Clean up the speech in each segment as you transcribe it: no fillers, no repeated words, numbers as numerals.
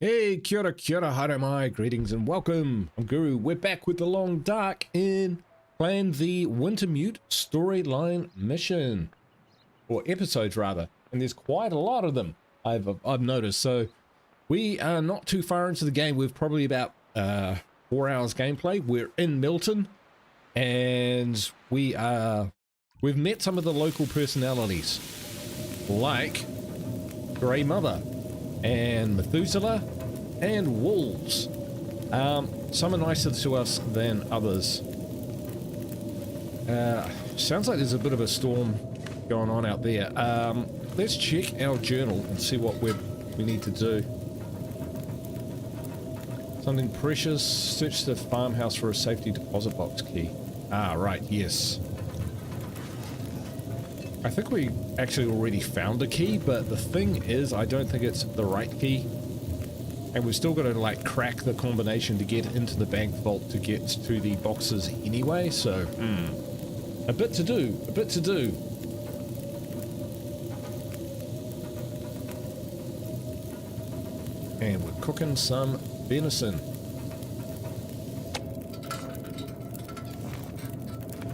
Hey, kia ora, haere mai, greetings and welcome. I'm Guru. We're back with the Long Dark in playing the Wintermute storyline mission, or episodes rather, and there's quite a lot of them I've noticed. So we are not too far into the game. We've probably about 4 hours gameplay. We're in Milton, and we've met some of the local personalities, like Grey Mother and Methuselah and wolves. Some are nicer to us than others. Sounds like there's a bit of a storm going on out there. Let's check our journal and see what we need to do. Something precious. Search the farmhouse for a safety deposit box key. Ah, right, yes. I think we actually already found a key, but the thing is, I don't think it's the right key. And we've still got to, like, crack the combination to get into the bank vault to get to the boxes anyway, so, a bit to do, a bit to do. And we're cooking some venison.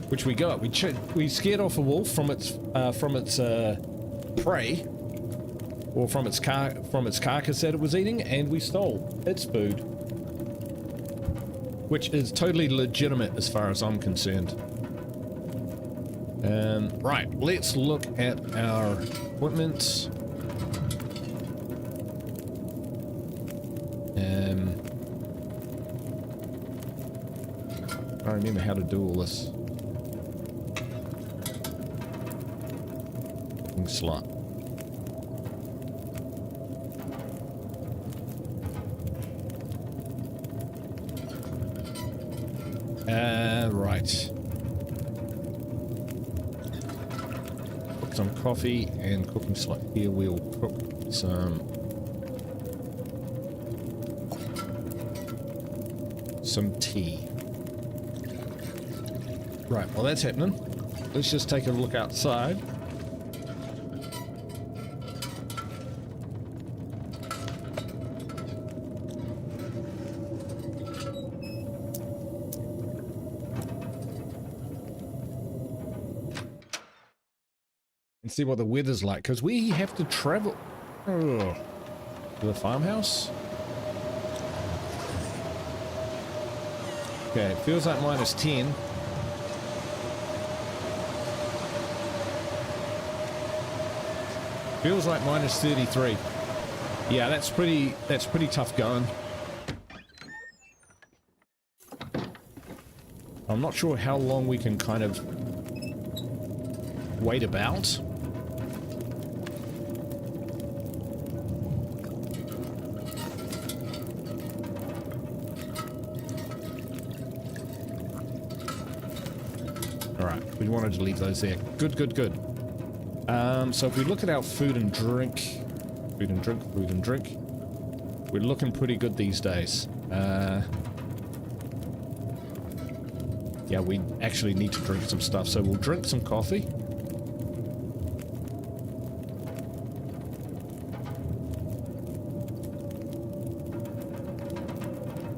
Which we got. We scared off a wolf from its prey, or from its carcass that it was eating, and we stole its food, which is totally legitimate as far as I'm concerned. Right, let's look at our equipment. I don't remember how to do all this. Slot. Right. Cook some coffee and cooking slot. Here we'll cook some tea. Right, while that's happening, let's just take a look outside. See what the weather's like, because we have to travel to the farmhouse. Okay, it feels like -10. Feels like -33. Yeah, that's pretty tough going. I'm not sure how long we can kind of wait about. We wanted to leave those there. Good, good, good. So if we look at our food and drink, we're looking pretty good these days. Yeah, we actually need to drink some stuff, so we'll drink some coffee.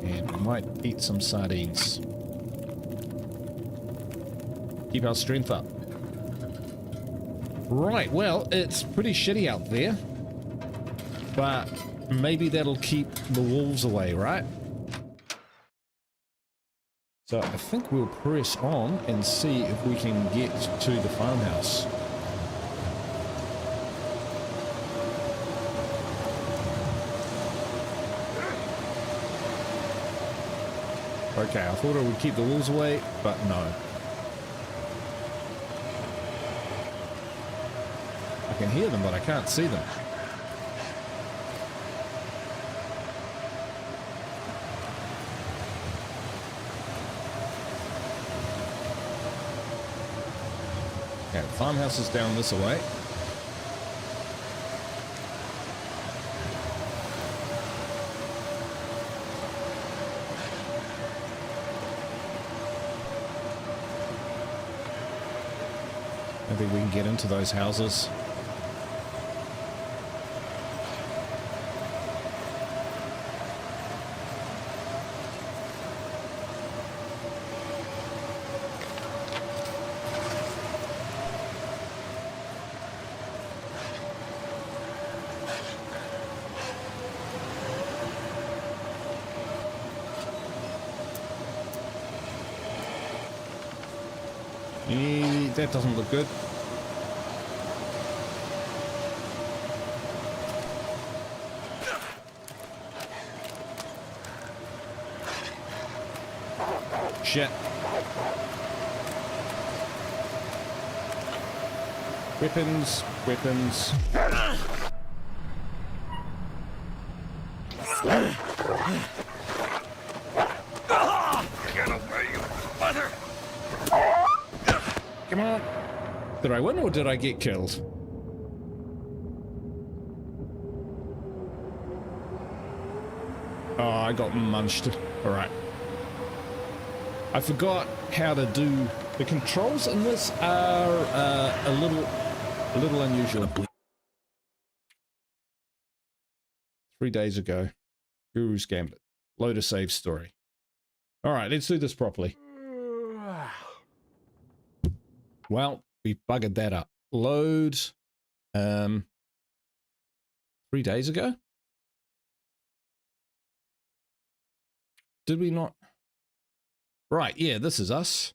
And we might eat some sardines. Keep our strength up. Right, well, it's pretty shitty out there, but maybe that'll keep the wolves away, right? So I think we'll press on and see if we can get to the farmhouse. Okay, I thought it would keep the wolves away, but no. I can hear them, but I can't see them. Okay, the farmhouse is down this way. I think we can get into those houses. That doesn't look good. Shit. Weapons, weapons. Get away, you mother! Come on. Did I win or did I get killed? Oh, I got munched. All right. I forgot how to do the controls in this are a little unusual. 3 days ago, Guru's Gambit. Load a save story. All right, let's do this properly. Well, we buggered that up. Load 3 days ago? Did we not? Right, yeah, this is us.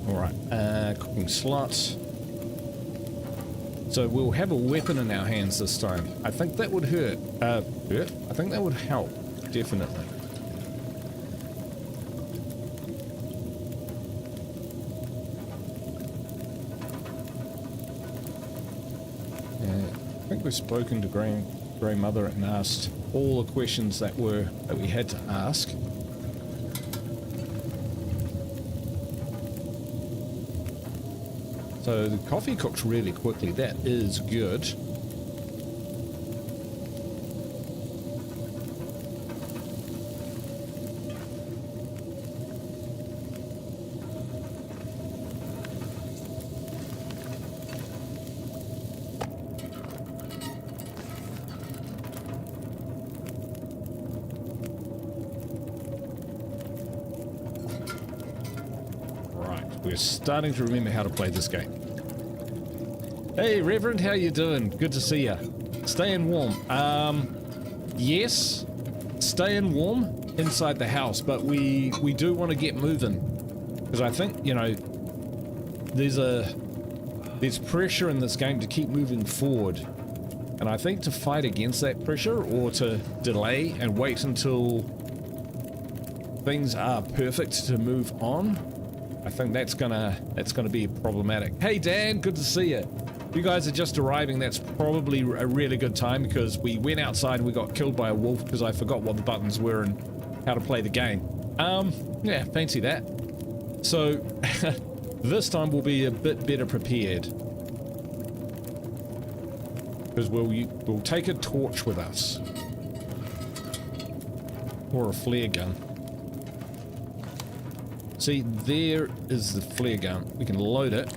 All right, cooking slots. So we'll have a weapon in our hands this time. I think that would hurt. Hurt? I think that would help, definitely. I think we've spoken to Grandmother and asked all the questions that we had to ask. So the coffee cooks really quickly. That is good. We're starting to remember how to play this game. Hey, Reverend, how you doing? Good to see ya. Staying warm. Yes, staying warm inside the house, but we do want to get moving because I think, you know, there's pressure in this game to keep moving forward, and I think to fight against that pressure or to delay and wait until things are perfect to move on, I think that's gonna be problematic. Hey Dan, good to see you. You guys are just arriving. That's probably a really good time because we went outside and we got killed by a wolf because I forgot what the buttons were and how to play the game. Yeah, fancy that. So this time we'll be a bit better prepared because we'll take a torch with us or a flare gun. See, there is the flare gun. We can load it.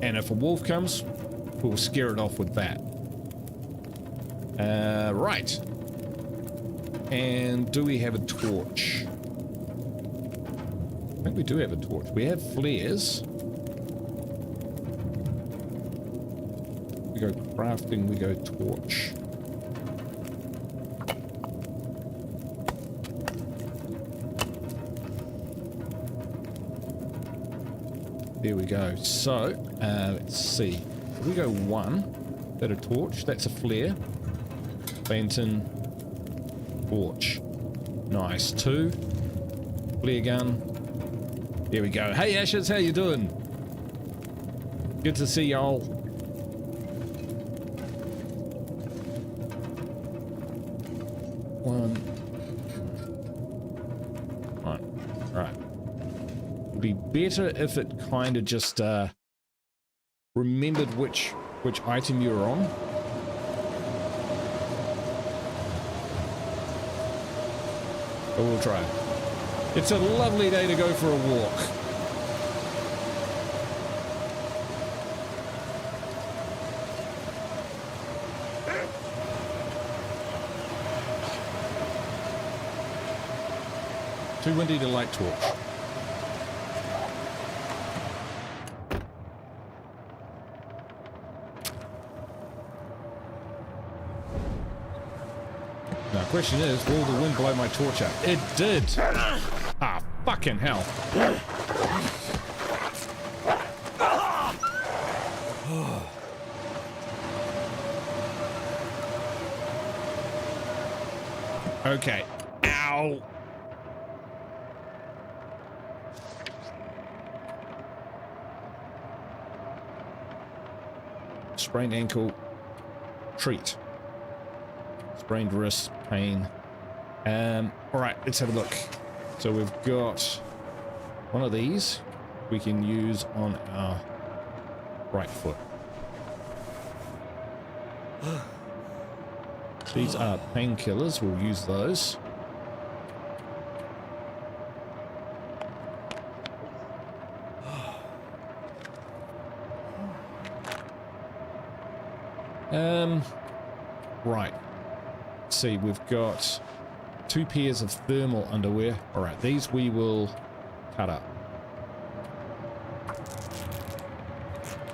And if a wolf comes, we'll scare it off with that. Right. And do we have a torch? I think we do have a torch. We have flares. We go crafting, we go torch. There we go. So, let's see. If we go 1, that a torch, that's a flare. Lantern, torch. Nice. 2, flare gun. There we go. Hey Ashes, how you doing? Good to see y'all. Be better if it kind of just remembered which item you were on. But we'll try. It's a lovely day to go for a walk. Too windy to light torch. Now, the question is, will the wind blow my torch up? It did! Ah, fucking hell. Okay. Ow! Sprained ankle. Treat. Sprained wrist. Pain. Alright, let's have a look. So we've got one of these we can use on our right foot. These are painkillers. We'll use those. Right. Let's see, we've got 2 pairs of thermal underwear. All right, these we will cut up.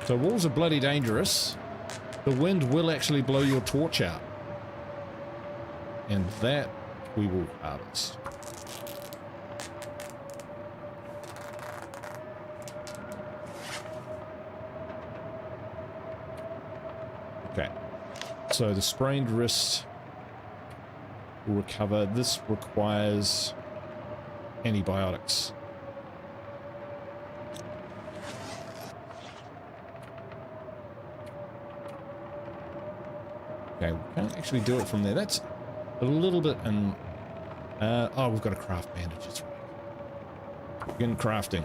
So walls are bloody dangerous. The wind will actually blow your torch out. And that we will harvest. Okay. So the sprained wrist will recover. This requires antibiotics. Okay, we can't actually do it from there. That's a little bit, and oh, we've got to craft bandages. Begin crafting.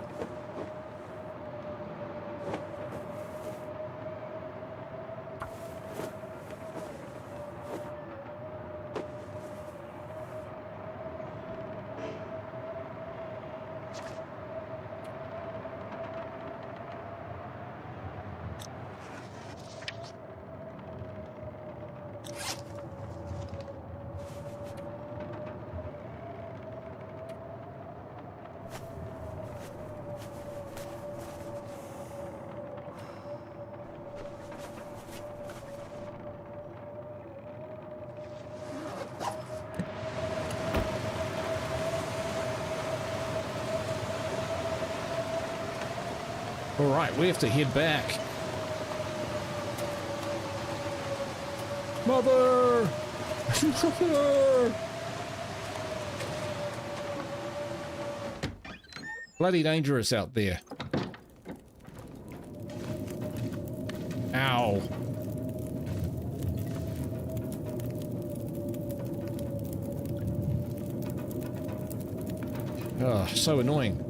All right, we have to head back. Mother! Mother! Bloody dangerous out there. Ow. Oh, so annoying.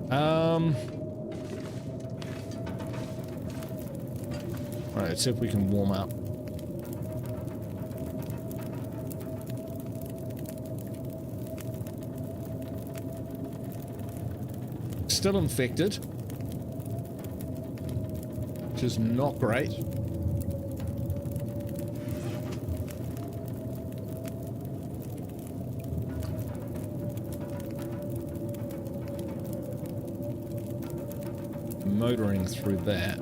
Alright, let's see if we can warm up. Still infected, which is not great. Motoring through that.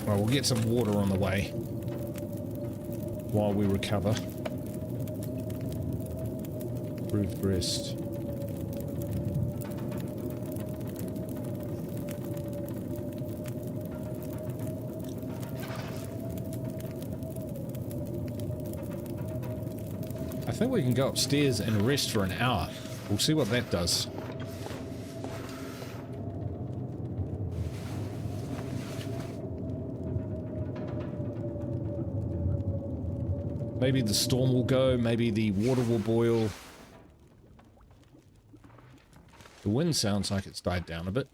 Well, we'll get some water on the way while we recover. Bruised wrist. I think we can go upstairs and rest for an hour. We'll see what that does. Maybe the storm will go, maybe the water will boil. The wind sounds like it's died down a bit.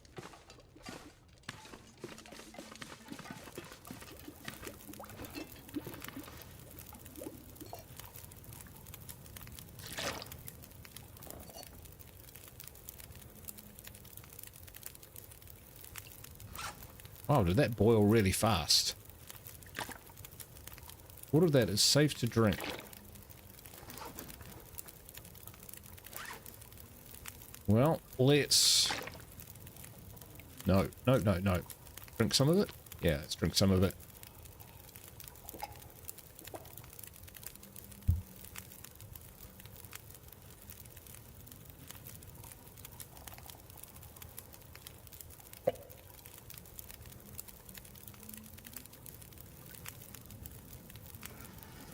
Oh, did that boil really fast? Water that is safe to drink. Well, let's... No. Drink some of it? Yeah, let's drink some of it.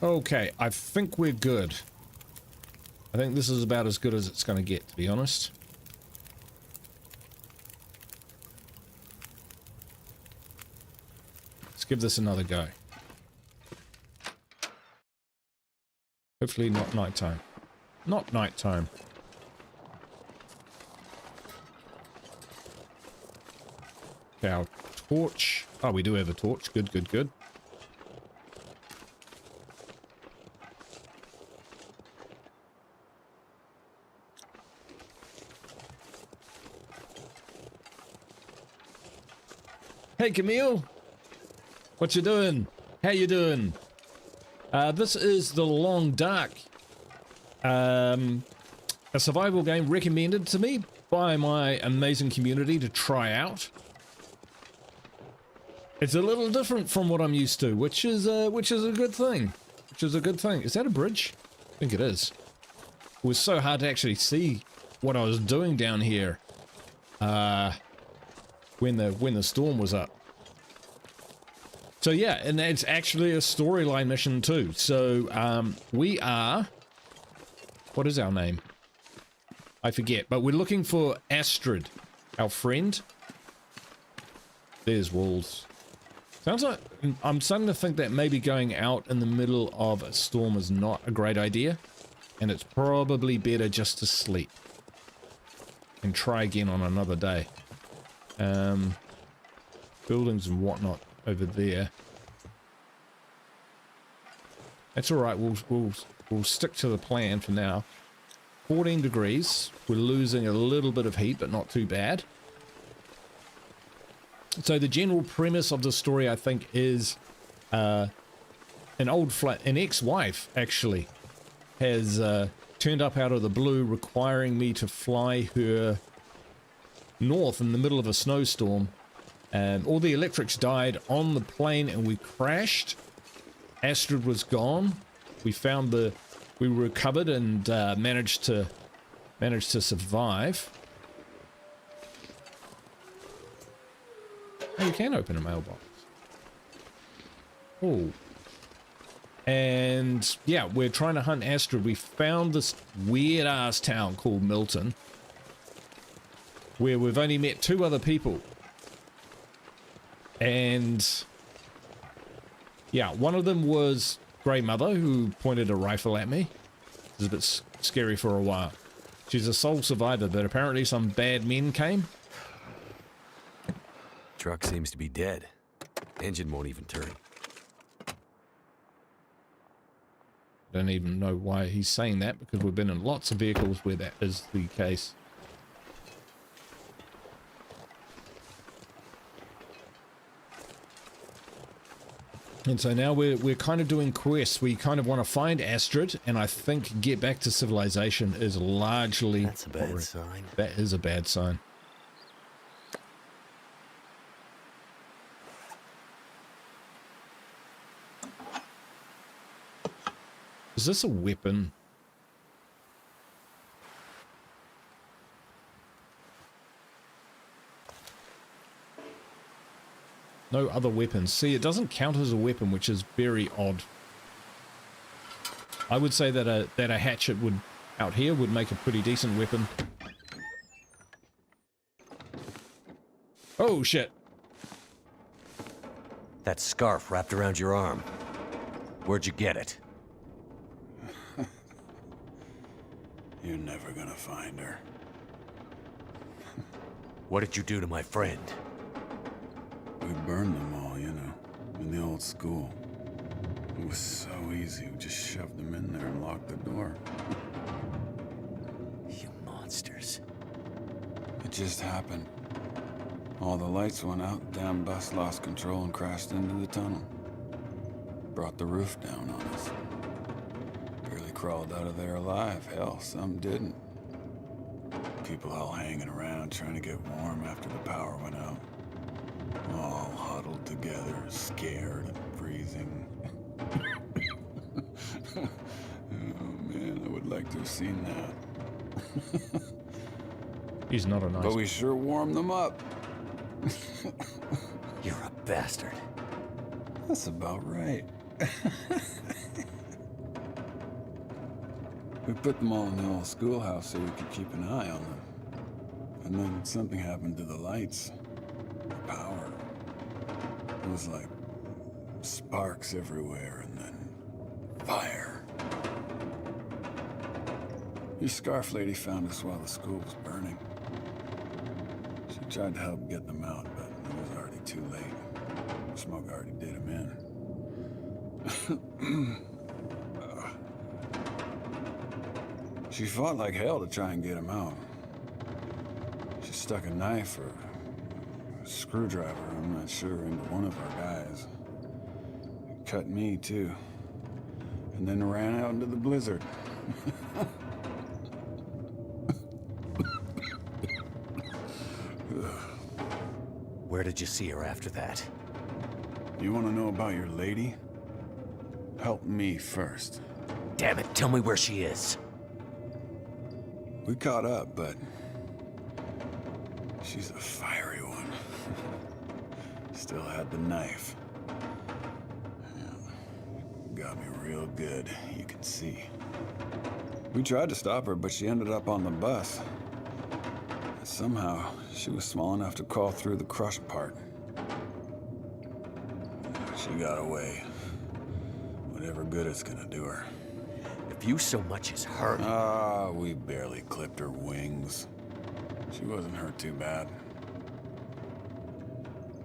Okay, I think we're good. I think this is about as good as it's going to get, to be honest. Let's give this another go. Hopefully not nighttime. Not nighttime. Okay, our torch. Oh, we do have a torch. Good, good, good. Hey Camille, what you doing? How you doing? This is the Long Dark, a survival game recommended to me by my amazing community to try out. It's a little different from what I'm used to, which is a good thing. Is that a bridge? I think it is. It was so hard to actually see what I was doing down here. When the storm was up. So yeah, and it's actually a storyline mission too. So we are, what is our name? I forget, but we're looking for Astrid, our friend. There's wolves. Sounds like I'm starting to think that maybe going out in the middle of a storm is not a great idea, and it's probably better just to sleep and try again on another day. Buildings and whatnot over there. That's all right. We'll stick to the plan for now. 14 degrees. We're losing a little bit of heat, but not too bad. So the general premise of the story, I think, is an ex-wife actually has turned up out of the blue, requiring me to fly her north in the middle of a snowstorm. All the electrics died on the plane and we crashed. Astrid was gone. We recovered and managed to survive. Oh, you can open a mailbox. Oh. And yeah, we're trying to hunt Astrid. We found this weird ass town called Milton, where we've only met 2 other people. And yeah, one of them was Grey Mother, who pointed a rifle at me. It was a bit scary for a while. She's a sole survivor, but apparently some bad men came. Truck seems to be dead. Engine won't even turn. I don't even know why he's saying that, because we've been in lots of vehicles where that is the case. And so now we're kind of doing quests. We kind of want to find Astrid, and I think get back to civilization is largely... That's a bad sign. That is a bad sign. Is this a weapon? No other weapons. See, it doesn't count as a weapon, which is very odd. I would say that a hatchet out here would make a pretty decent weapon. Oh shit! That scarf wrapped around your arm. Where'd you get it? You're never gonna find her. What did you do to my friend? We burned them all, you know, in the old school. It was so easy. We just shoved them in there and locked the door. You monsters. It just happened. All the lights went out, damn bus lost control and crashed into the tunnel. Brought the roof down on us. Barely crawled out of there alive. Hell, some didn't. People all hanging around trying to get warm after the power went out. All huddled together, scared and freezing. Oh man, I would like to have seen that. He's not a nice But we sure warmed them up. You're a bastard. That's about right. We put them all in the old schoolhouse so we could keep an eye on them. And then something happened to the lights. The power. It was like sparks everywhere and then fire. Your scarf lady found us while the school was burning. She tried to help get them out, but it was already too late. Smoke already did them in. She fought like hell to try and get him out. She stuck a knife or a screwdriver, I'm not sure, into one of our guys. It cut me, too. And then ran out into the blizzard. Where did you see her after that? You want to know about your lady? Help me first. Damn it, tell me where she is. We caught up, but she's a fiery one. Still had the knife. Yeah. Got me real good, you can see. We tried to stop her, but she ended up on the bus. Somehow, she was small enough to crawl through the crushed part. She got away. Whatever good it's gonna do her. If you so much as hurt... We barely clipped her wings. She wasn't hurt too bad.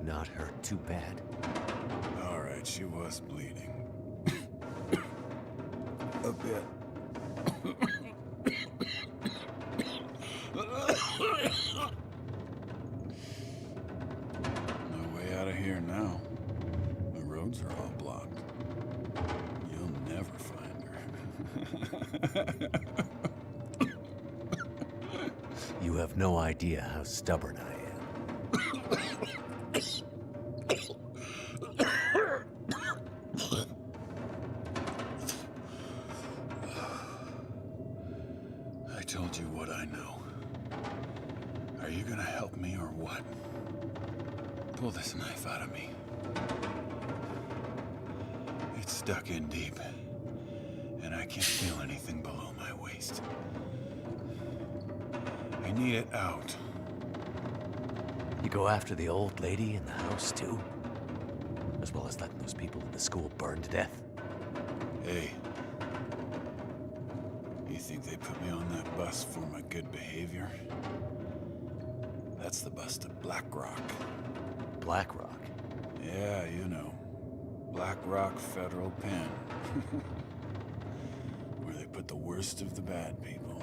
Not hurt too bad. All right, she was bleeding. A bit. No way out of here now. The roads are all blocked. You'll never find her. You have no idea how stubborn I am. I told you what I know. Are you gonna help me or what? Pull this knife out of me. It's stuck in deep, and I can't feel anything below my waist. I need it out. You go after the old lady in the house, too? As well as letting those people in the school burn to death? Hey. You think they put me on that bus for my good behavior? That's the bus to Black Rock. Black Rock? Yeah, you know. Black Rock Federal Pen. Where they put the worst of the bad people.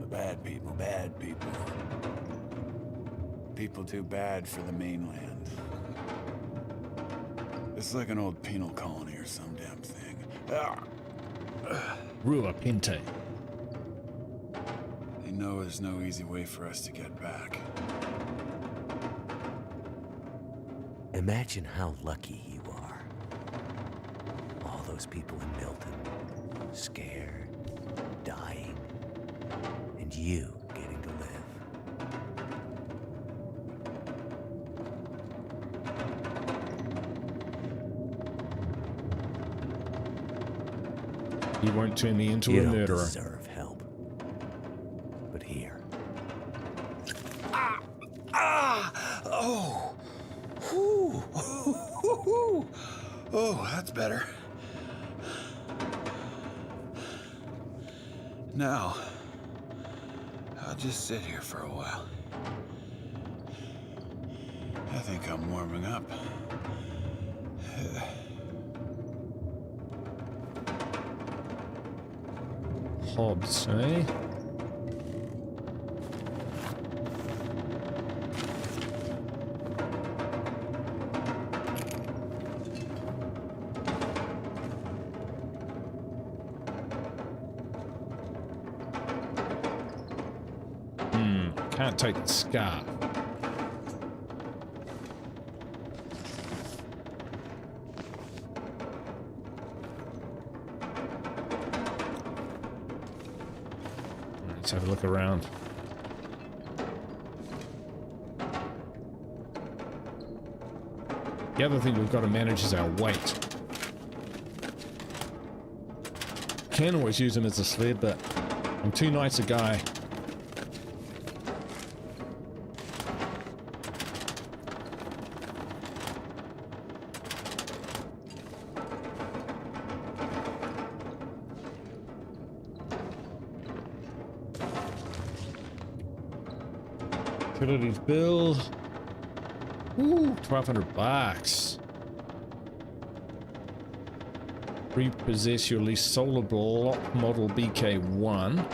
The bad people, bad people. People too bad for the mainland. It's like an old penal colony or some damn thing. Rua Pente. They know there's no easy way for us to get back. Imagine how lucky you are. All those people in Milton, scared, dying, and you getting to live. He won't turn me into You a don't murderer. deserve help. But here. Oh! Whew. Oh, that's better. Now, I'll just sit here for a while. I think I'm warming up. Hobbs, eh? Can't take the scarf. Let's have a look around. The other thing we've got to manage is our weight. Can always use him as a sled, but I'm too nice a guy. Utilities bill. Ooh, 1,200 bucks. Repossess your leased solar block model BK1.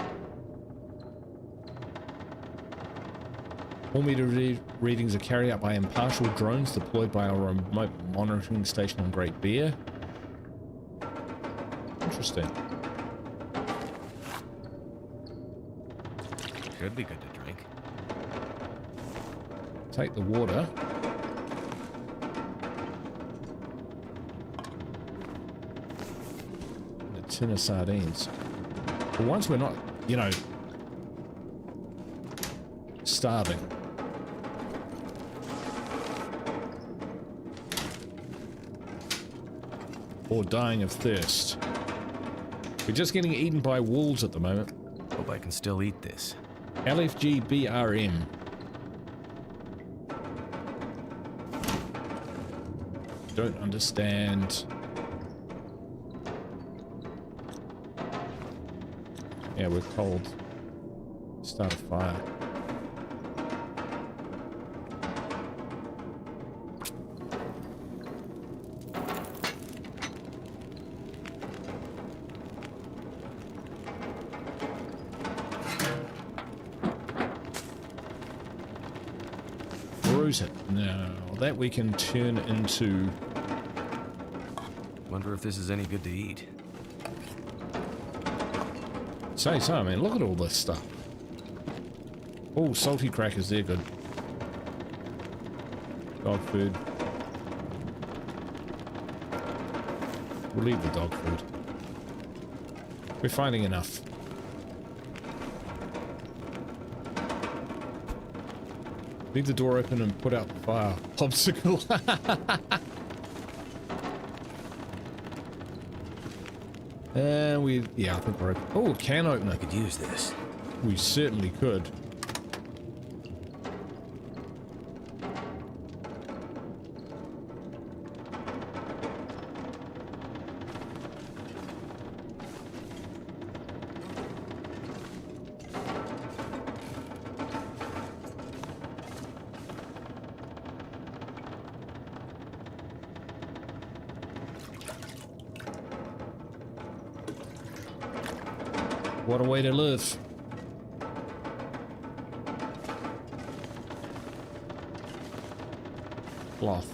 4-meter readings are carried out by impartial drones deployed by our remote monitoring station on Great Bear. Interesting. Should be good to drink. Take the water. And a tin of sardines. But once we're not, you know, starving. Or dying of thirst. We're just getting eaten by wolves at the moment. Hope I can still eat this. LFG BRM. Don't understand. Yeah, we're cold. Start a fire. Bruise it. Now, that we can turn into... Wonder if this is any good to eat. Say so, man. Look at all this stuff. Oh, salty crackers. They're good. Dog food. We'll leave the dog food. We're finding enough. Leave the door open and put out the fire. Popsicle. And yeah, I think we're open. Oh, can opener. I could use this. We certainly could. What a way to live. Cloth.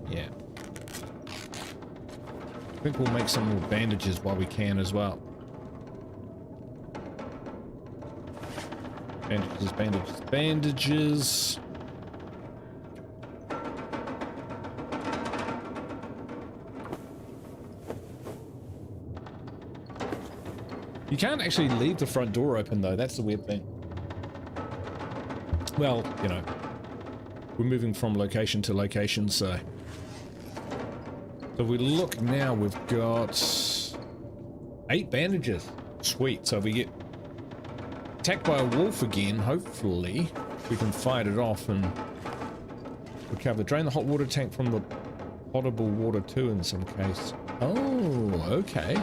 Yeah. I think we'll make some more bandages while we can as well. Bandages, bandages, bandages. You can't actually leave the front door open though, that's the weird thing. Well, you know, we're moving from location to location, so... So if we look now, we've got 8 bandages. Sweet, so if we get attacked by a wolf again, hopefully, we can fight it off and recover. Drain the hot water tank from the potable water too in some case. Oh, okay.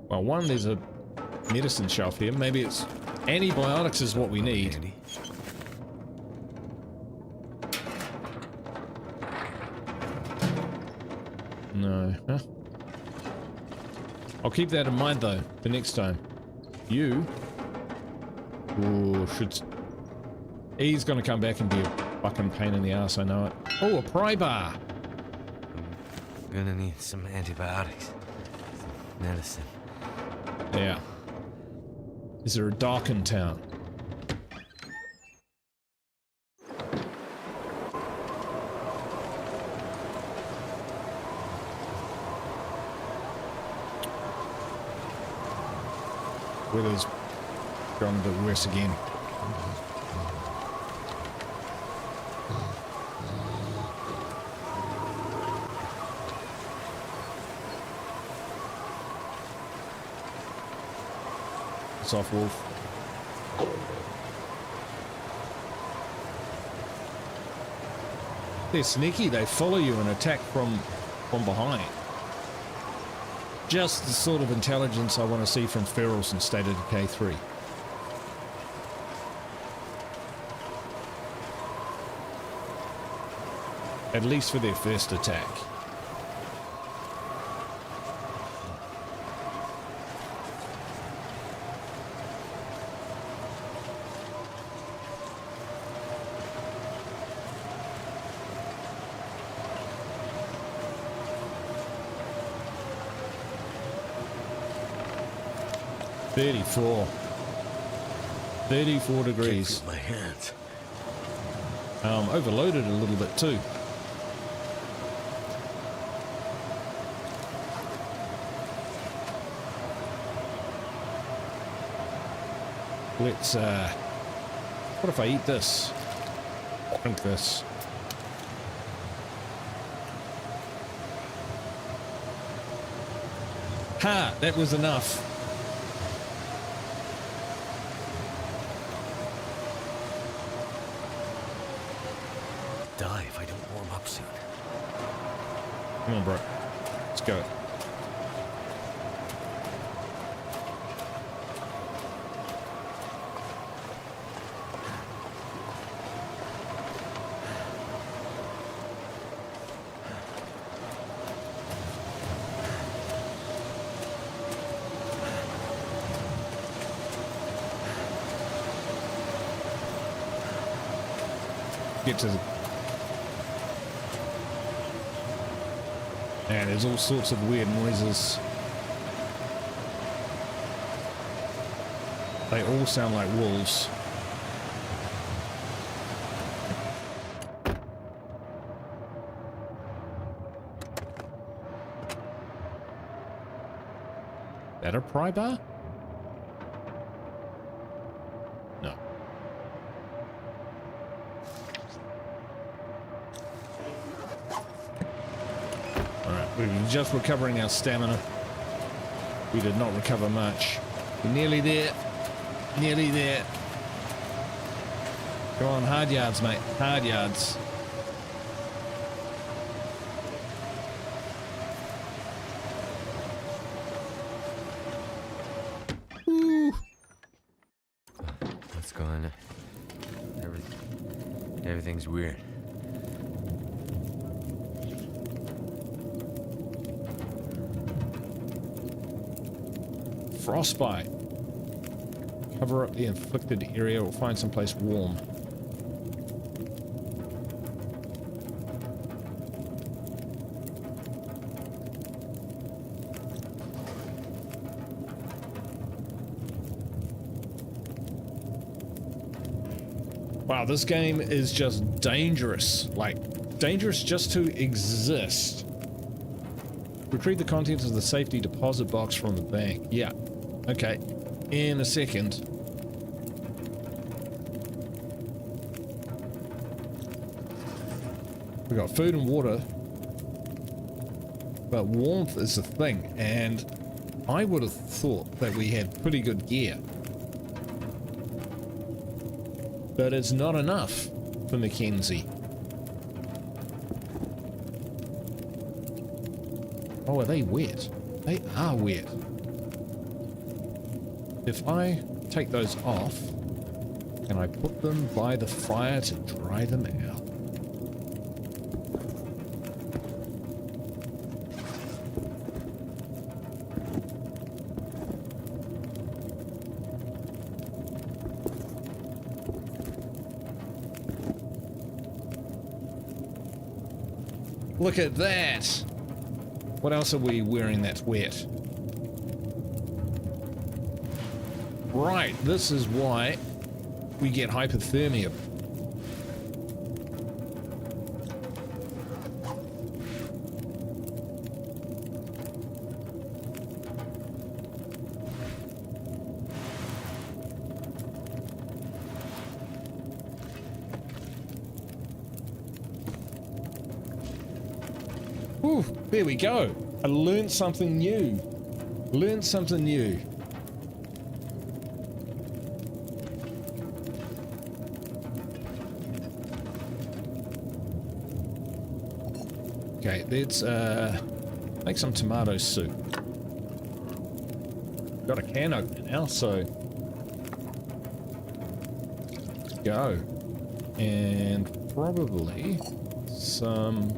Well, one, there's a medicine shelf here. Maybe it's antibiotics is what we need. Handy. No. Huh? I'll keep that in mind though for next time. You should He's gonna come back and be a fucking pain in the ass, I know it. Oh, a pry bar. I'm gonna need some antibiotics. Some medicine. Yeah. Is there a dock in town? Weather's gone a bit worse again. It's off, Wolf. They're sneaky. They follow you and attack from behind. Just the sort of intelligence I want to see from ferals in State of Decay 3. At least for their first attack. $34 degrees. My hands. Overloaded a little bit too. Let's, what if I eat this? Drink this. Ha! That was enough. Die if I don't warm up soon. Come on, bro. Let's go. Get to the... Man, there's all sorts of weird noises. They all sound like wolves. That a pry bar? No. We're just recovering our stamina. We did not recover much. We're nearly there. Nearly there. Come on, hard yards, mate. Hard yards. Woo. What's going on? Everything's weird. Frostbite. Cover up the inflicted area or find someplace warm. Wow, this game is just dangerous. Like, dangerous just to exist. Retrieve the contents of the safety deposit box from the bank. Yeah. Okay. In a second. We got food and water. But warmth is the thing, and I would have thought that we had pretty good gear. But it's not enough for Mackenzie. Oh, are they wet? They are wet. If I take those off, can I put them by the fire to dry them out? Look at that. What else are we wearing that's wet? Right, this is why we get hypothermia. Ooh, there we go. I learned something new. Learned something new. Okay, let's make some tomato soup. Got a can opener now, so let's go. And probably some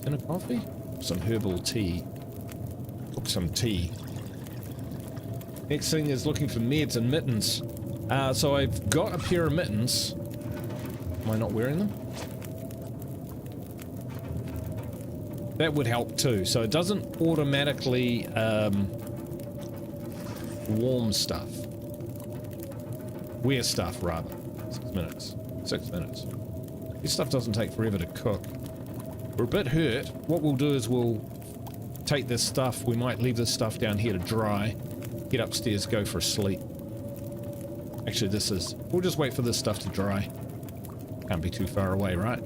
in a coffee, some herbal tea, cook some tea. Next thing is looking for meds and mittens. So I've got a pair of mittens. Am I not wearing them? That would help too. So it doesn't automatically warm stuff. Wear stuff rather. 6 minutes. 6 minutes. This stuff doesn't take forever to cook. We're a bit hurt. What we'll do is we'll take this stuff. We might leave this stuff down here to dry. Get upstairs, go for a sleep. Actually, we'll just wait for this stuff to dry. Can't be too far away, right?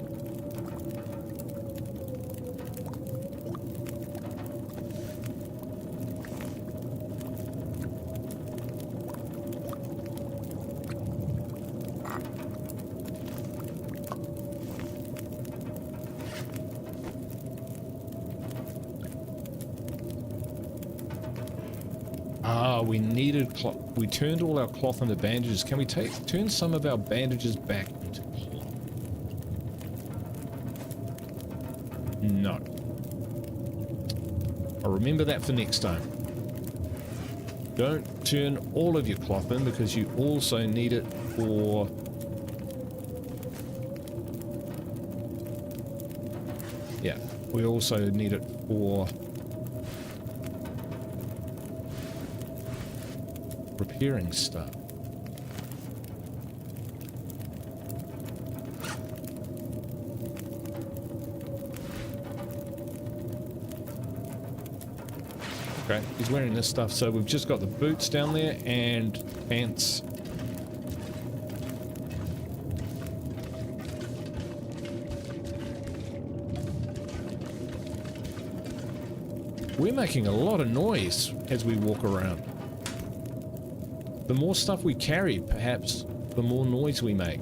We needed cloth. We turned all our cloth into bandages. Can we turn some of our bandages back into cloth? No. I'll remember that for next time. Don't turn all of your cloth in because you also need it for... Yeah, we also need it for... repairing stuff. Okay, he's wearing this stuff, so we've just got the boots down there and pants. We're making a lot of noise as we walk around. The more stuff we carry, perhaps, the more noise we make.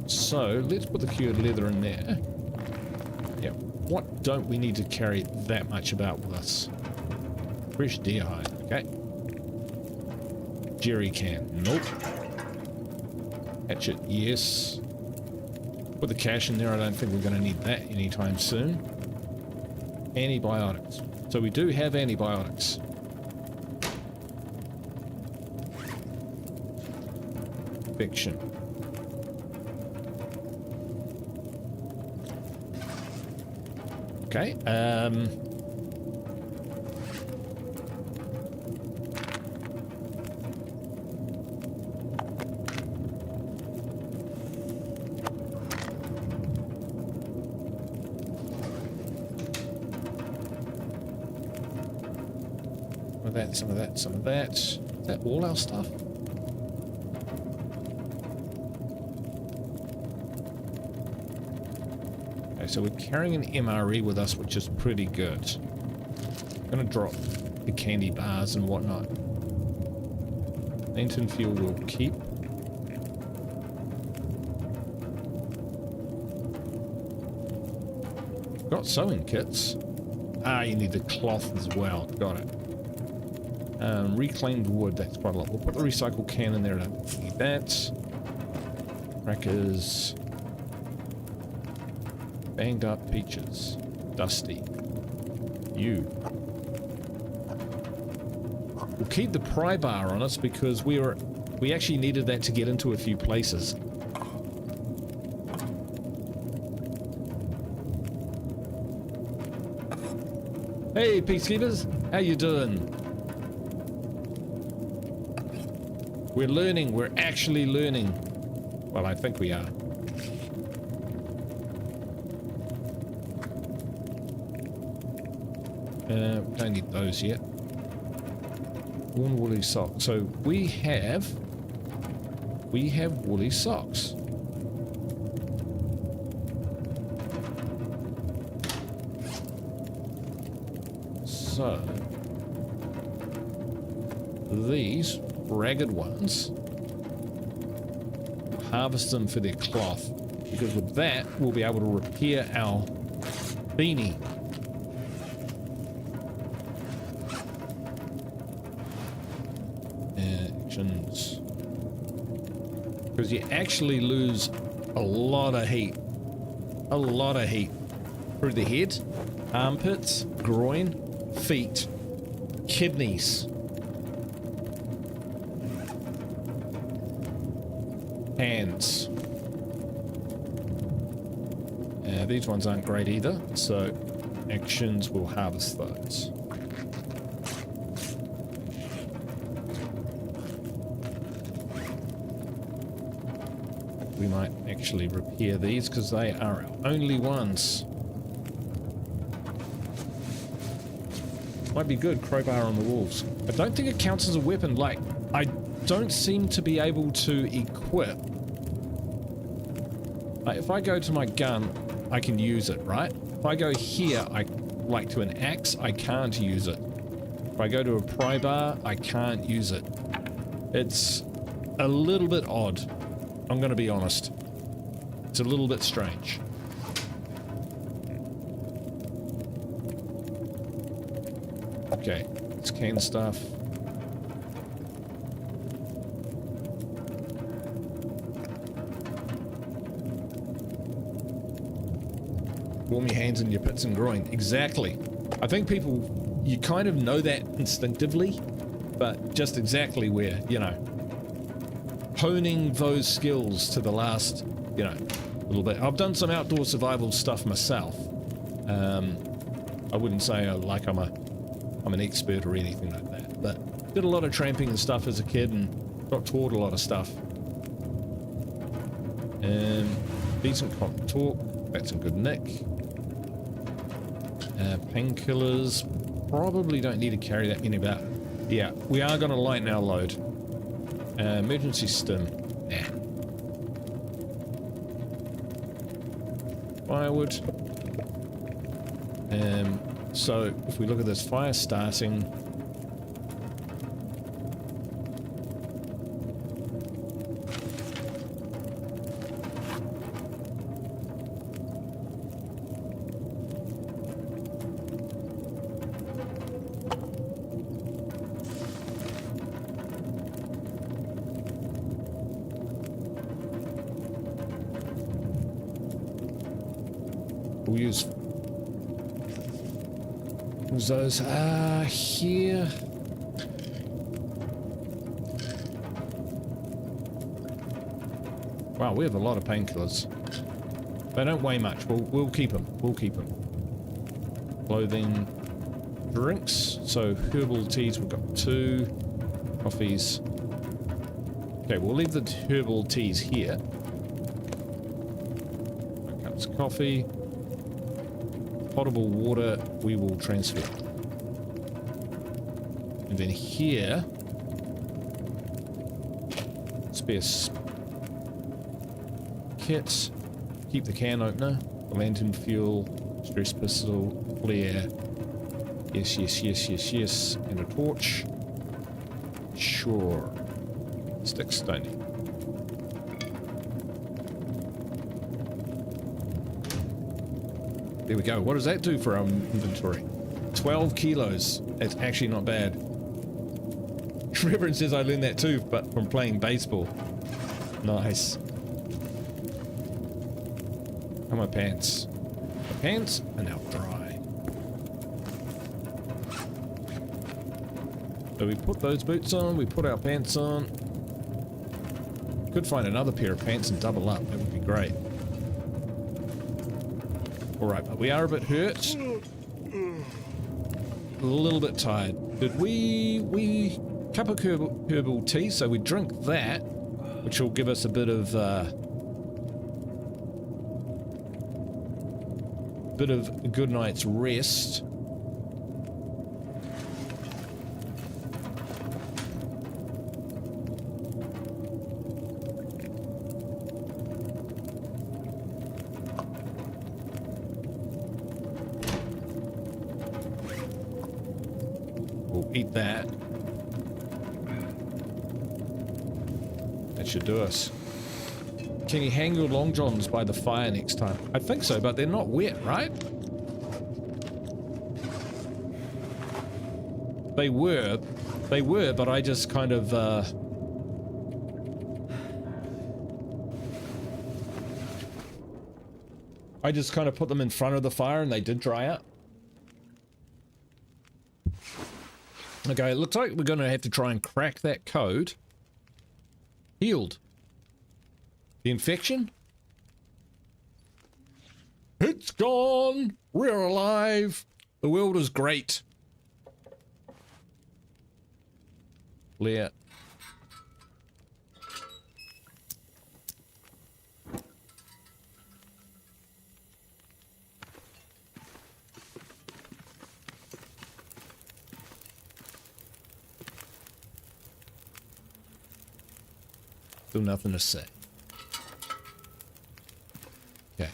So, let's put the cured leather in there. Yeah, what don't we need to carry that much about with us? Fresh deer hide, okay. Jerry can, nope. Hatchet, yes. Put the cash in there, I don't think we're going to need that anytime soon. Antibiotics. So we do have antibiotics. Fiction. Okay, some of that, some of that. Is that all our stuff? Okay, so we're carrying an MRE with us, which is pretty good. I'm gonna drop the candy bars and whatnot. Milton fuel will keep. Got sewing kits. Ah, you need the cloth as well. Got it. Reclaimed wood, that's quite a lot. We'll put the recycle can in there. I don't need that. Crackers. Banged up peaches. Dusty. You. We'll keep the pry bar on us because we actually needed that to get into a few places. Hey, peacekeepers, how you doing? We're learning. We're actually learning. Well, I think we are. Don't need those yet. Worn woolly socks. So we have woolly socks. So these ragged ones, harvest them for their cloth, because with that we'll be able to repair our beanie. Actions, because you actually lose a lot of heat through the head, armpits, groin, feet, kidneys, hands. These ones aren't great either, so actions will harvest those. We might actually repair these because they are our only ones. Might be good, crowbar on the walls. I don't think it counts as a weapon. Like, I don't seem to be able to equip. Like, if I go to my gun, I can use it, right? If I go here, like to an axe, I can't use it. If I go to a pry bar, I can't use it. It's a little bit odd. I'm going to be honest. It's a little bit strange. Okay, let's can stuff. Warm your hands in your pits and groin. Exactly. I think people, you kind of know that instinctively, but just exactly where, you know, honing those skills to the last, you know, little bit. I've done some outdoor survival stuff myself. I wouldn't say like I'm an expert or anything like that, but did a lot of tramping and stuff as a kid and got taught a lot of stuff. Decent cotton talk, that's a good nick. Painkillers, probably don't need to carry that many about. Yeah, we are going to lighten our load. Emergency stim, nah. Firewood. So if we look at this, fire starting. We'll use those here. Wow, we have a lot of painkillers. They don't weigh much. We'll keep them. We'll keep them. Clothing, drinks. So herbal teas, we've got 2. Coffees. Okay, we'll leave the herbal teas here. 1 cups of coffee. Potable water we will transfer. And then here, spare kits, keep the can opener, the lantern fuel, stress pistol, flare, yes, yes, yes, yes, yes, and a torch. Sure. Stick stony. There we go. What does that do for our inventory? 12 kilos. That's actually not bad. Reverend says I learned that too, but from playing baseball. Nice. And my pants. My pants are now dry. So we put those boots on, we put our pants on. Could find another pair of pants and double up. That would be great. Alright, but we are a bit hurt. A little bit tired. Did we cup of herbal tea, so we drink that, which will give us a bit of a good night's rest. Eat that. That should do us. Can you hang your long johns by the fire next time? I think so, but they're not wet, right? They were, but I just kind of, put them in front of the fire and they did dry out. Okay, it looks like we're going to have to try and crack that code. Healed. The infection? It's gone! We're alive! The world is great. Clear. Still nothing to say. Okay.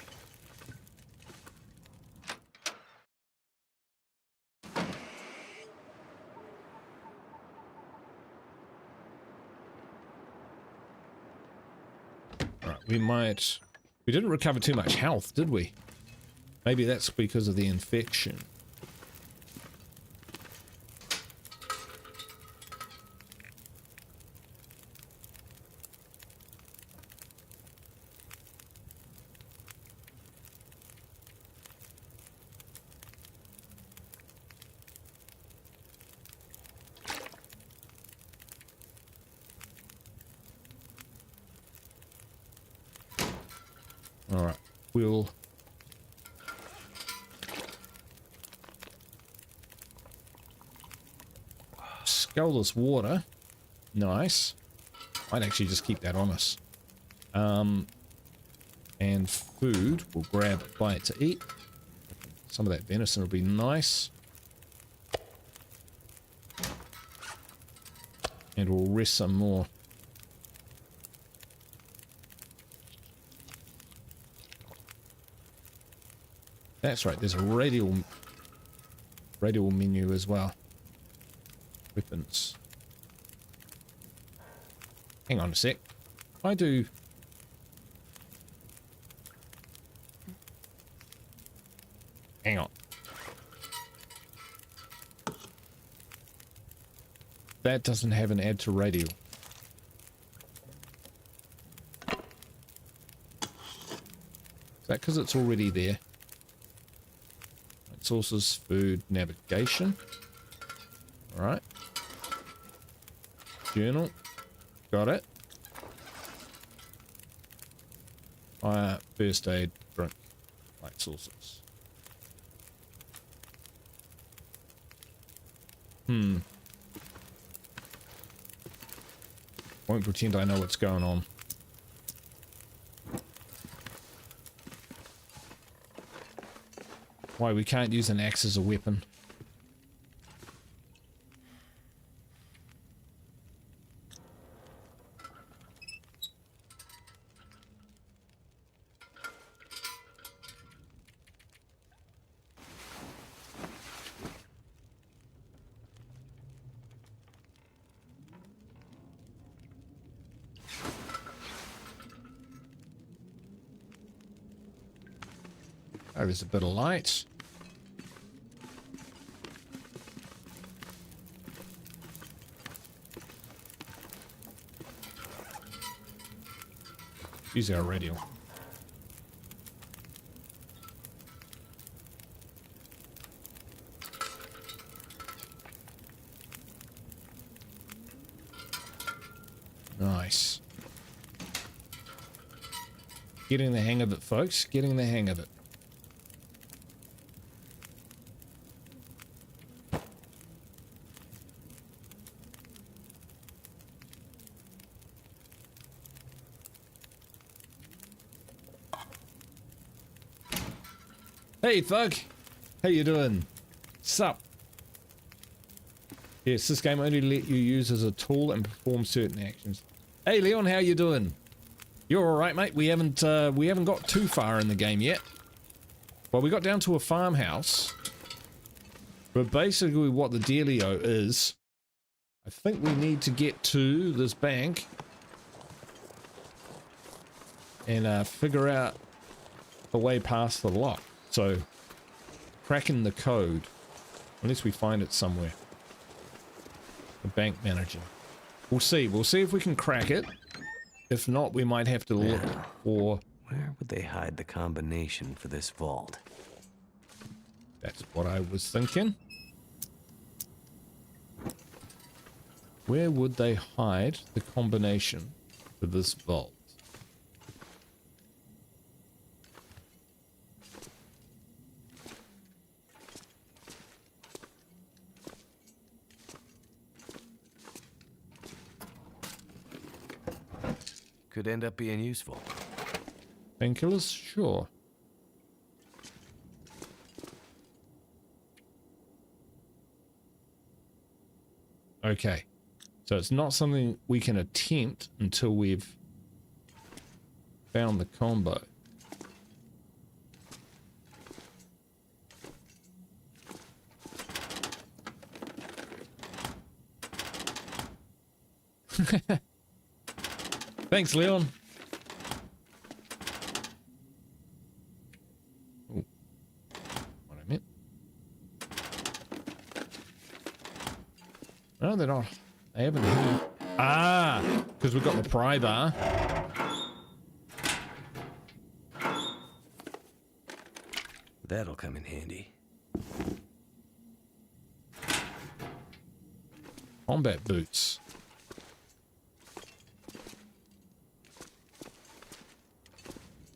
Alright, we didn't recover too much health, did we? Maybe that's because of the infection. Alright, we'll scull this water. Nice. Might actually just keep that on us. And food, we'll grab a bite to eat. Some of that venison will be nice. And we'll rest some more. That's right, there's a radial menu as well. Weapons. Hang on a sec. I do... Hang on. That doesn't have an add to radial. Is that because it's already there? Sources, food, navigation. Alright. Journal. Got it. Fire, first aid, drink. Light sources. Won't pretend I know what's going on. Why, we can't use an axe as a weapon. Oh, there's a bit of light. Use our radio. Nice. Getting the hang of it, folks. Getting the hang of it. Hey, Thug. How you doing? Sup? Yes, this game only let you use as a tool and perform certain actions. Hey, Leon, how you doing? You're all right, mate. We haven't got too far in the game yet. Well, we got down to a farmhouse, but basically, what the dealio is, I think we need to get to this bank and figure out the way past the lock. So, cracking the code, unless we find it somewhere. The bank manager. We'll see. We'll see if we can crack it. If not, we might have to look for... Where would they hide the combination for this vault? That's what I was thinking. Where would they hide the combination for this vault? Could end up being useful. Painkillers? Sure. Okay. So it's not something we can attempt until we've found the combo. Thanks, Leon. Oh, what I meant. No, they're not. They haven't hit. Ah, because we've got the pry bar. That'll come in handy. Combat boots.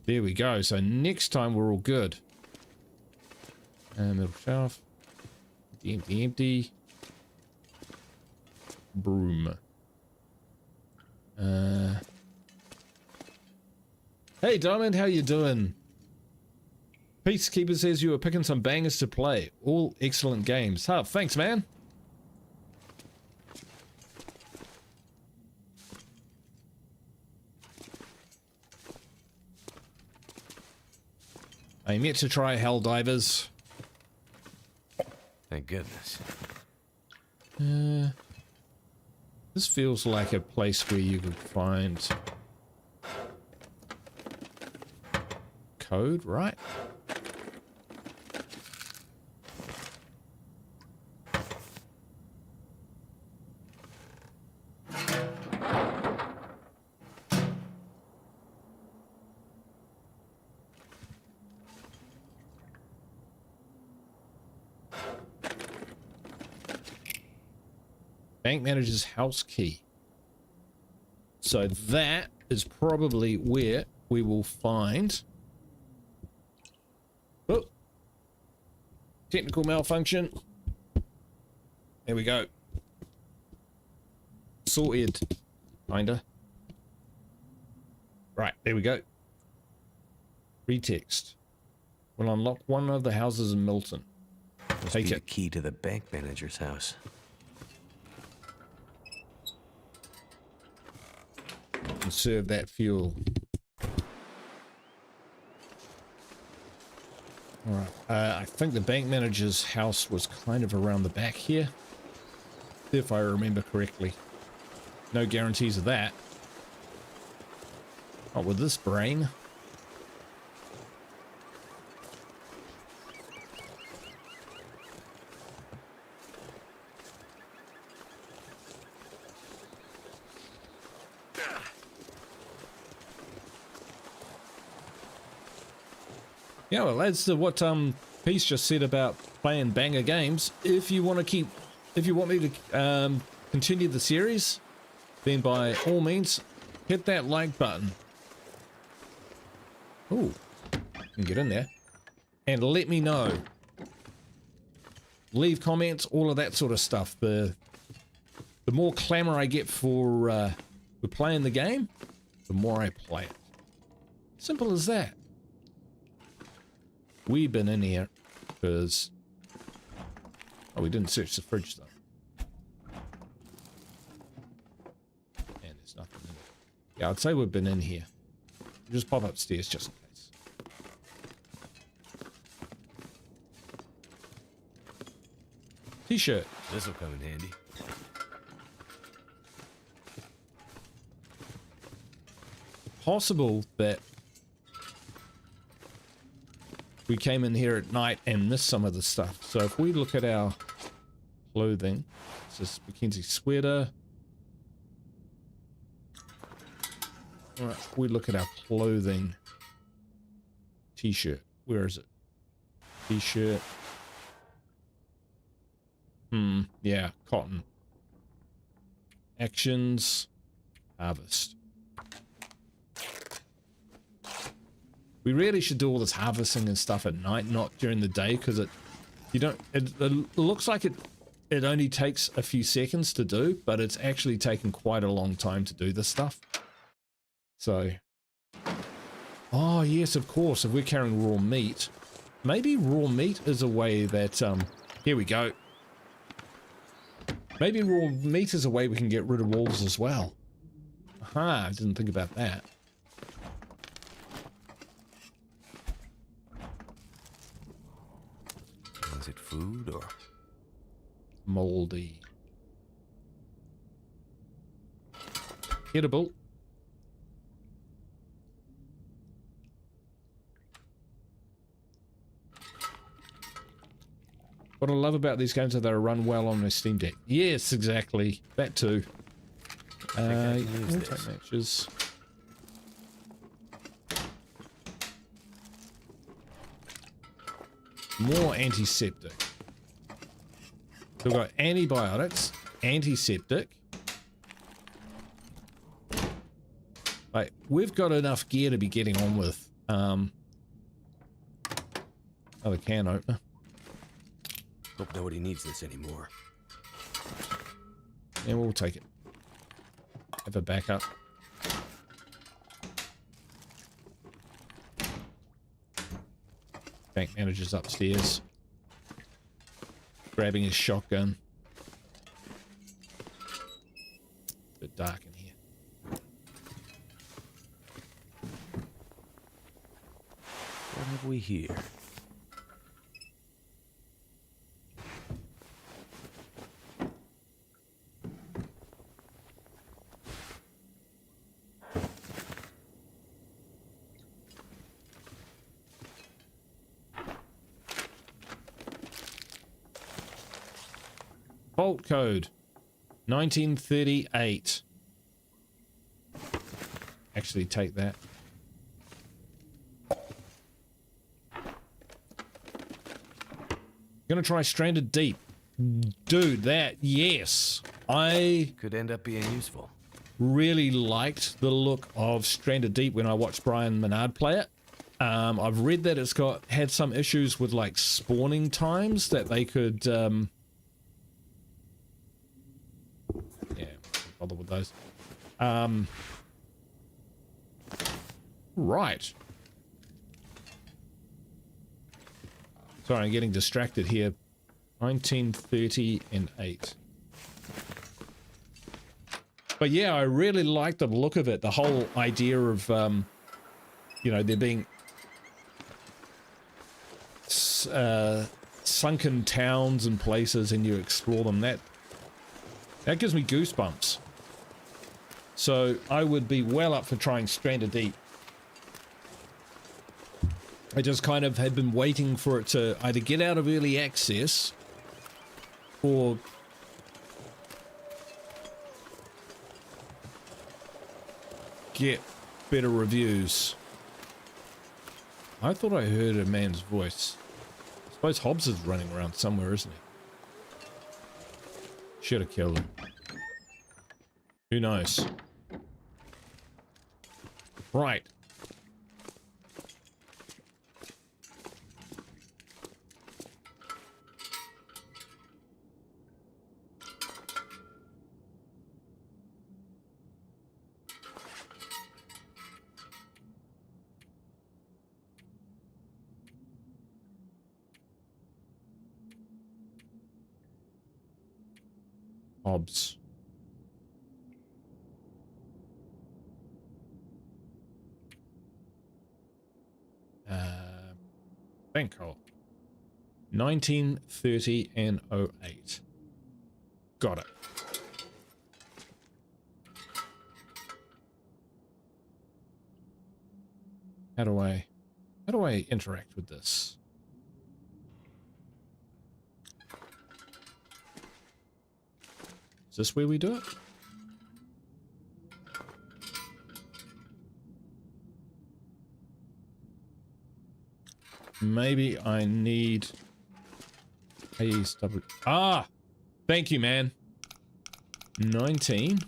There we go. So next time we're all good. And middle shelf. Empty, empty. Broom. Hey Diamond, how you doing? Peacekeeper says you were picking some bangers to play. All excellent games. Huh, thanks, man. I'm yet to try Helldivers. Thank goodness. This feels like a place where you could find code, right? Bank manager's house key. So that is probably where we will find... Oh! Technical malfunction. There we go. Sorted. Kinda. Right, there we go. Retext. We'll unlock one of the houses in Milton. Take The it. key to the bank manager's house. Conserve that fuel. Alright, I think the bank manager's house was kind of around the back here, if I remember correctly. No guarantees of that. Not with this brain. Yeah, well, as to what Peace just said about playing banger games, if you want me to continue the series, then by all means, hit that like button. Ooh, can get in there. And let me know. Leave comments, all of that sort of stuff. The more clamor I get for playing the game, the more I play it. Simple as that. We've been in here because... Oh, we didn't search the fridge though. And there's nothing in it. Yeah, I'd say we've been in here. Just pop upstairs just in case. T-shirt. This will come in handy. Possible that we came in here at night and missed some of the stuff. So if we look at our clothing, it's this Mackenzie sweater. All right, we look at our clothing. T-shirt. Where is it? T-shirt. Yeah, cotton. Actions. Harvest. We really should do all this harvesting and stuff at night, not during the day, because it looks like it only takes a few seconds to do, but it's actually taken quite a long time to do this stuff. So, oh yes, of course, if we're carrying raw meat, maybe raw meat is a way that, here we go. Maybe raw meat is a way we can get rid of wolves as well. Aha, I didn't think about that. Is it food or moldy? Hittable. What I love about these games is they run well on their Steam Deck. Yes, exactly. That too. Take matches. More antiseptic. So we've got antibiotics, antiseptic. Like, we've got enough gear to be getting on with. Another can opener. Hope nobody needs this anymore. Yeah, we'll take it. Have a backup. Bank manager's upstairs. Grabbing his shotgun. Bit dark in here. What have we here? Bolt code 1938. Actually, take that. Gonna try Stranded Deep. Dude, that, yes. I Could end up being useful. really liked the look of Stranded Deep when I watched Brian Menard play it. I've read that it's had some issues with like spawning times that they could yeah, bother with those. Right. Sorry, I'm getting distracted here. 1938. But yeah, I really like the look of it. The whole idea of, you know, there being sunken towns and places and you explore them. That gives me goosebumps. So I would be well up for trying Stranded Deep. I just kind of had been waiting for it to either get out of early access or get better reviews. I thought I heard a man's voice. I suppose Hobbs is running around somewhere, isn't he? Should have killed him. Who knows? Right. Hobbs. Bangkok. 1930 and 08. Got it. How do I interact with this? Is this where we do it? Maybe I need ASW. Ah! Thank you, man. 19.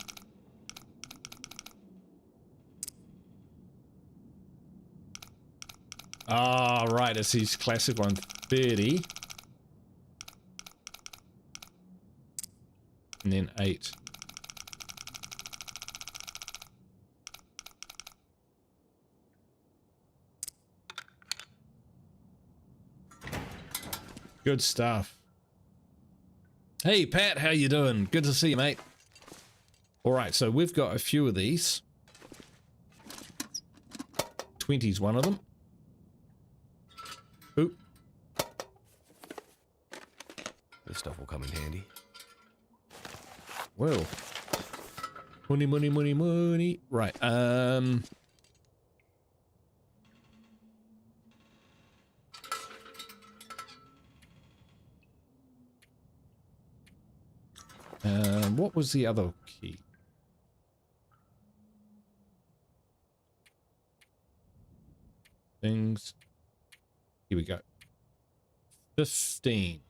Ah, right. It's his classic one. 30. And then 8. Good stuff. Hey, Pat, how you doing? Good to see you, mate. All right, so we've got a few of these. 20's one of them. Oop. This stuff will come in handy. Well. Money, money, money, money. Right, what was the other key? Things. Here we go. 15.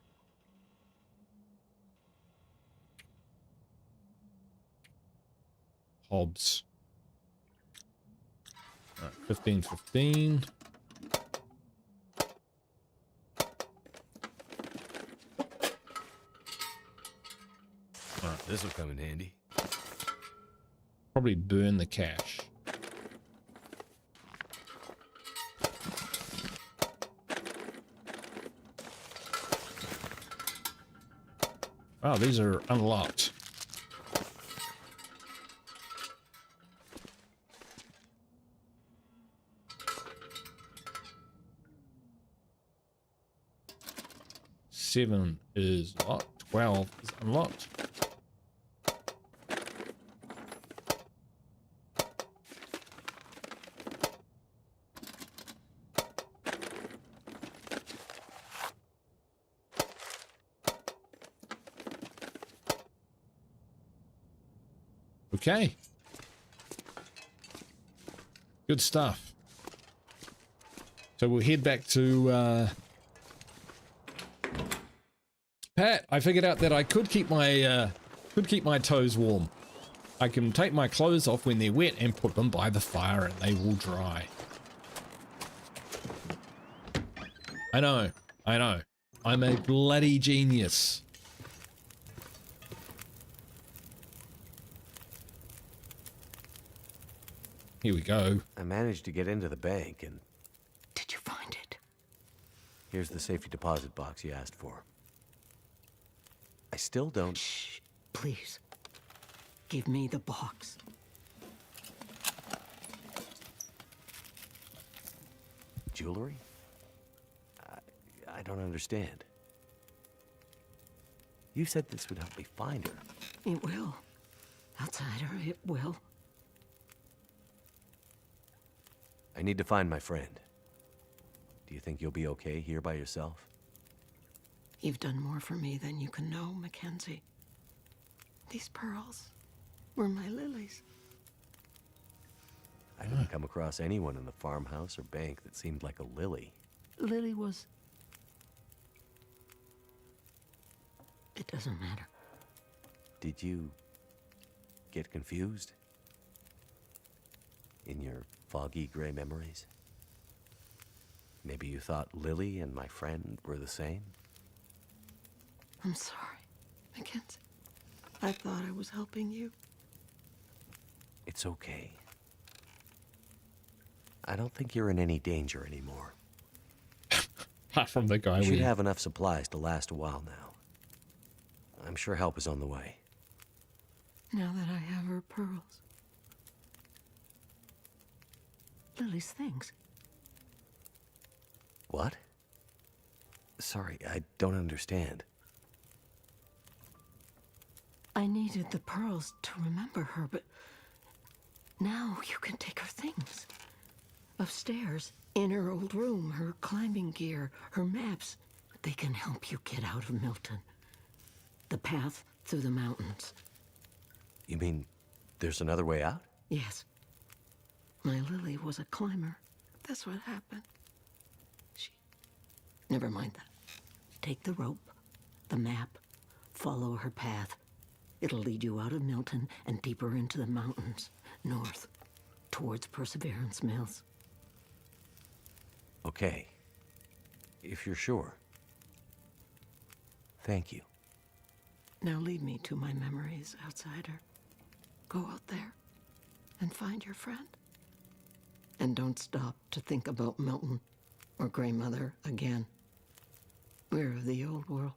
Hobbs. All right, 15, 15. This will come in handy. Probably burn the cash. Wow, these are unlocked. Seven is locked. 12 is unlocked. Okay. Good stuff. So we'll head back to Pat. I figured out that I could keep my toes warm. I can take my clothes off when they're wet and put them by the fire and they will dry. I know. I know. I'm a bloody genius. Here we go. I managed to get into the bank and... Did you find it? Here's the safety deposit box you asked for. I still don't... Shh, please. Give me the box. Jewelry? I don't understand. You said this would help me find her. It will. Outsider, it will. I need to find my friend. Do you think you'll be okay here by yourself? You've done more for me than you can know, Mackenzie. These pearls were my lilies. I didn't come across anyone in the farmhouse or bank that seemed like a lily. Lily was... It doesn't matter. Did you get confused? In your foggy gray memories? Maybe you thought Lily and my friend were the same? I'm sorry, Mackenzie. I thought I was helping you. It's okay. I don't think you're in any danger anymore. Apart from the guy You should we... have enough supplies to last a while now. I'm sure help is on the way. Now that I have her pearls. Lily's things. What? Sorry, I don't understand. I needed the pearls to remember her, but now you can take her things. Upstairs, in her old room, her climbing gear, her maps. They can help you get out of Milton. The path through the mountains. You mean there's another way out? Yes. My Lily was a climber. That's what happened. Never mind that. Take the rope, the map, follow her path. It'll lead you out of Milton and deeper into the mountains, north, towards Perseverance Mills. Okay. If you're sure. Thank you. Now lead me to my memories, outsider. Go out there and find your friend. And don't stop to think about Milton or Grey Mother again. We're of the old world.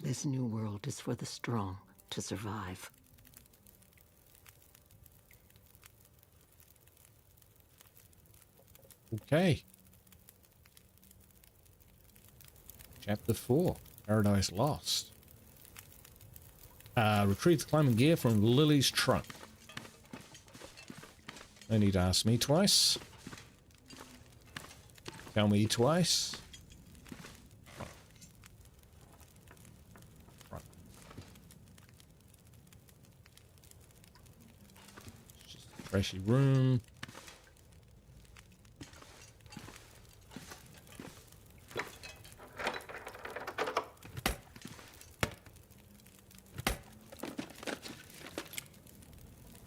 This new world is for the strong to survive. Okay. Chapter 4. Paradise Lost. Retrieve the climbing gear from Lily's trunk. No need to ask me twice. Tell me twice. Right. Just a trashy room.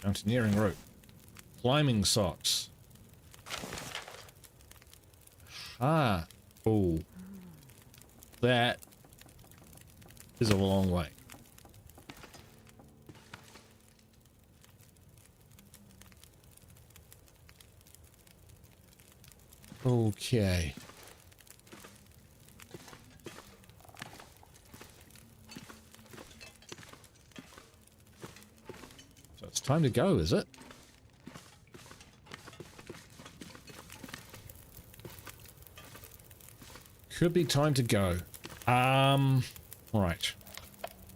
Mountaineering rope. Climbing socks. Ah. Oh. That is a long way. Okay. So it's time to go, is it? Could be time to go. Right.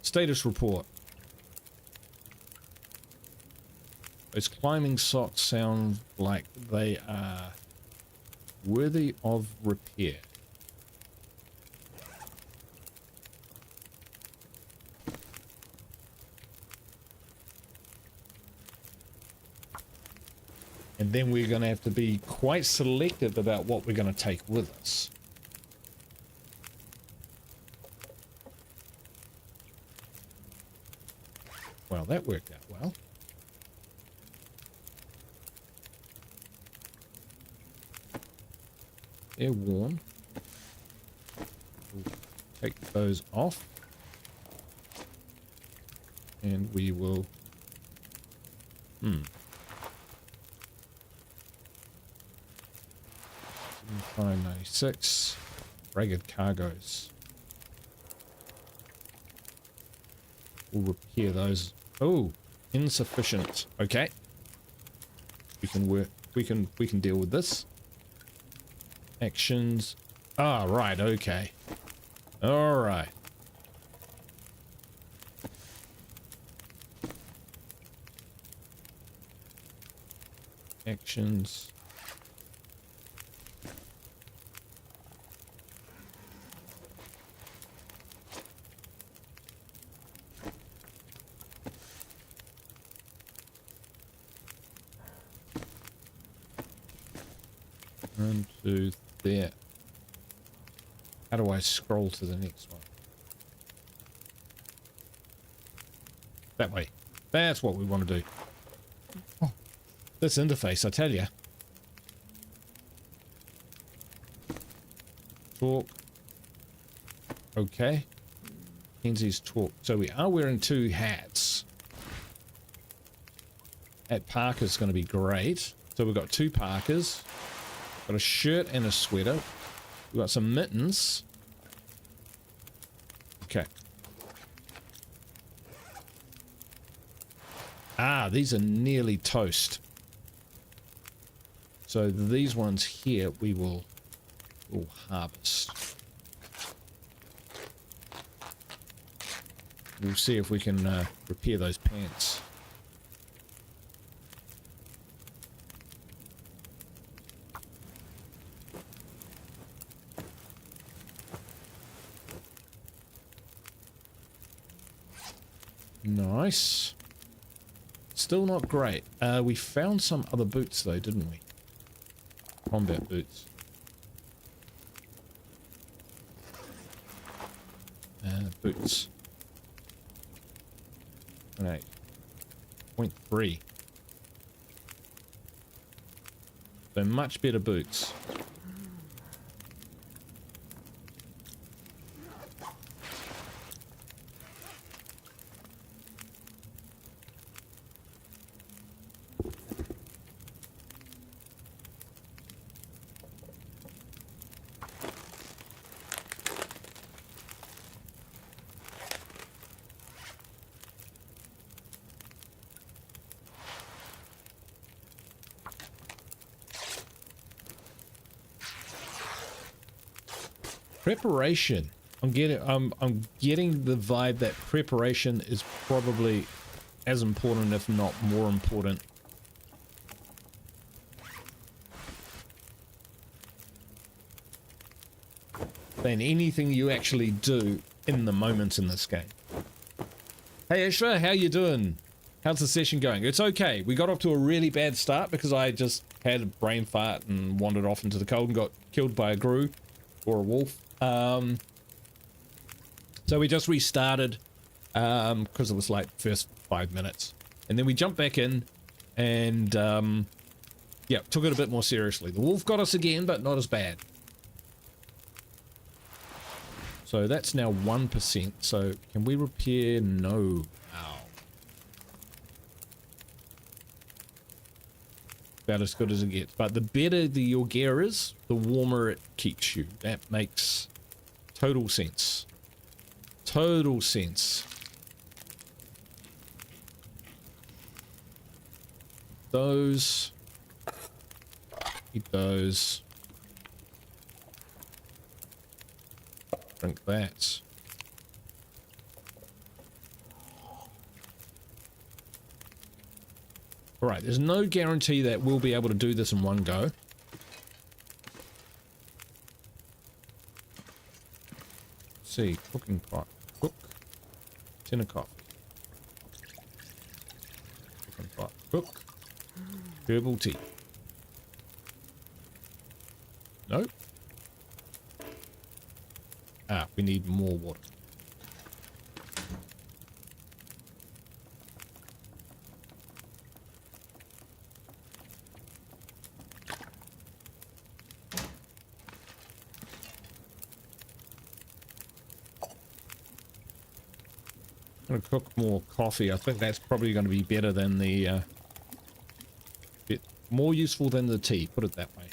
Status report. Those climbing socks sound like they are worthy of repair. And then we're going to have to be quite selective about what we're going to take with us. Well, that worked out well. They're worn. We'll take those off. And we will... 596. Ragged cargoes. We'll repair those. Oh, insufficient. Okay. We can work. We can deal with this. Actions. Ah, right. Okay. All right. Actions. One, two, there. How do I scroll to the next one? That way. That's what we want to do. Oh, this interface, I tell ya. Talk. Okay. Kenzie's talk. So we are wearing 2 hats. That parka's going to be great. So we've got 2 parkas. Got a shirt and a sweater. We've got some mittens. Okay. Ah, these are nearly toast. So these ones here we will harvest. We'll see if we can repair those pants. Nice. Still not great. We found some other boots though, didn't we? Combat boots. Boots. 0.3. So much better boots. Preparation. I'm getting the vibe that preparation is probably as important, if not more important. Than anything you actually do in the moment in this game. Hey Ishra, how you doing? How's the session going? It's okay. We got off to a really bad start because I just had a brain fart and wandered off into the cold and got killed by a grue or a wolf. So we just restarted because it was like first 5 minutes, and then we jumped back in and yeah, took it a bit more seriously. The wolf got us again, but not as bad. So that's now 1%. So can we repair? No. Ow. About as good as it gets. But the better your gear is, the warmer it keeps you. That makes total sense. Total sense. Those. Eat those. Drink that. Alright, there's no guarantee that we'll be able to do this in one go. Let's see, cooking pot. Cook. Tin of coffee. Cooking pot. Cook. Herbal tea. Nope. Ah, we need more water. I'm gonna cook more coffee. I think that's probably going to be better than the bit more useful than the tea, put it that way.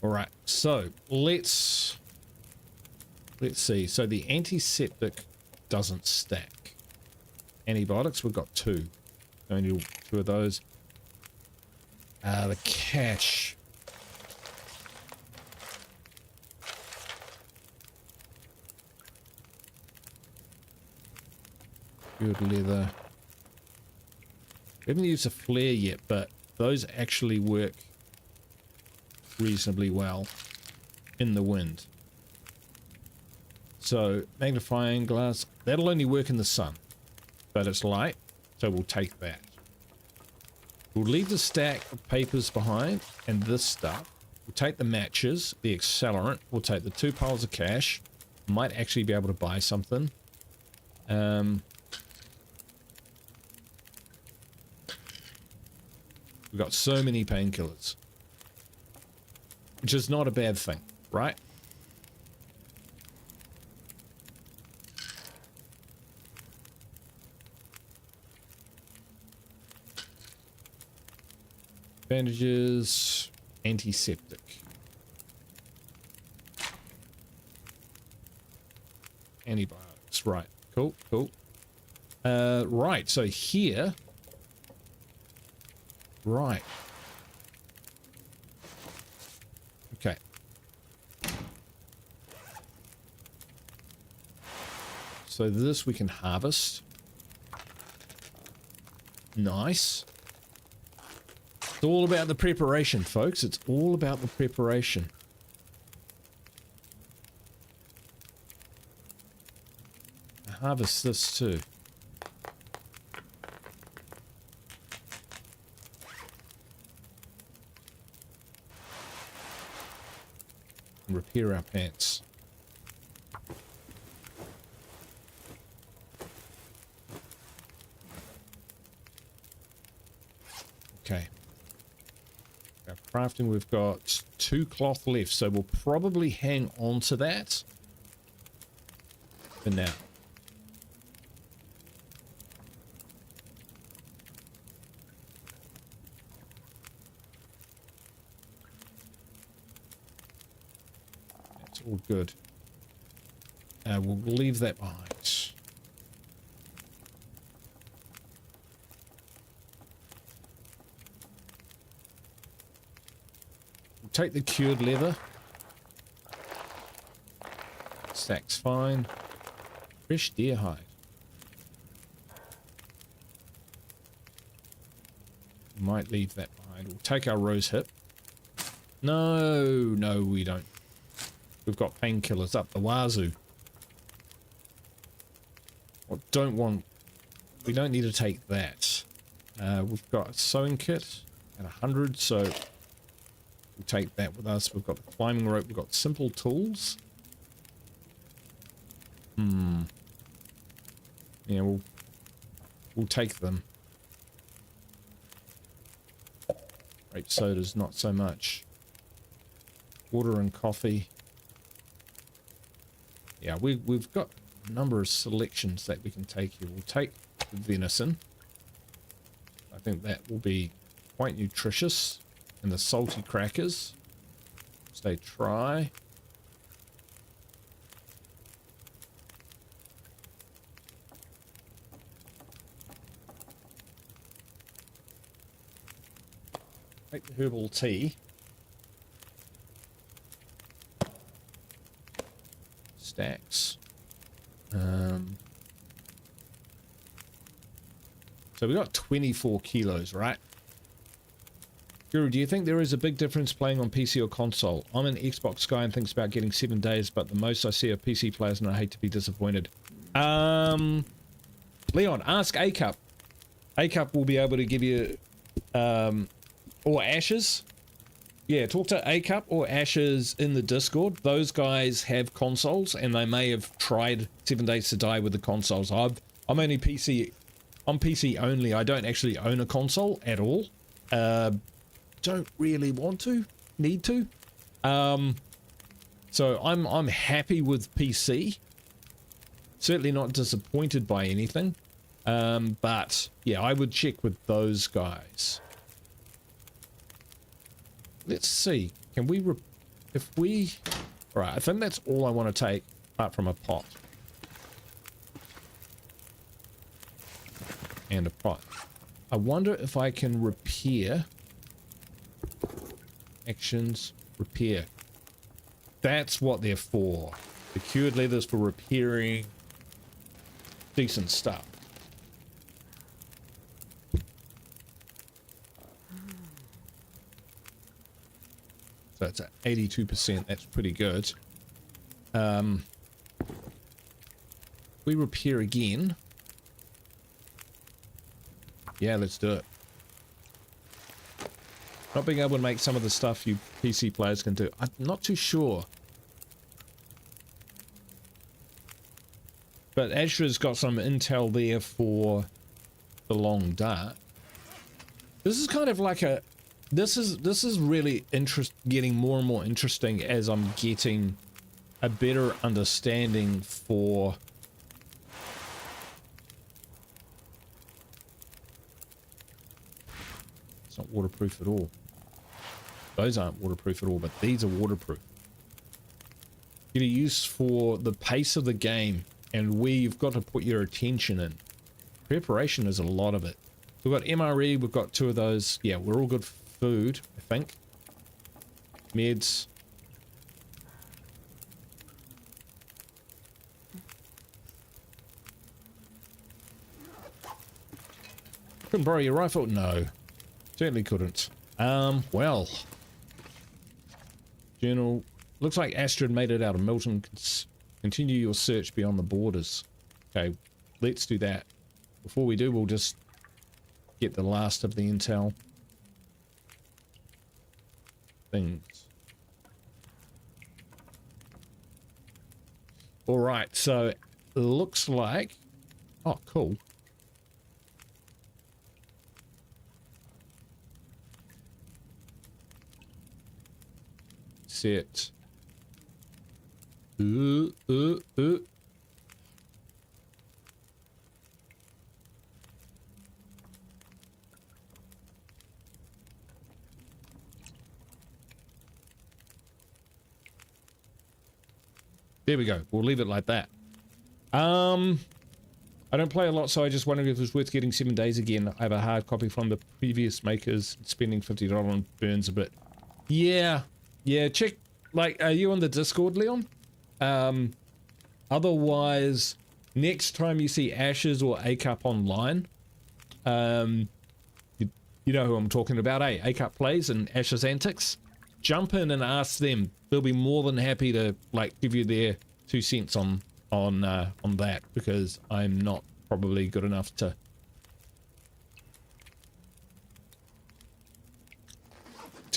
Alright, so let's see. So the antiseptic doesn't stack. Antibiotics, we've got 2. Only 2 of those. The cash. Good leather. We haven't used a flare yet, but those actually work reasonably well in the wind. So magnifying glass, that'll only work in the sun, but it's light, so we'll take that. We'll leave the stack of papers behind and this stuff. We'll take the matches, the accelerant, we'll take the 2 piles of cash. Might actually be able to buy something. We've got so many painkillers, which is not a bad thing, right? Bandages, antiseptic. Antibiotics, right. Cool, cool. Right, so here. Right. Okay. So this we can harvest. Nice. It's all about the preparation, folks. It's all about the preparation. Harvest this too. And repair our pants. Okay. Our crafting, we've got 2 cloth left, so we'll probably hang on to that for now. All good. We'll leave that behind. We'll take the cured leather. Stack's fine. Fresh deer hide. Might leave that behind. We'll take our rose hip. No, we don't. We've got painkillers up the wazoo. What don't want... We don't need to take that. We've got a sewing kit at 100, so we'll take that with us. We've got the climbing rope. We've got simple tools. Yeah, we'll take them. Grape sodas, not so much. Water and coffee. Yeah, we've got a number of selections that we can take here. We'll take the venison. I think that will be quite nutritious. And the salty crackers. Stay try. Take the herbal tea. Stacks. So we got 24 kilos, right? Guru, do you think there is a big difference playing on PC or console? I'm an Xbox guy and thinks about getting 7 days, but the most I see are PC players and I hate to be disappointed. Leon, ask A-Cup. A-Cup will be able to give you, or Ashes. Yeah, talk to A-Cup or Ashes in the Discord. Those guys have consoles and they may have tried 7 Days to Die with the consoles. I'm only PC. I'm PC only. I don't actually own a console at all. Don't really want to. Need to. So I'm happy with PC. Certainly not disappointed by anything. But yeah, I would check with those guys. Let's see. Can we... if we... Alright, I think that's all I want to take, apart from a pot. And a pot. I wonder if I can repair... Actions, repair. That's what they're for. The cured leather's for repairing decent stuff. So it's at 82%. That's pretty good. We repair again. Yeah, let's do it. Not being able to make some of the stuff you PC players can do. I'm not too sure. But Ashra's got some intel there for the Long Dark. This is kind of like a... This is really getting more and more interesting as I'm getting a better understanding for... It's not waterproof at all. Those aren't waterproof at all, but these are waterproof. Get a use for the pace of the game and where you've got to put your attention in. Preparation is a lot of it. We've got MRE, we've got 2 of those. Yeah, we're all good for food, I think. Meds. Couldn't borrow your rifle? No. Certainly couldn't. Well. Journal. Looks like Astrid made it out of Milton. Continue your search beyond the borders. Okay, let's do that. Before we do, we'll just get the last of the intel. Things. Alright, so it looks like... Oh, cool. Set. There we go. We'll leave it like that. I don't play a lot, so I just wondered if it was worth getting 7 days again. I have a hard copy from the previous makers. Spending $50 on burns a bit. Yeah. Yeah, check. Like, are you on the Discord, Leon? Otherwise, next time you see Ashes or A-Cup online, you know who I'm talking about, eh? A-Cup Plays and Ashes Antics. Jump in and ask them. They'll be more than happy to, like, give you their 2 cents on that, because I'm not probably good enough to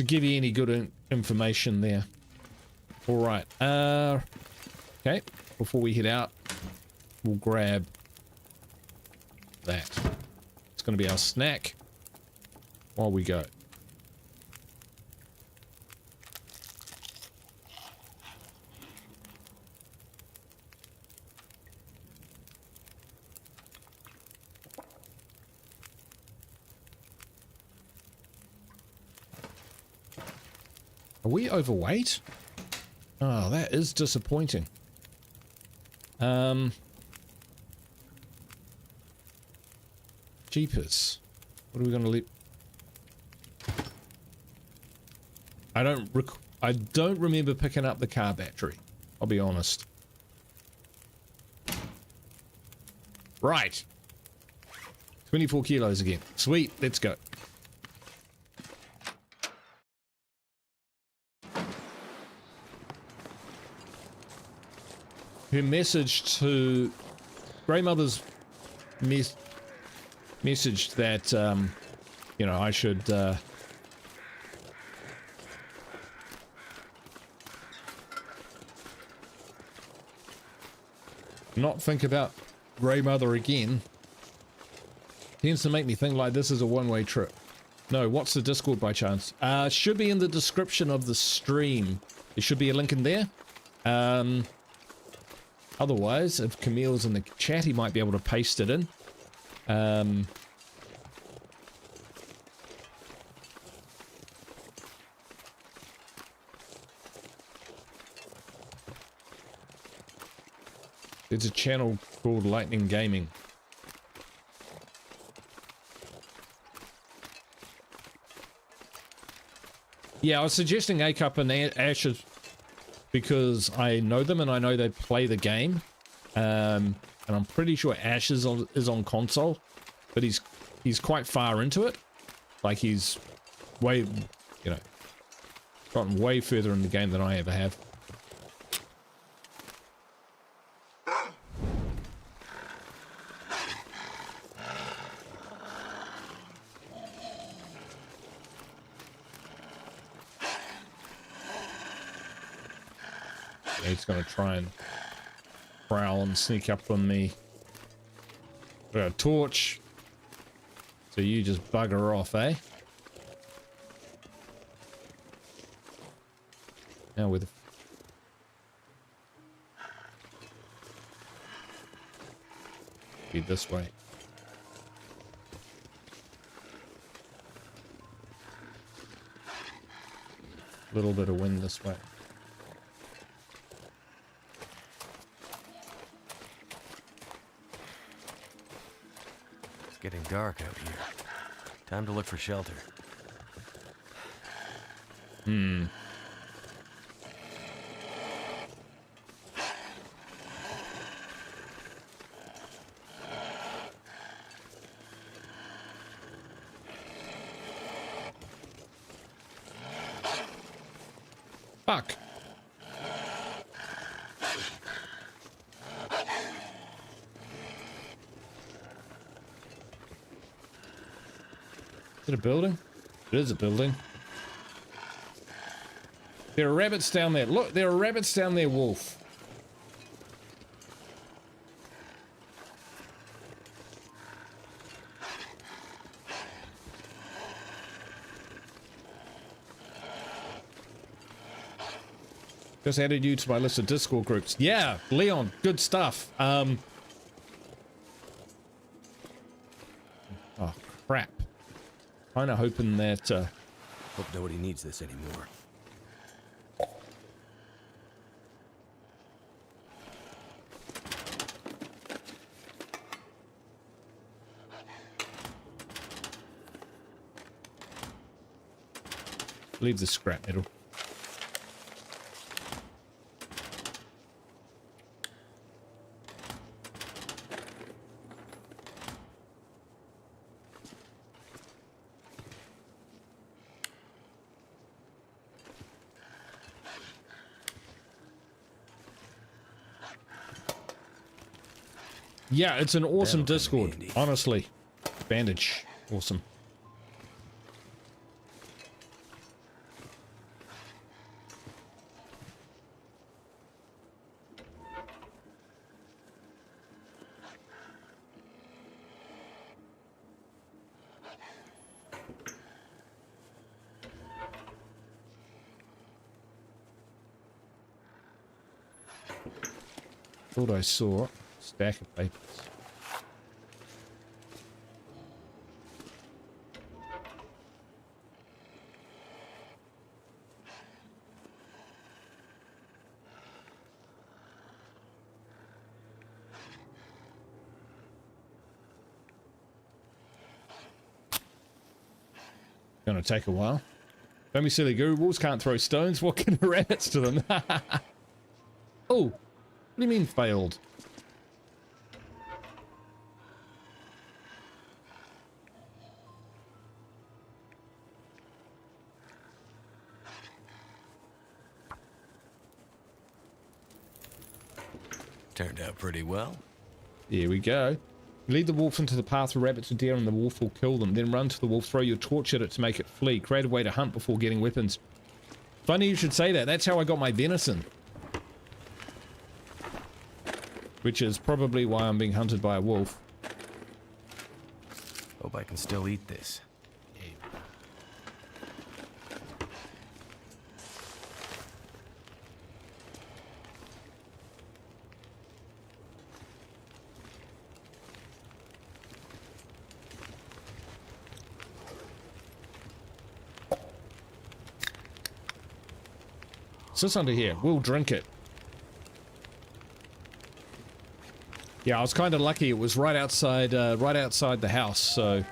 give you any good information there. All right. Okay. Before we head out, we'll grab that. It's going to be our snack while we go. Are we overweight? Oh, that is disappointing. Jeepers. What are we going to leave? I don't remember picking up the car battery. I'll be honest. Right. 24 kilos again. Sweet. Let's go. Her message to Greymother's message that, you know, I should, not think about Greymother again. Tends to make me think like this is a one-way trip. No, what's the Discord by chance? Should be in the description of the stream. There should be a link in there. Otherwise, if Camille's in the chat, he might be able to paste it in. There's a channel called Lightning Gaming. Yeah, I was suggesting A-Cup and Ashes because I know them and I know they play the game. And I'm pretty sure Ashes is on console, but he's quite far into it. Like he's way, you know, Gotten way further in the game than I ever have. He's gonna try and prowl and sneak up on me. Got a torch. So you just bugger off, eh? Now with be this way. A little bit of wind this way. It's getting dark out here. Time to look for shelter. Fuck. Is it a building? It is a building. There are rabbits down there. Look, there are rabbits down there, Wolf. Just added you to my list of Discord groups. Yeah, Leon, good stuff. Oh, crap. Kind of hoping that... Hope nobody needs this anymore. Leave the scrap metal. Yeah, it's an awesome Discord, honestly. Bandage, awesome. Thought I saw a stack of papers. Gonna take a while. Don't be silly, Guru. Wolves can't throw stones. What can rabbits to them? Oh, what do you mean failed? Turned out pretty well. Here we go. Lead the wolf into the path where rabbits or deer and the wolf will kill them. Then run to the wolf, throw your torch at it to make it flee. Create a way to hunt before getting weapons. Funny you should say that. That's how I got my venison. Which is probably why I'm being hunted by a wolf. Hope I can still eat this. Sits under here. We'll drink it. Yeah, I was kind of lucky. It was right outside the house, so...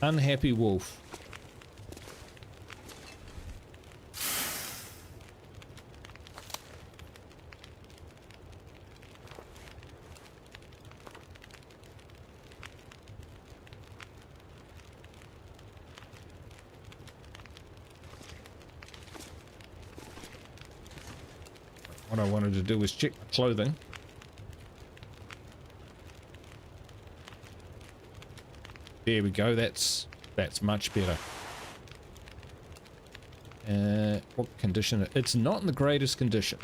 Unhappy wolf. What I wanted to do was check my clothing. There we go. That's much better. What condition? It's not in the greatest condition.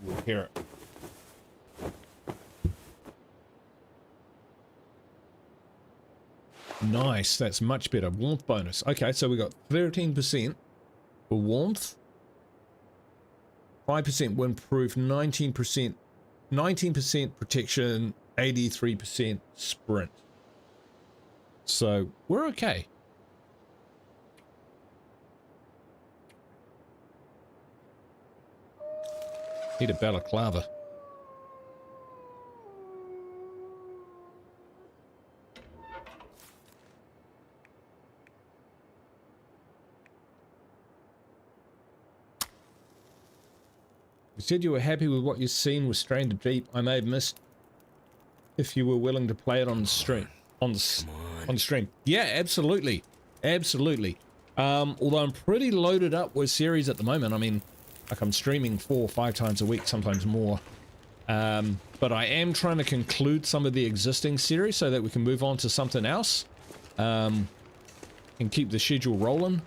We'll hear it. Nice, that's much better. Warmth bonus. Okay, so we got 13% for warmth, 5% windproof, 19% protection, 83% sprint. So we're okay. Need a balaclava. You said you were happy with what you've seen with Stranded Deep. I may have missed if you were willing to play it on the stream. On the stream. Yeah, absolutely. Absolutely. Although I'm pretty loaded up with series at the moment. I mean, like I'm streaming 4 or 5 times a week, sometimes more. But I am trying to conclude some of the existing series so that we can move on to something else. And keep the schedule rolling.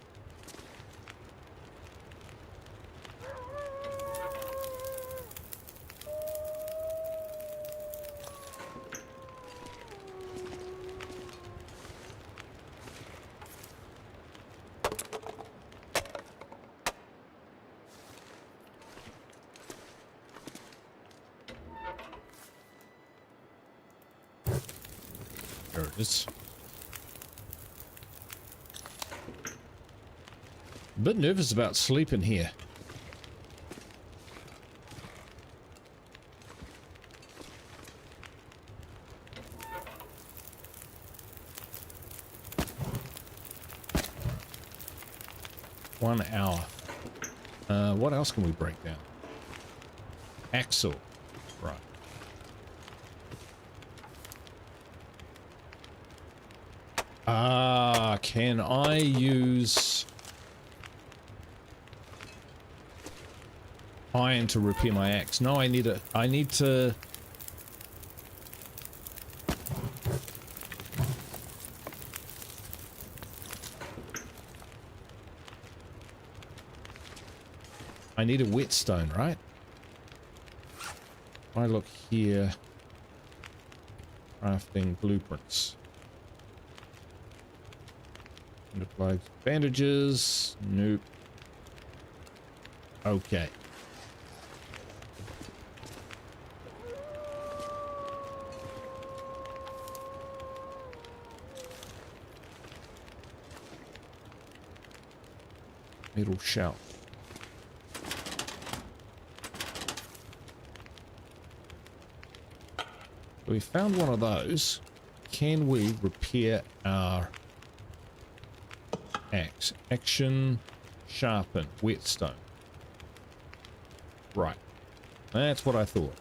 There it is. A bit nervous about sleeping here. One hour. What else can we break down? Axle. Right. Can I use iron to repair my axe? No, I need to I need to a whetstone, right? If I look here, crafting blueprints. Applied bandages. Nope. Okay. Metal shelf. So we found one of those. Can we repair our axe? Action, sharpen, whetstone. Right. That's what I thought.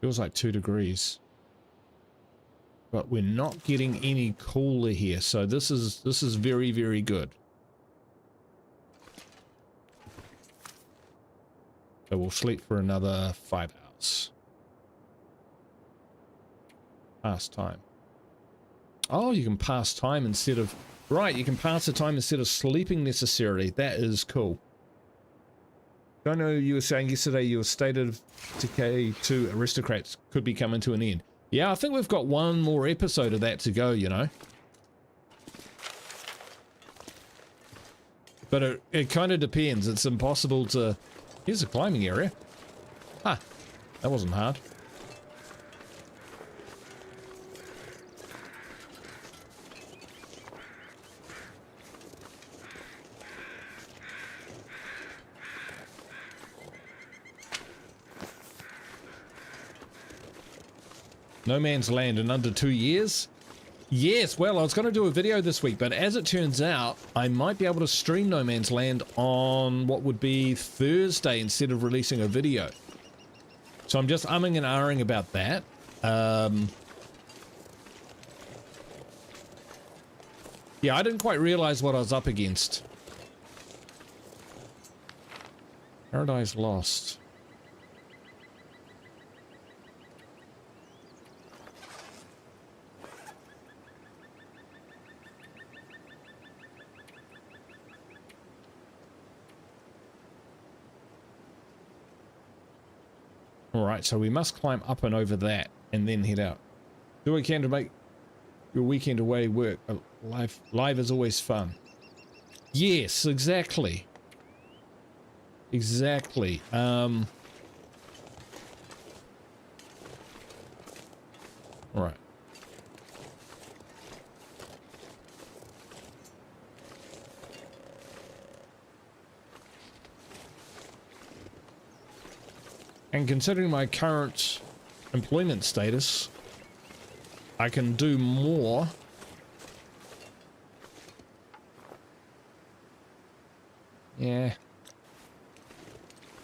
Feels like 2 degrees. But we're not getting any cooler here, so this is very, very good. So we'll sleep for another 5 hours. Pass time. Oh, you can pass time instead of... Right, you can pass the time instead of sleeping necessarily. That is cool. I know you were saying yesterday your State of Decay 2 Aristocrats could be coming to an end. Yeah, I think we've got one more episode of that to go, you know. But it kind of depends. It's impossible to... Here's a climbing area. Ah, that wasn't hard. No Man's Land in under 2 years? Yes, well, I was going to do a video this week, but as it turns out, I might be able to stream No Man's Land on what would be Thursday instead of releasing a video. So I'm just umming and ahhing about that. Yeah, I didn't quite realize what I was up against. Paradise Lost. Alright, so we must climb up and over that and then head out. Do what we can to make your weekend away work. Live is always fun. Yes, exactly. Exactly. Alright. And considering my current employment status, I can do more. Yeah.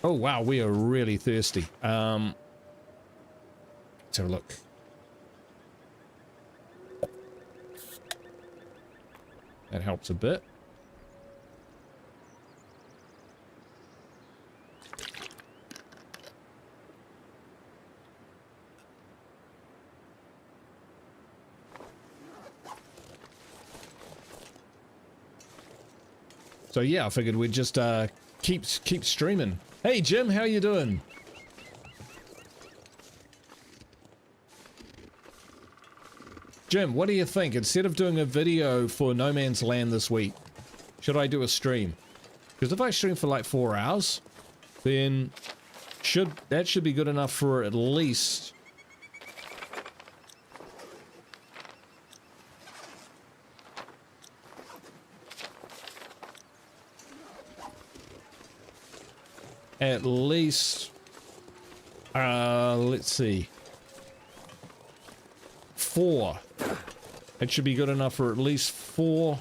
Oh wow, we are really thirsty. Let's have a look. That helps a bit. So yeah, I figured we'd just keep streaming. Hey Jim, how you doing? Jim, what do you think? Instead of doing a video for No Man's Land this week, should I do a stream? Because if I stream for like 4 hours, then that should be good enough for at least let's see, 4. It should be good enough for at least 4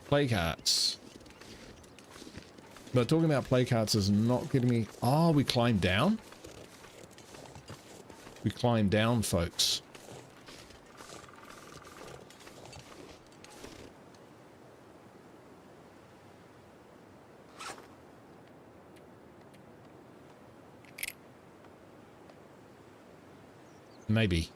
play carts. But talking about play carts is not getting me. Oh, we climbed down? We climbed down, folks. Maybe.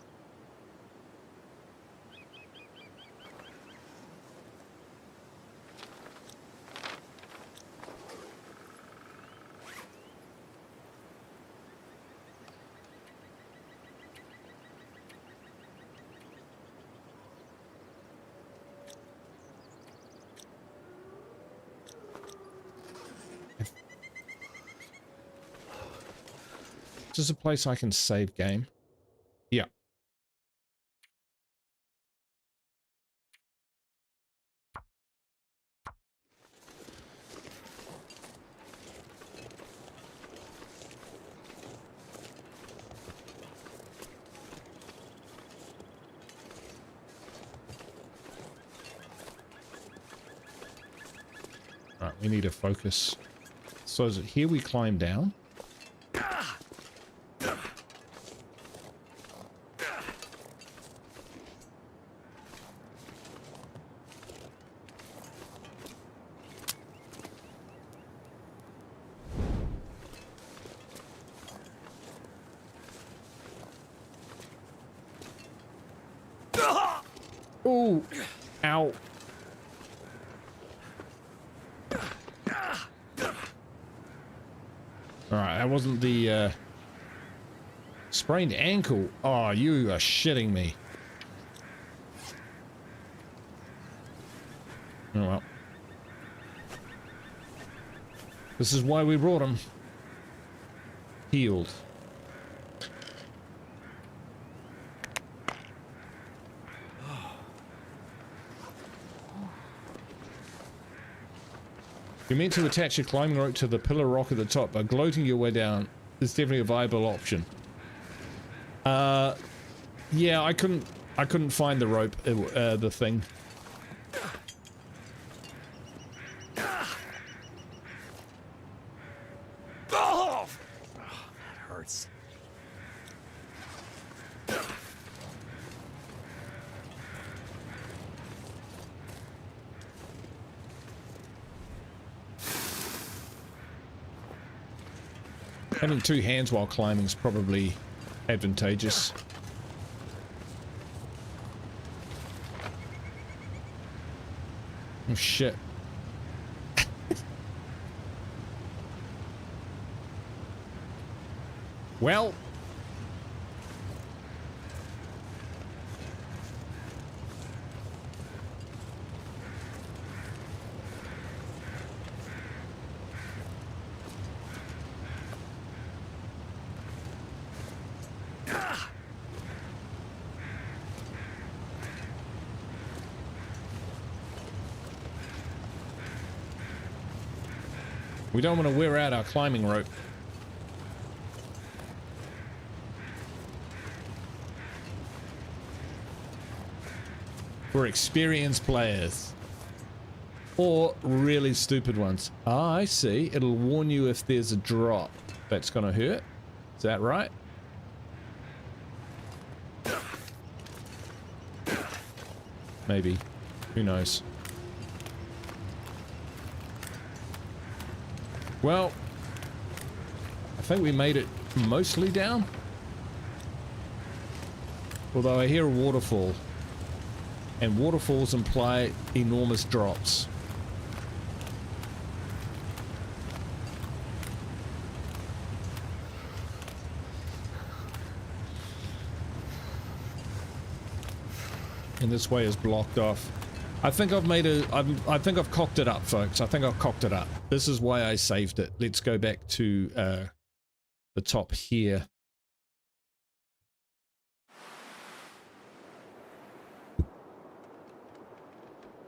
This is a place I can save game. Yeah. All right, we need to focus. So is it here we climb down? Oh, ow. Alright, that wasn't the sprained ankle. Oh, you are shitting me. Oh well. This is why we brought him. Healed. You're meant to attach your climbing rope to the pillar rock at the top, but gloating your way down is definitely a viable option. Yeah, I couldn't find the rope, the thing. Oh, that hurts. Having two hands while climbing is probably advantageous. Oh shit. Well. We don't want to wear out our climbing rope. For experienced players. Or really stupid ones. Ah, I see. It'll warn you if there's a drop that's gonna hurt. Is that right? Maybe. Who knows? Well, I think we made it mostly down. Although I hear a waterfall. And waterfalls imply enormous drops. And this way is blocked off. I think I've made a... I think I've cocked it up, folks. I think I've cocked it up. This is why I saved it. Let's go back to the top here.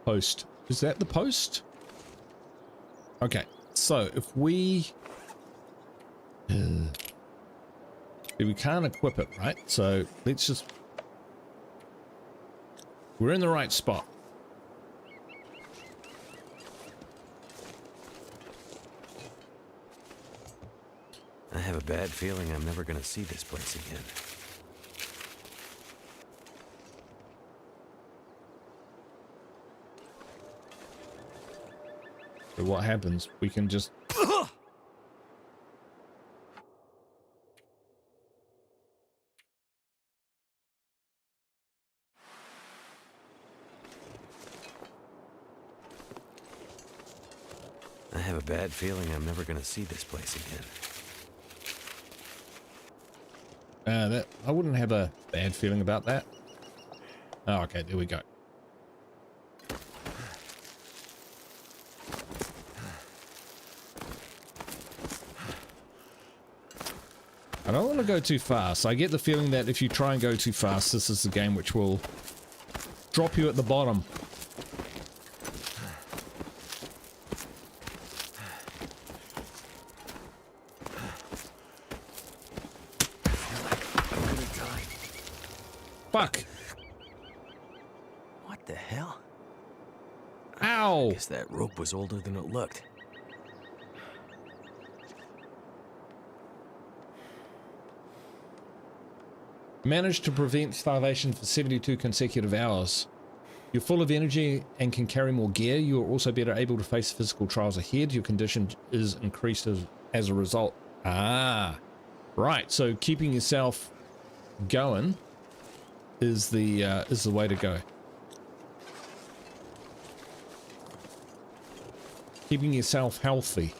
Post. Is that the post? Okay. So if we... we can't equip it, right? So let's just... We're in the right spot. I have a bad feeling I'm never going to see this place again. So what happens? We can just... I have a bad feeling I'm never going to see this place again. I wouldn't have a bad feeling about that. Oh, okay, there we go. I don't want to go too fast. I get the feeling that if you try and go too fast, this is the game which will drop you at the bottom. Fuck. What the hell? Ow. I guess that rope was older than it looked. Managed to prevent starvation for 72 consecutive hours. You're full of energy and can carry more gear. You are also better able to face physical trials ahead. Your condition is increased as a result. Ah, right. So keeping yourself going is the way to go. Keeping yourself healthy.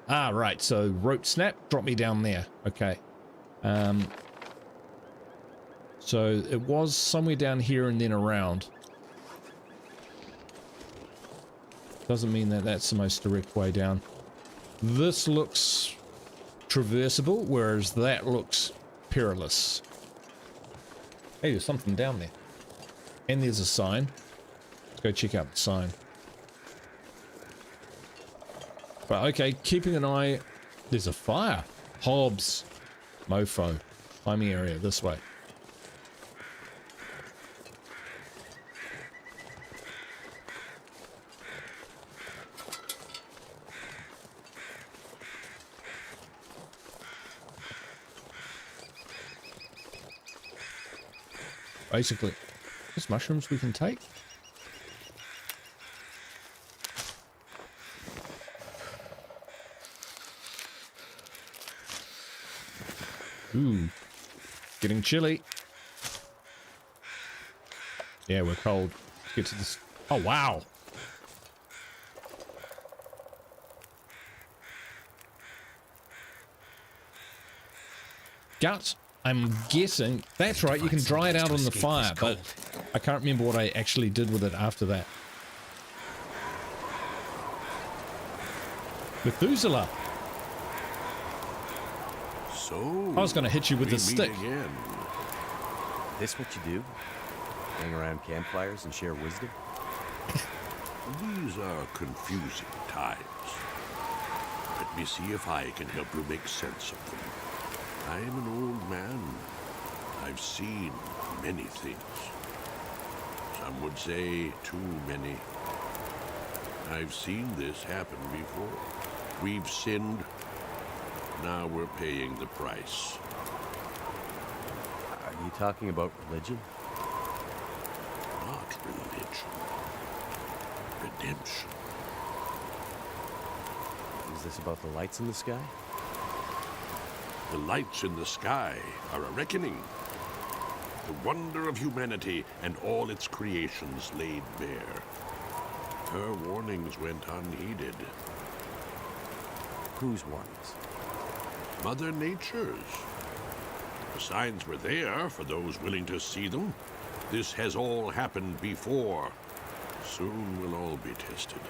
Ah, right. So rope snap, drop me down there. Okay. So it was somewhere down here and then around. Doesn't mean that that's the most direct way down. This looks traversable, whereas that looks perilous. Hey, there's something down there. And there's a sign. Let's go check out the sign. But okay, keeping an eye. There's a fire. Hobbs. Mofo. Climbing area this way. Basically, there's mushrooms we can take. Ooh, getting chilly. Yeah, we're cold. Let's get to this. Oh, wow. Guts. I'm guessing. That's right, you can dry it out on the fire, but I can't remember what I actually did with it after that. Methuselah. So I was going to hit you with we a stick. meet again. This what you do? Hang around campfires and share wisdom? These are confusing times. Let me see if I can help you make sense of them. I'm an old man. I've seen many things. Some would say too many. I've seen this happen before. We've sinned. Now we're paying the price. Are you talking about religion? Not religion. Redemption. Is this about the lights in the sky? The lights in the sky are a reckoning. The wonder of humanity and all its creations laid bare. Her warnings went unheeded. Whose warnings? Mother Nature's. The signs were there for those willing to see them. This has all happened before. Soon we'll all be tested.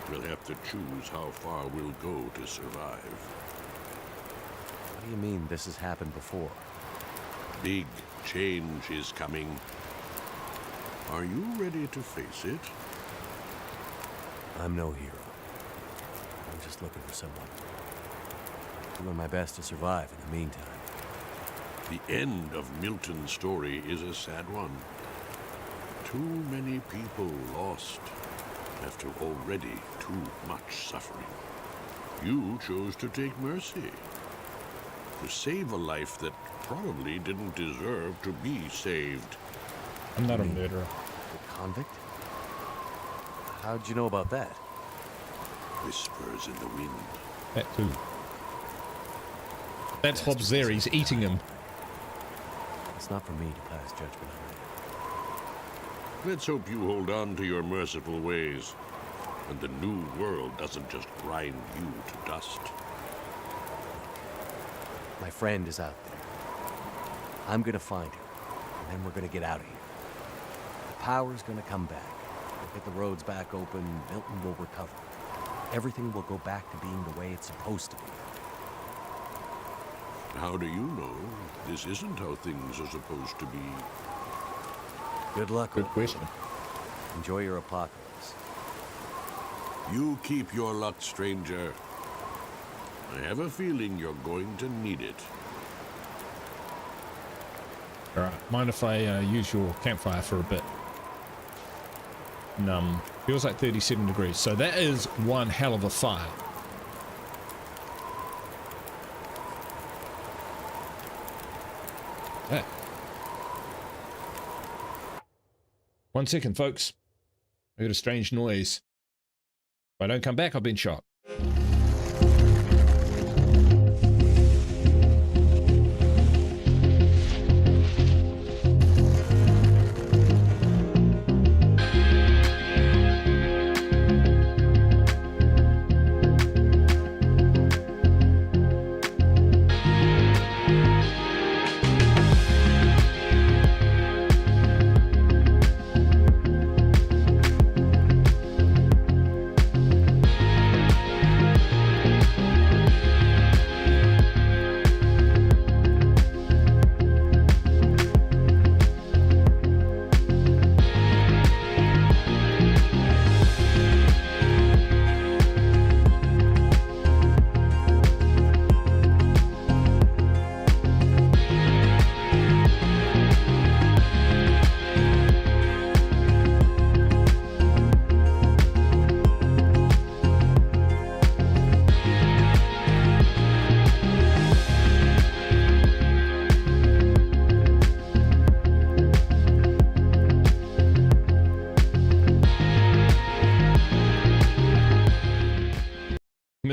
We'll have to choose how far we'll go to survive. What do you mean this has happened before? Big change is coming. Are you ready to face it? I'm no hero. I'm just looking for someone. Doing my best to survive in the meantime. The end of Milton's story is a sad one. Too many people lost after already too much suffering. You chose to take mercy. To save a life that probably didn't deserve to be saved. I'm not a murderer. A convict? How'd you know about that? Whispers in the wind. That too. That's Hobbs there, he's eating him. It's not for me to pass judgment on it. Let's hope you hold on to your merciful ways, and the new world doesn't just grind you to dust. My friend is out there. I'm gonna find her, and then we're gonna get out of here. The power's gonna come back. We'll get the roads back open, Milton will recover. Everything will go back to being the way it's supposed to be. How do you know this isn't how things are supposed to be? Good luck. Good question. Enjoy your apocalypse. You keep your luck, stranger. I have a feeling you're going to need it. Alright, mind if I use your campfire for a bit? Feels like 37 degrees, so that is one hell of a fire. Yeah. 1 second, folks. I heard a strange noise. If I don't come back, I've been shot.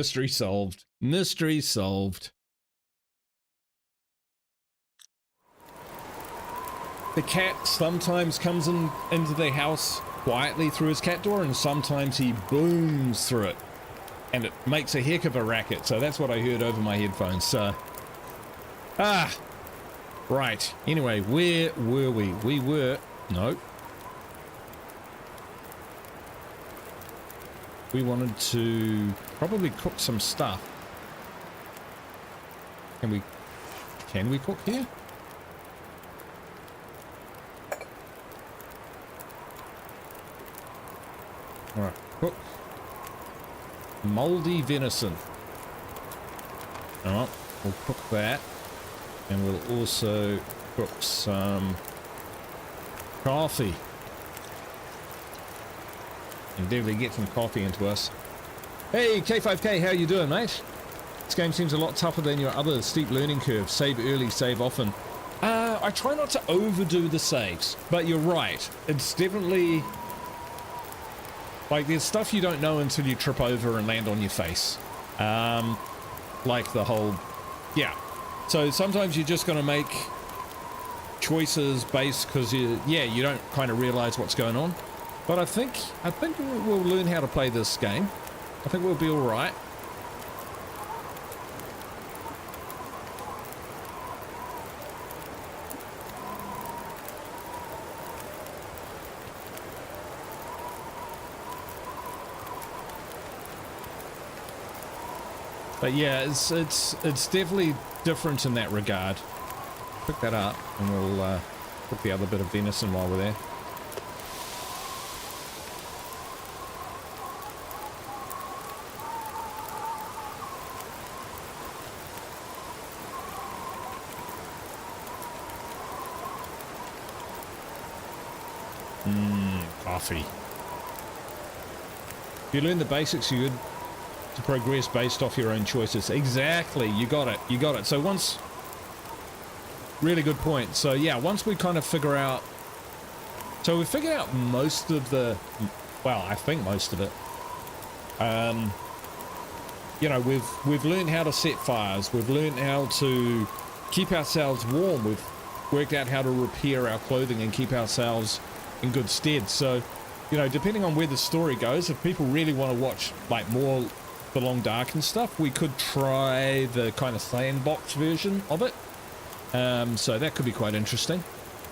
Mystery solved. Mystery solved. The cat sometimes comes into the house quietly through his cat door, and sometimes he booms through it. And it makes a heck of a racket, so that's what I heard over my headphones, so... Right. Anyway, where were we? We were... No. We wanted to probably cook some stuff. Can we cook here? Alright, cook. Moldy venison. Alright, we'll cook that. And we'll also cook some coffee. And definitely get some coffee into us. Hey, K5K, how you doing, mate? This game seems a lot tougher than your other steep learning curve. Save early, save often. I try not to overdo the saves, but you're right. It's definitely... Like, there's stuff you don't know until you trip over and land on your face. Like the whole... Yeah. So sometimes you're just going to make choices based because you don't kind of realize what's going on. But I think we'll learn how to play this game. I think we'll be all right. But yeah, it's definitely different in that regard. Pick that up, and we'll put the other bit of venison while we're there. Coffee. If you learn the basics, you're good to progress based off your own choices. Exactly, you got it. So once... Really good point. So yeah, once we kind of figure out... So we figured out most of the... Well, I think most of it. You know, we've learned how to set fires. We've learned how to keep ourselves warm. We've worked out how to repair our clothing and keep ourselves in good stead. So, you know, depending on where the story goes, if people really want to watch like more the Long Dark and stuff, we could try the kind of sandbox version of it. So that could be quite interesting.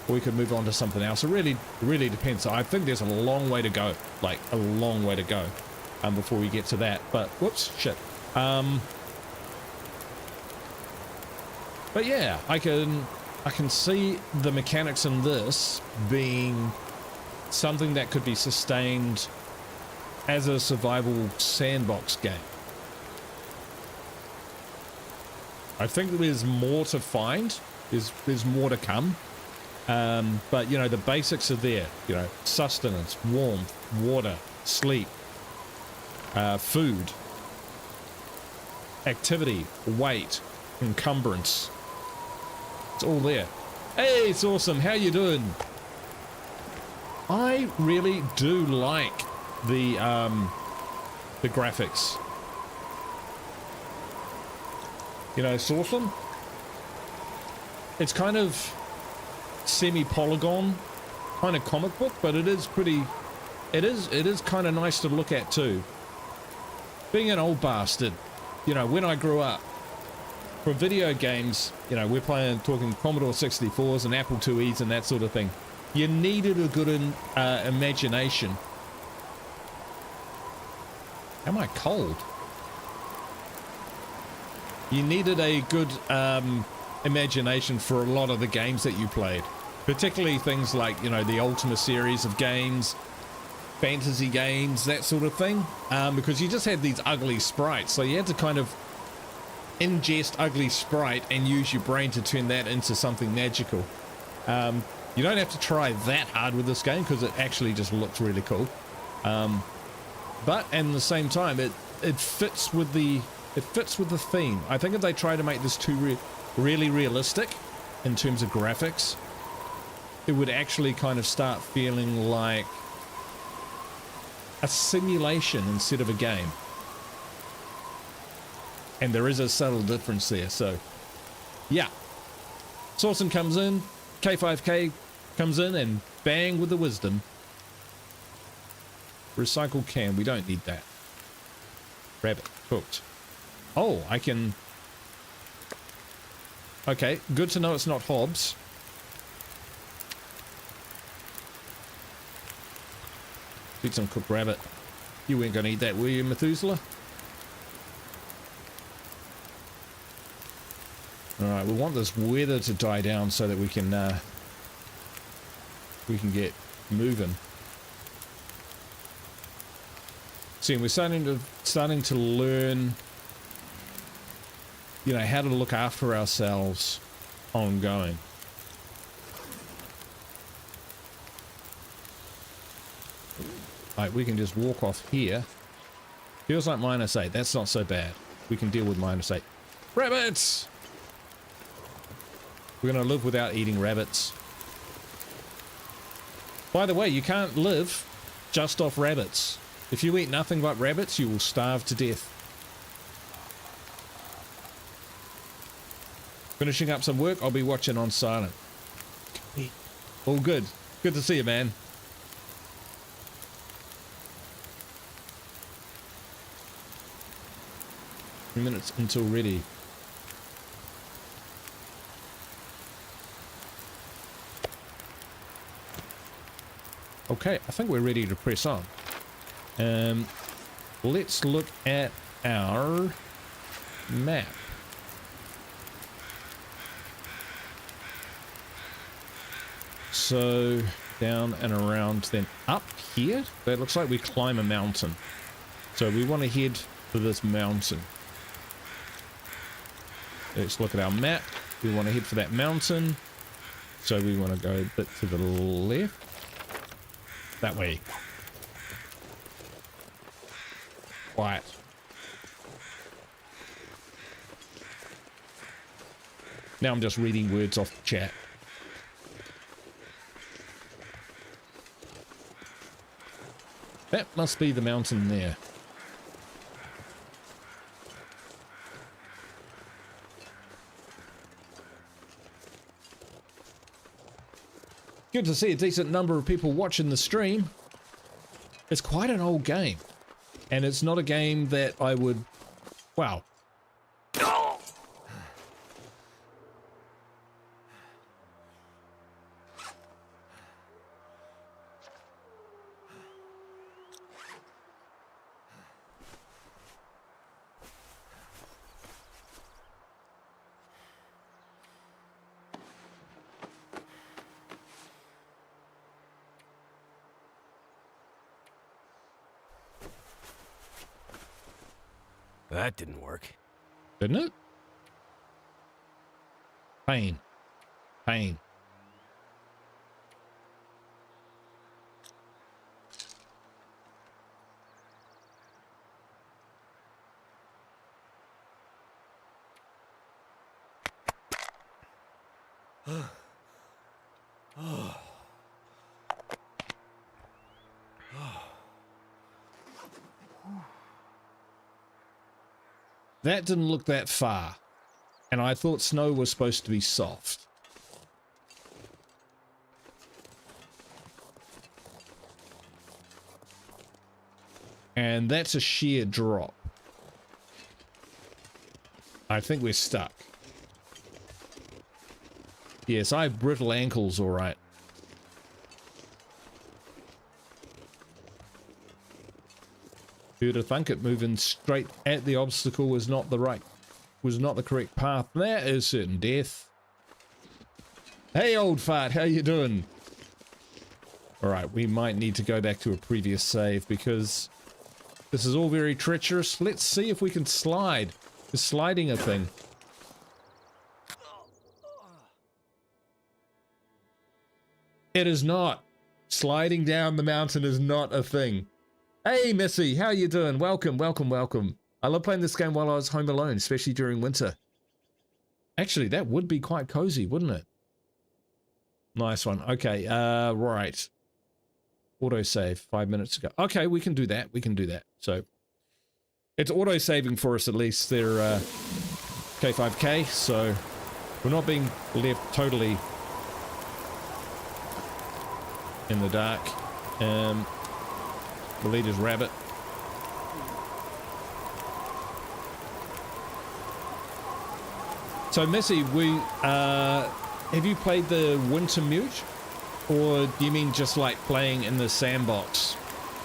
Or we could move on to something else. It really depends. I think there's a long way to go, like a long way to go, before we get to that. But whoops, shit. But yeah, I can see the mechanics in this being something that could be sustained as a survival sandbox game. I think there's more to find. There's more to come. But you know, the basics are there. You know, sustenance, warmth, water, sleep, food, activity, weight, encumbrance. It's all there. Hey, it's awesome. How you doing? I really do like the graphics. You know, it's awesome. It's kind of semi-polygon, kind of comic book, but it is pretty. It is kind of nice to look at too. Being an old bastard, you know, when I grew up, for video games, you know, we're talking Commodore 64s and Apple IIes and that sort of thing. You needed a good imagination. Am I cold? You needed a good imagination for a lot of the games that you played. Particularly things like, you know, the Ultima series of games, fantasy games, that sort of thing. Because you just had these ugly sprites, so you had to kind of ingest ugly sprite and use your brain to turn that into something magical. You don't have to try that hard with this game because it actually just looks really cool. But at the same time, it fits with the theme. I think if they try to make this too really realistic in terms of graphics, it would actually kind of start feeling like a simulation instead of a game. And there is a subtle difference there. So, yeah. Sawson comes in, K5K comes in, and bang with the wisdom. Recycle can, we don't need that. Rabbit, cooked. Oh, I can... Okay, good to know it's not Hobbs. Eat some cooked rabbit. You weren't going to eat that, were you, Methuselah? Alright, we want this weather to die down so that we can get moving. See, we're starting to learn, you know, how to look after ourselves ongoing. Like, we can just walk off here. Feels like -8. That's not so bad. We can deal with -8. Rabbits! We're going to live without eating rabbits. By the way, you can't live just off rabbits. If you eat nothing but rabbits, you will starve to death. Finishing up some work, I'll be watching on silent. All good. Good to see you, man. Minutes until ready. Okay, I think we're ready to press on. Let's look at our map. So down and around, then up here. That looks like we climb a mountain. So we want to head for this mountain. Let's look at our map. We want to head for that mountain. So we want to go a bit to the left. That way. Quiet. Now I'm just reading words off the chat. That must be the mountain there. Good to see a decent number of people watching the stream. It's quite an old game. And it's not a game that I would... Wow. That didn't work. Didn't it? Pain. Pain. That didn't look that far, and I thought snow was supposed to be soft. And that's a sheer drop. I think we're stuck. Yes, I have brittle ankles, all right. Who'd have thunk it, moving straight at the obstacle was not the correct path. That is certain death. Hey, old fart, how you doing? All right, we might need to go back to a previous save because this is all very treacherous. Let's see if we can slide. Is sliding a thing? It is not. Sliding down the mountain is not a thing. Hey, Missy, how you doing? Welcome, welcome, welcome. I love playing this game while I was home alone, especially during winter. Actually, that would be quite cozy, wouldn't it? Nice one. Okay, right. Autosave 5 minutes ago. Okay, we can do that. We can do that. So, It's auto-saving for us at least. They're K5K, so we're not being left totally in the dark. The leader's rabbit. So Missy, have you played the Wintermute, or do you mean just like playing in the sandbox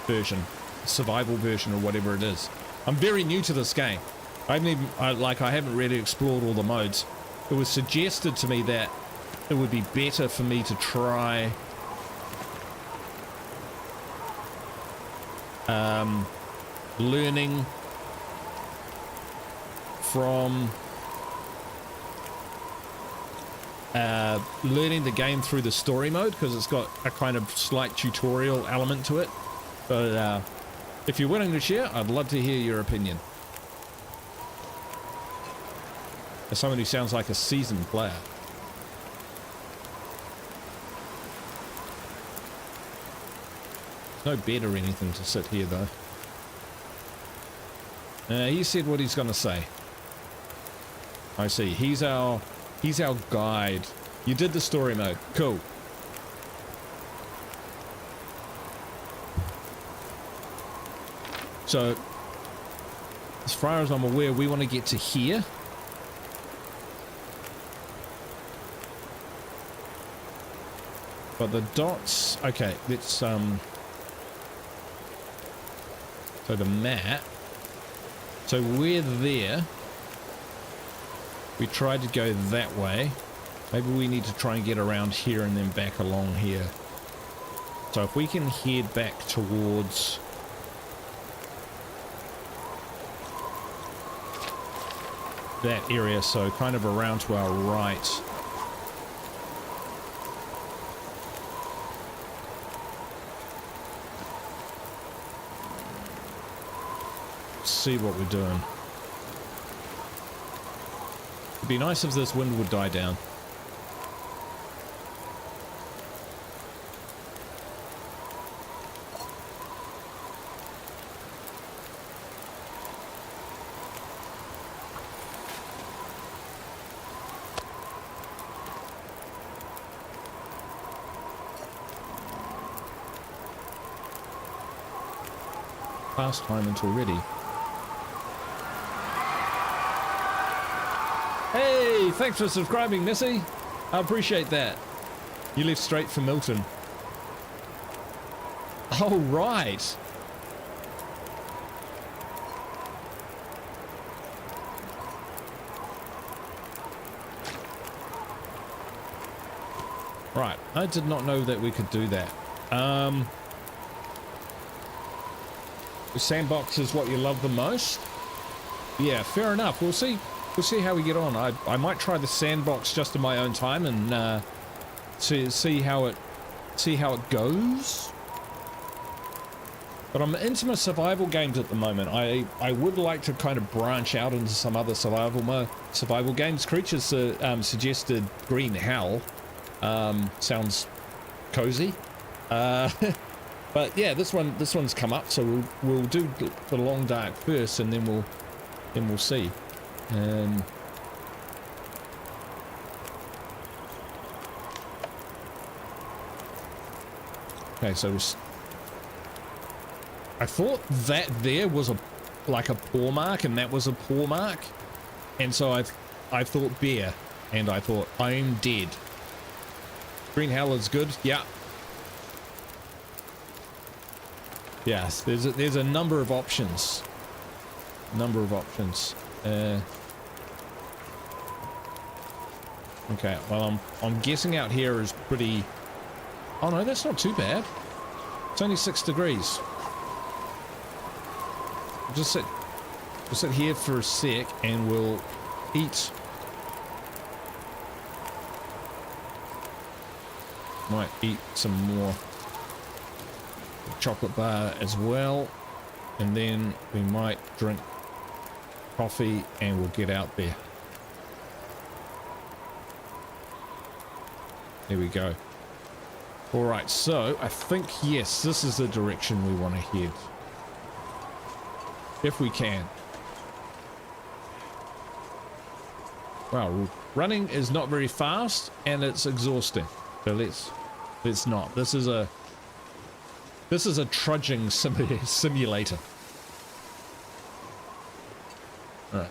version, survival version, or whatever it is? I'm very new to this game. I haven't really explored all the modes. It was suggested to me that it would be better for me to try learning from learning the game through the story mode, because it's got a kind of slight tutorial element to it. But if you're willing to share, I'd love to hear your opinion. As someone who sounds like a seasoned player. No bed or anything to sit here though. He said what he's gonna say. I see. He's our guide. You did the story mode. Cool. So, as far as I'm aware, we want to get to here. But the dots, okay, let's, so the map, so we're there. We tried to go that way. Maybe we need to try and get around here and then back along here. So if we can head back towards that area, so kind of around to our right. See what we're doing. It'd be nice if this wind would die down. Past time until ready. Hey, thanks for subscribing, Missy. I appreciate that. You left straight for Milton. Oh, right. Right, I did not know that we could do that. The sandbox is what you love the most? Yeah, fair enough. We'll see how we get on. I might try the sandbox just in my own time and see how it goes. But I'm into my survival games at the moment. I would like to kind of branch out into some other survival games. Creatures suggested Green Hell. Sounds cozy. But yeah, this one's come up, so we'll do the Long Dark first, and then we'll see. Okay, so I thought that there was like a paw mark, and that was a paw mark, and so I thought bear, and I thought I'm dead. Green Hell is good, yeah. Yes, there's a number of options. Okay, well I'm guessing out here is pretty. Oh no, that's not too bad. It's only 6 degrees. We'll sit here for a sec and we'll eat. Might eat some more chocolate bar as well, and then we might drink coffee and we'll get out there. There we go. All right, so I think, yes, this is the direction we want to head. If we can. Well, running is not very fast and it's exhausting. So let's not. This is a trudging simulator. All right.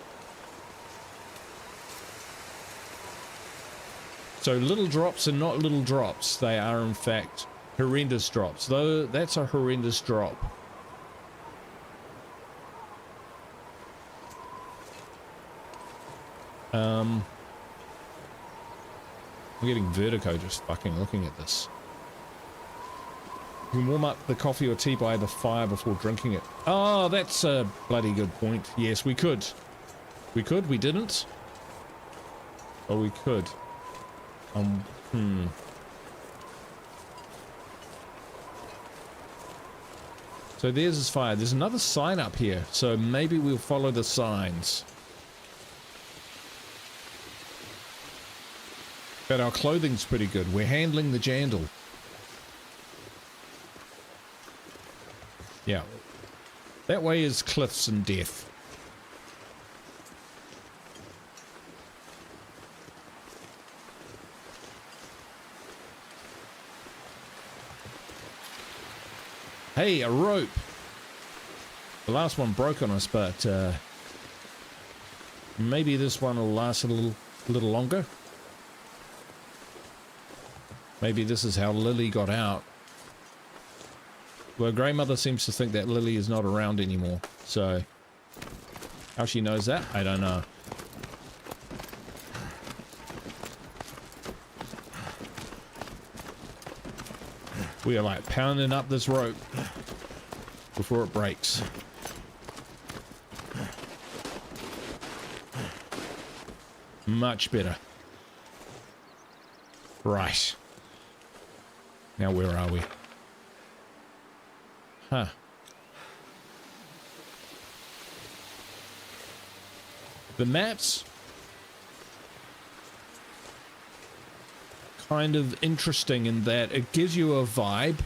So little drops are not little drops. They are in fact horrendous drops. Though that's a horrendous drop. I'm getting vertigo just fucking looking at this. You can warm up the coffee or tea by the fire before drinking it. Oh, that's a bloody good point. Yes, we could. We could, we didn't. Oh, we could. So there's his fire. There's another sign up here. So maybe we'll follow the signs. But our clothing's pretty good. We're handling the jandal. Yeah. That way is cliffs and death. Hey, a rope. The last one broke on us, but maybe this one will last a little longer. Maybe this is how Lily got out. Well, Grandmother seems to think that Lily is not around anymore. So, how she knows that, I don't know. We are like pounding up this rope before it breaks. Much better. Right. Now where are we? Huh. The map's kind of interesting in that it gives you a vibe,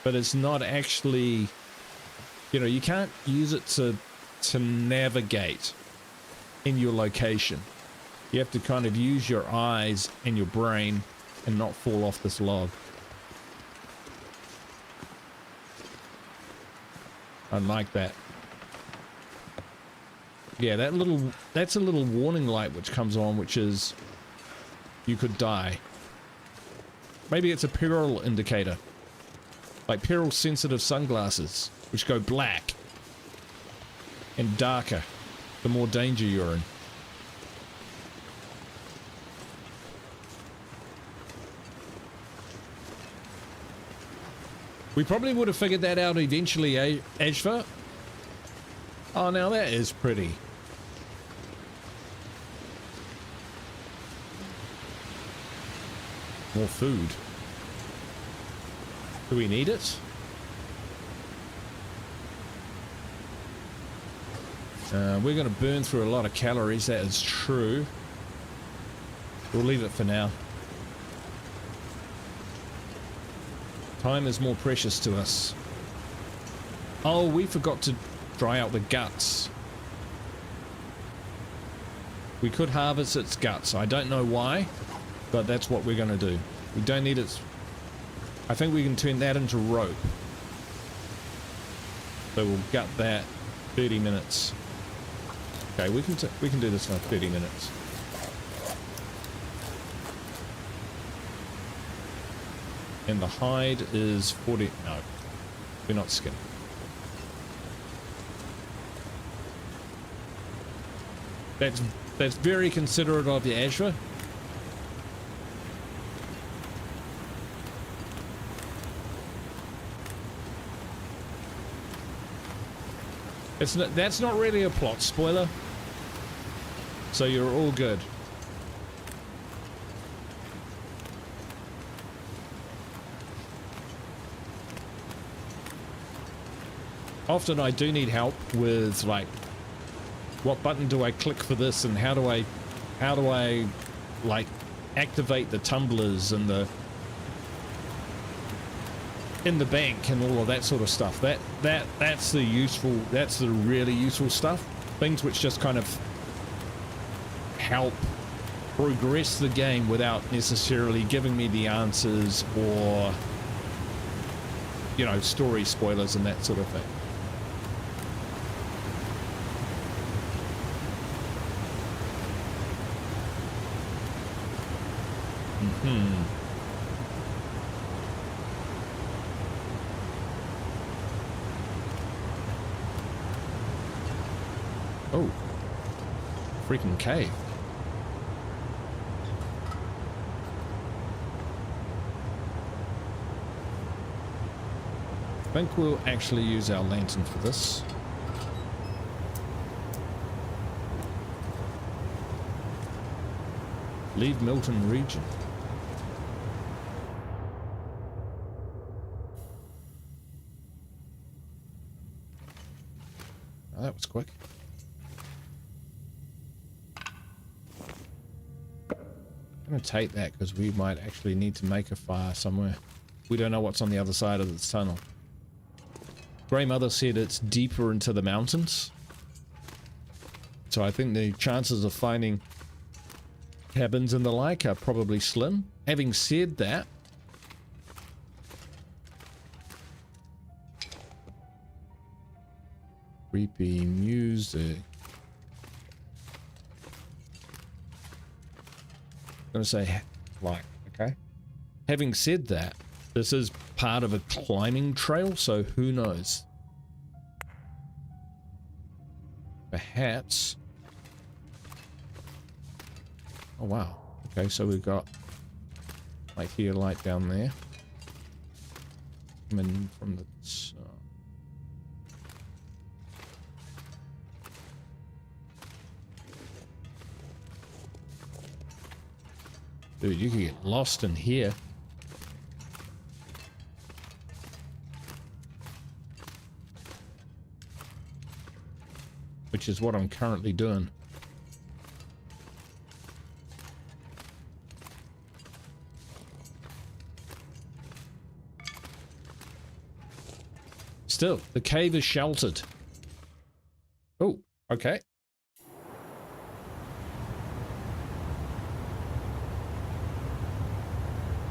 but it's not actually, you know, you can't use it to navigate in your location. You have to kind of use your eyes and your brain and not fall off this log. I like that. Yeah, that's a little warning light which comes on, which is you could die. Maybe it's a peril indicator. Like peril sensitive sunglasses, which go black and darker the more danger you're in. We probably would have figured that out eventually, eh, Ashva? Oh, now that is pretty. More food. Do we need it? We're going to burn through a lot of calories, that is true. We'll leave it for now. Time is more precious to us. Oh, we forgot to dry out the guts. We could harvest its guts. I don't know why, but that's what we're going to do. We don't need its... I think we can turn that into rope. So we'll gut that 30 minutes. Okay, we can do this for 30 minutes. And the hide is 40... No, we're not skinning. That's very considerate of you, Ashra. That's not really a plot spoiler. So you're all good. Often I do need help with like what button do I click for this and how do I like activate the tumblers and the in the bank and all of that sort of stuff. That's the really useful stuff. Things which just kind of help progress the game without necessarily giving me the answers or, you know, story spoilers and that sort of thing. Oh, freaking cave. I think we'll actually use our lantern for this. Leave Milton region. Oh, that was quick. I'm going to take that because we might actually need to make a fire somewhere. We don't know what's on the other side of this tunnel. Grey Mother said it's deeper into the mountains. So I think the chances of finding cabins and the like are probably slim. Having said that, creepy music. I'm gonna say like, okay. Having said that, this is part of a climbing trail, so who knows? Perhaps. Oh wow. Okay, so we've got light here, light down there. Coming from the side. Dude, you can get lost in here. Which is what I'm currently doing. Still, the cave is sheltered. Oh, okay.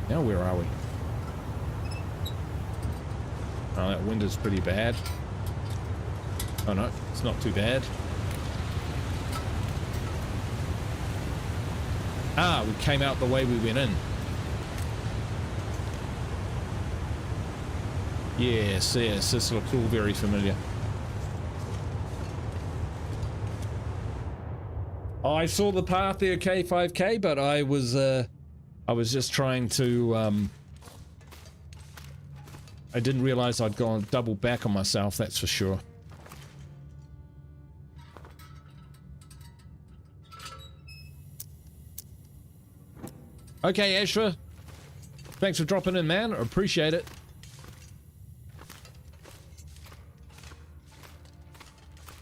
Now where are we? Oh, that wind is pretty bad. Oh no, it's not too bad. Ah, we came out the way we went in. Yes, yes, this looks all very familiar. I saw the path there, K5K, but I was just trying to, I didn't realize I'd gone double back on myself, that's for sure. Okay, Ashra. Thanks for dropping in, man. I appreciate it.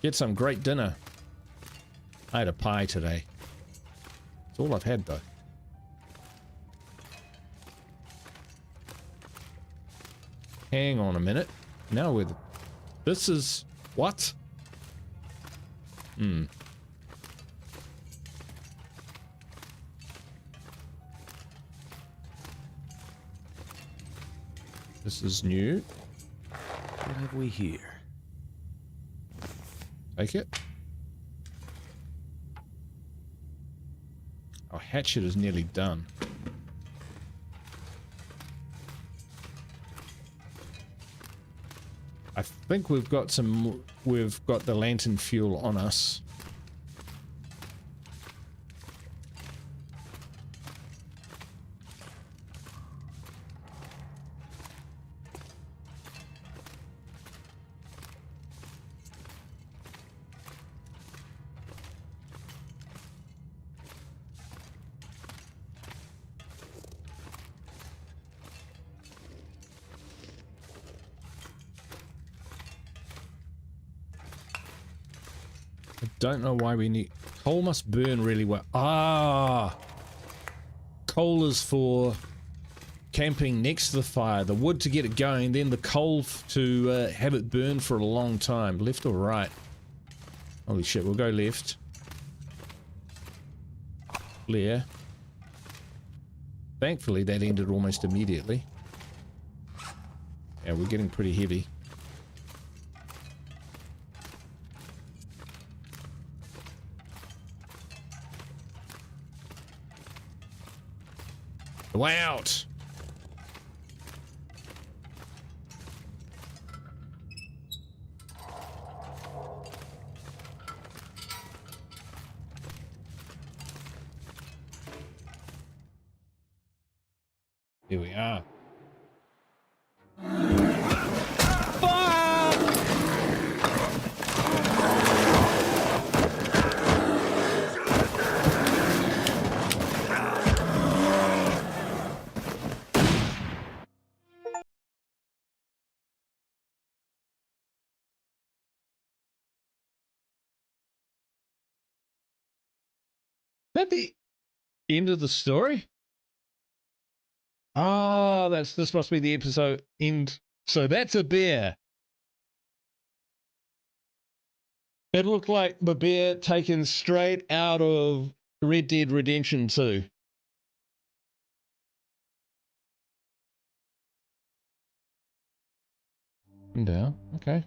Get some great dinner. I had a pie today. That's all I've had, though. Hang on a minute. Now with this is what? This is new. What have we here? Take it. Our hatchet is nearly done. I think we've got the lantern fuel on us. Don't know why we need coal. Must burn really well. Ah, coal is for camping next to the fire, the wood to get it going, then the coal to have it burn for a long time. Left or right? Holy shit, we'll go left. flare. Thankfully, that ended almost immediately. Yeah, we're getting pretty heavy. The way out! Here we are. That the end of the story? Oh, this must be the episode end. So that's a bear. It looked like the bear taken straight out of Red Dead Redemption 2. Down. Okay.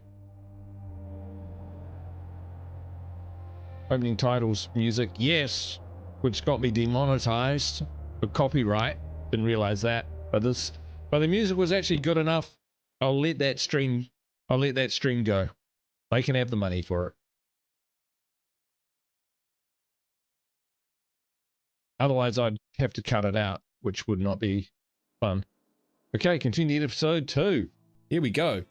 Opening titles, music, yes, which got me demonetized for copyright. Didn't realize that, but the music was actually good enough. I'll let that stream go. They can have the money for it. Otherwise, I'd have to cut it out, which would not be fun. Okay, continue to episode 2. Here we go.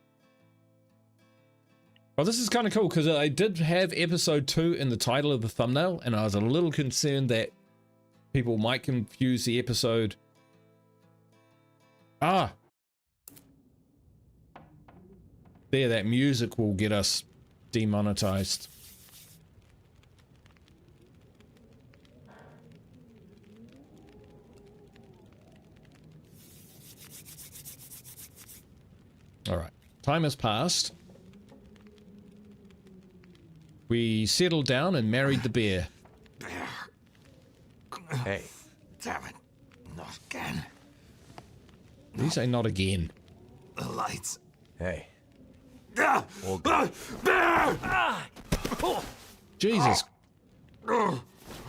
Well, this is kind of cool because I did have episode 2 in the title of the thumbnail, and I was a little concerned that people might confuse the episode. Ah! There, that music will get us demonetized. Alright, time has passed. We settled down and married the bear. Bear. Hey. Damn it. Not again. Did you say not again? The lights. Hey. Ah! All Ah! Bear! Ah! Jesus.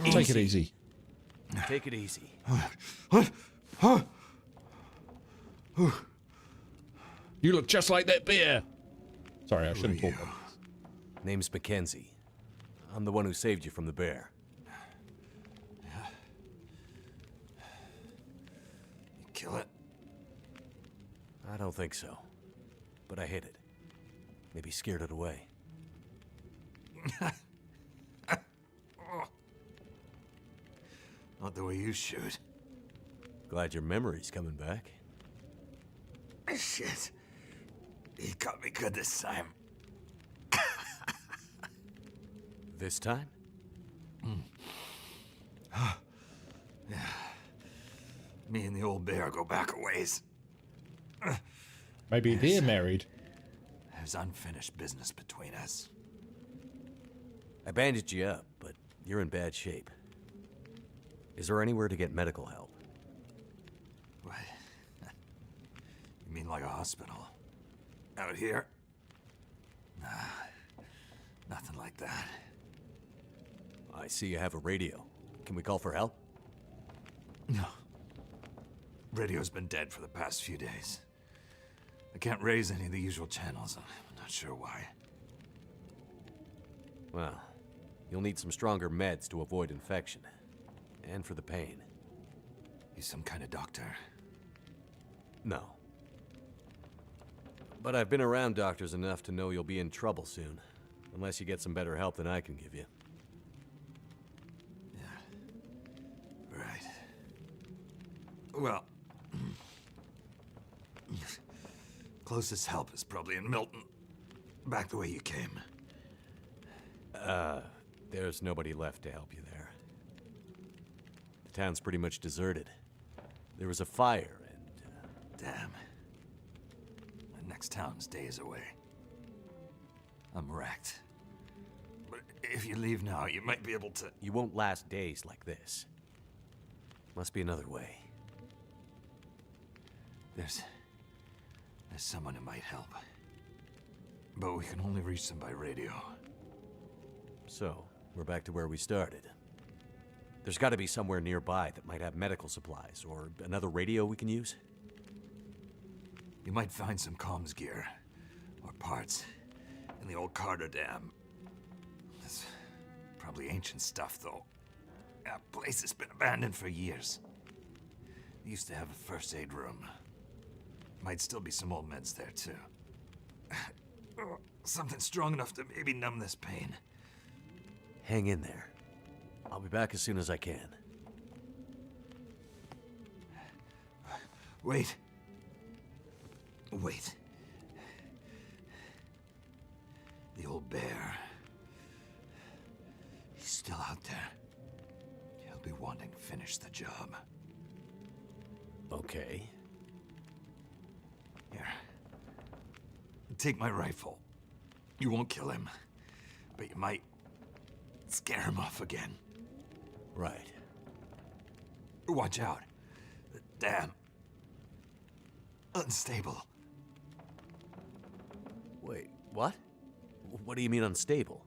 Take it easy. Take it easy. You look just like that bear. Sorry, I shouldn't talk. Name's Mackenzie. I'm the one who saved you from the bear. You kill it? I don't think so. But I hit it. Maybe scared it away. Not the way you shoot. Glad your memory's coming back. Shit. He got me good this time. This time? Yeah. Me and the old bear go back a ways. Maybe they're married. There's unfinished business between us. I bandaged you up, but you're in bad shape. Is there anywhere to get medical help? What? You mean like a hospital? Out here? Nah. Nothing like that. I see you have a radio. Can we call for help? No. Radio's been dead for the past few days. I can't raise any of the usual channels. I'm not sure why. Well, you'll need some stronger meds to avoid infection. And for the pain. You some kind of doctor? No. But I've been around doctors enough to know you'll be in trouble soon. Unless you get some better help than I can give you. Yeah. Right. Well... closest help is probably in Milton. Back the way you came. There's nobody left to help you there. The town's pretty much deserted. There was a fire and... Damn. The next town's days away. I'm wrecked. But if you leave now, you might be able to... You won't last days like this. Must be another way. There's someone who might help. But we can only reach them by radio. So, we're back to where we started. There's got to be somewhere nearby that might have medical supplies, or another radio we can use. You might find some comms gear, or parts, in the old Carter Dam. It's probably ancient stuff, though. That place has been abandoned for years. They used to have a first aid room. Might still be some old meds there, too. Something strong enough to maybe numb this pain. Hang in there. I'll be back as soon as I can. Wait. Wait. The old bear. He's still out there. He'll be wanting to finish the job. Okay. Here. Take my rifle. You won't kill him, but you might scare him off again. Right. Watch out. The dam. Unstable. Wait, what? What do you mean unstable?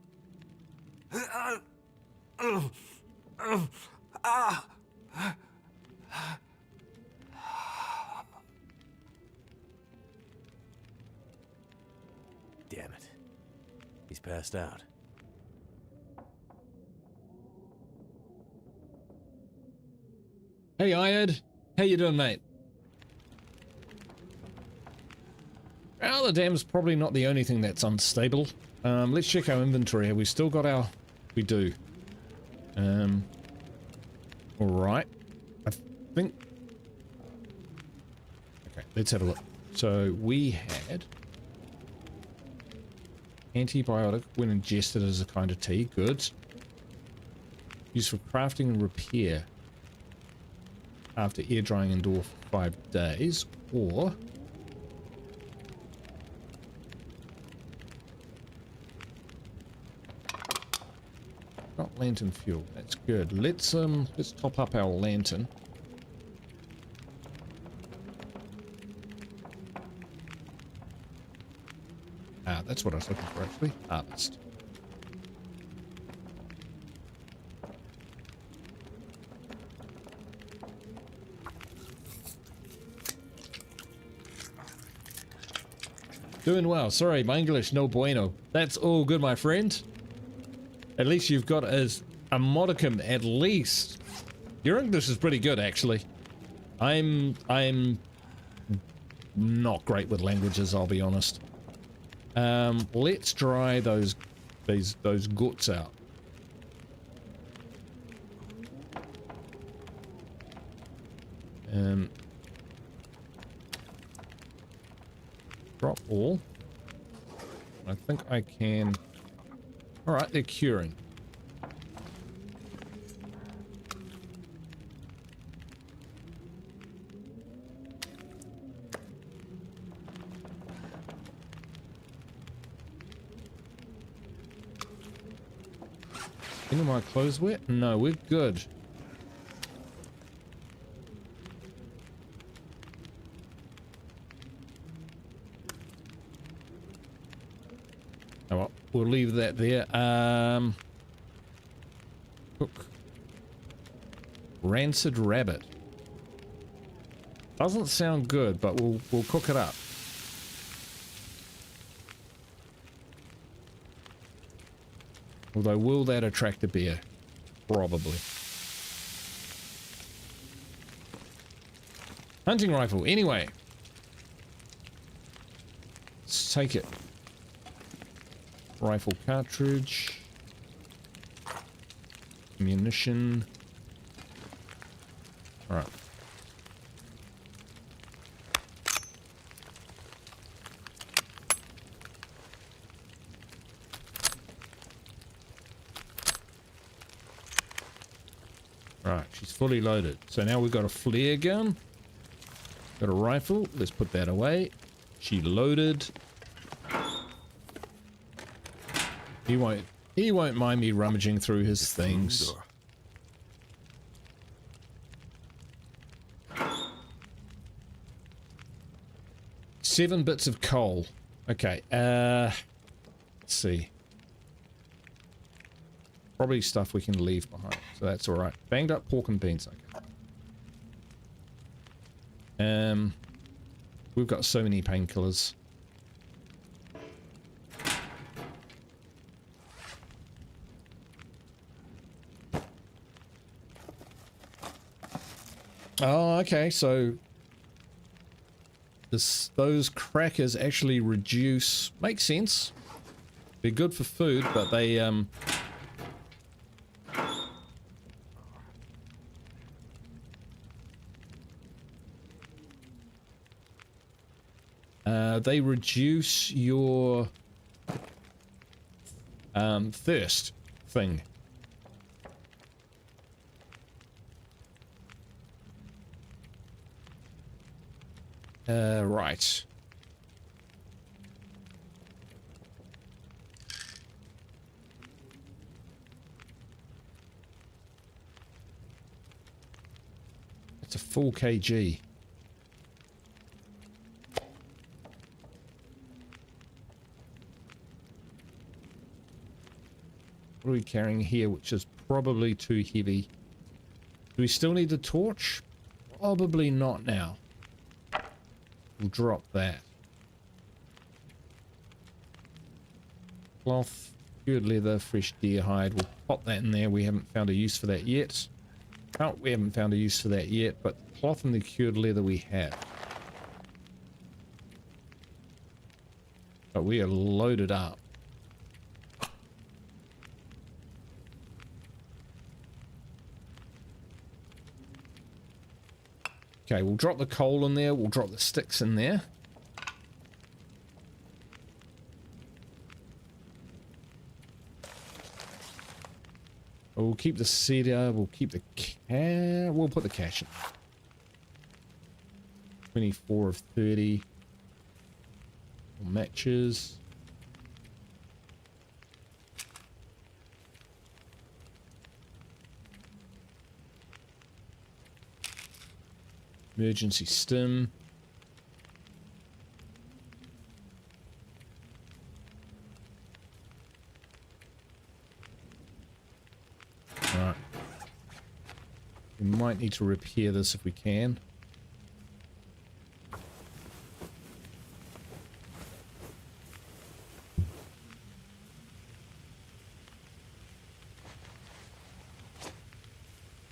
Damn it. He's passed out. Hey, Iad. How you doing, mate? Well, the dam's probably not the only thing that's unstable. Let's check our inventory. Have we still got our... We do. Alright. I think... Okay, let's have a look. So, we had... Antibiotic when ingested as a kind of tea. Good. Used for crafting and repair. After air drying indoor for 5 days. Or... Got lantern fuel. That's good. Let's top up our lantern. Ah, that's what I was looking for actually. Harvest. Doing well. Sorry, my English no bueno. That's all good, my friend. At least you've got a modicum, at least. Your English is pretty good, actually. I'm not great with languages, I'll be honest. Let's dry those guts out. Drop all. I think I can. All right, they're curing. Any of my clothes wet? No, we're good. Oh well, we'll leave that there. Cook. Rancid rabbit. Doesn't sound good, but we'll cook it up. Although, will that attract a bear? Probably. Hunting rifle. Anyway. Let's take it. Rifle cartridge. Munition. Alright. Right, she's fully loaded. So now we've got a flare gun. Got a rifle. Let's put that away. She loaded. He won't mind me rummaging through his things. 7 bits of coal. Okay, let's see. Probably stuff we can leave behind, so that's alright. Banged up pork and beans, okay. We've got so many painkillers. Oh, okay, so those crackers actually reduce... Makes sense. They're good for food, but they, they reduce your thirst thing. Right. It's a full kg. What are we carrying here, which is probably too heavy? Do we still need the torch? Probably not now. We'll drop that. Cloth, cured leather, fresh deer hide. We'll pop that in there. We haven't found a use for that yet. No, we haven't found a use for that yet, but cloth and the cured leather we have. But we are loaded up. Okay, we'll drop the coal in there, we'll drop the sticks in there. We'll keep the cedar, we'll keep the we'll put the cash in. 24 of 30. Matches. Emergency stim. Alright. We might need to repair this if we can.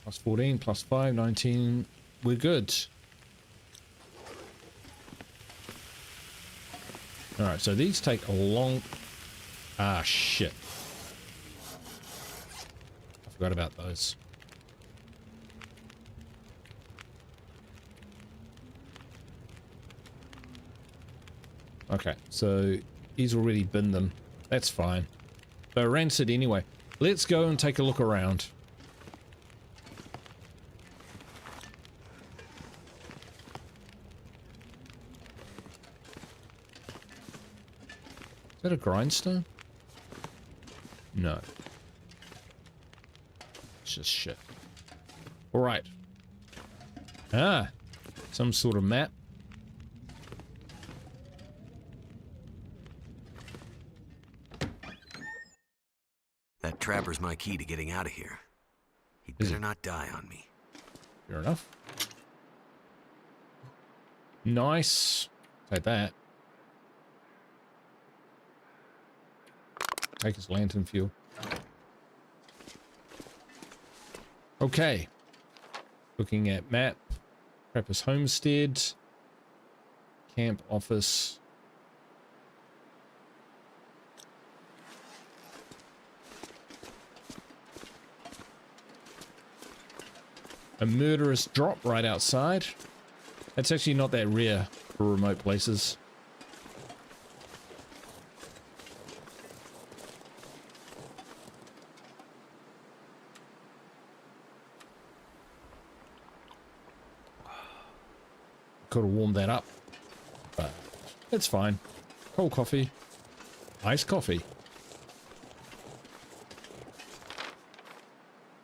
Plus 14, plus 5, 19. We're good. Alright, so these take a long... Ah, shit. I forgot about those. Okay, so he's already binned them. That's fine. They're rancid anyway. Let's go and take a look around. Is that a grindstone? No. It's just shit. Alright. Ah! Some sort of map. That trapper's my key to getting out of here. He'd better not die on me. Fair enough. Nice. Take that. Take his lantern fuel. Okay. Looking at map. Trapper's homestead. Camp office. A murderous drop right outside. That's actually not that rare for remote places. Could have warmed that up, but it's fine. Cold coffee, iced coffee.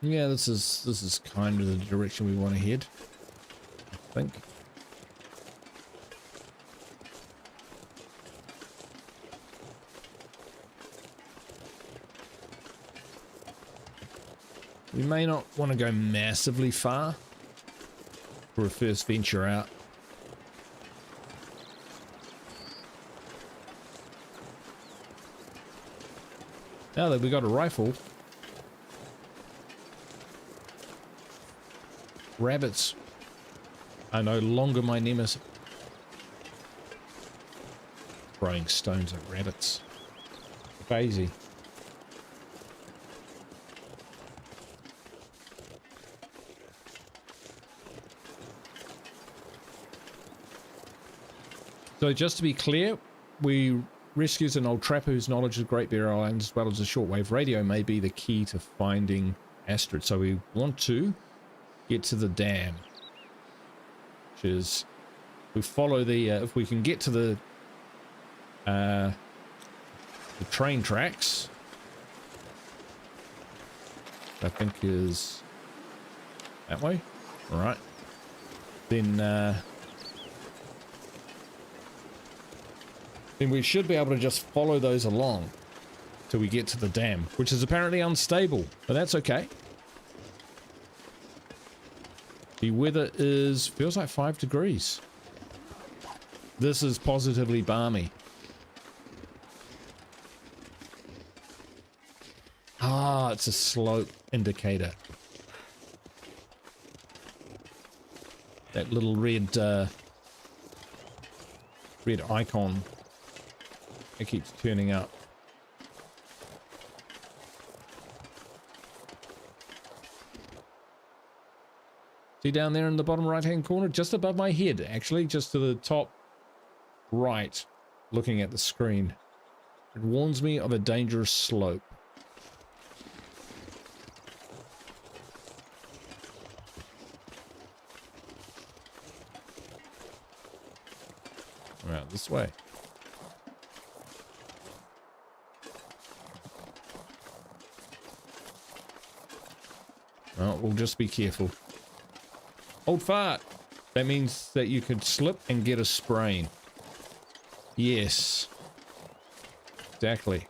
Yeah, this is kind of the direction we want to head, I think. We may not want to go massively far for a first venture out. Now that we got a rifle, rabbits are no longer my nemesis. Throwing stones at rabbits. Crazy. So just to be clear, we rescues an old trapper whose knowledge of Great Bear Island as well as a shortwave radio may be the key to finding Astrid. So we want to get to the dam, which is, we follow the, if we can get to the train tracks, I think is that way. All right. Then we should be able to just follow those along till we get to the dam, which is apparently unstable, but that's okay. The weather feels like 5 degrees. This is positively balmy. Ah, it's a slope indicator. That little red icon. It keeps turning up. See down there in the bottom right hand corner, just above my head, actually, just to the top right, looking at the screen. It warns me of a dangerous slope. Right, this way. Well, we'll just be careful. Old fart. That means that you could slip and get a sprain. Yes. Exactly.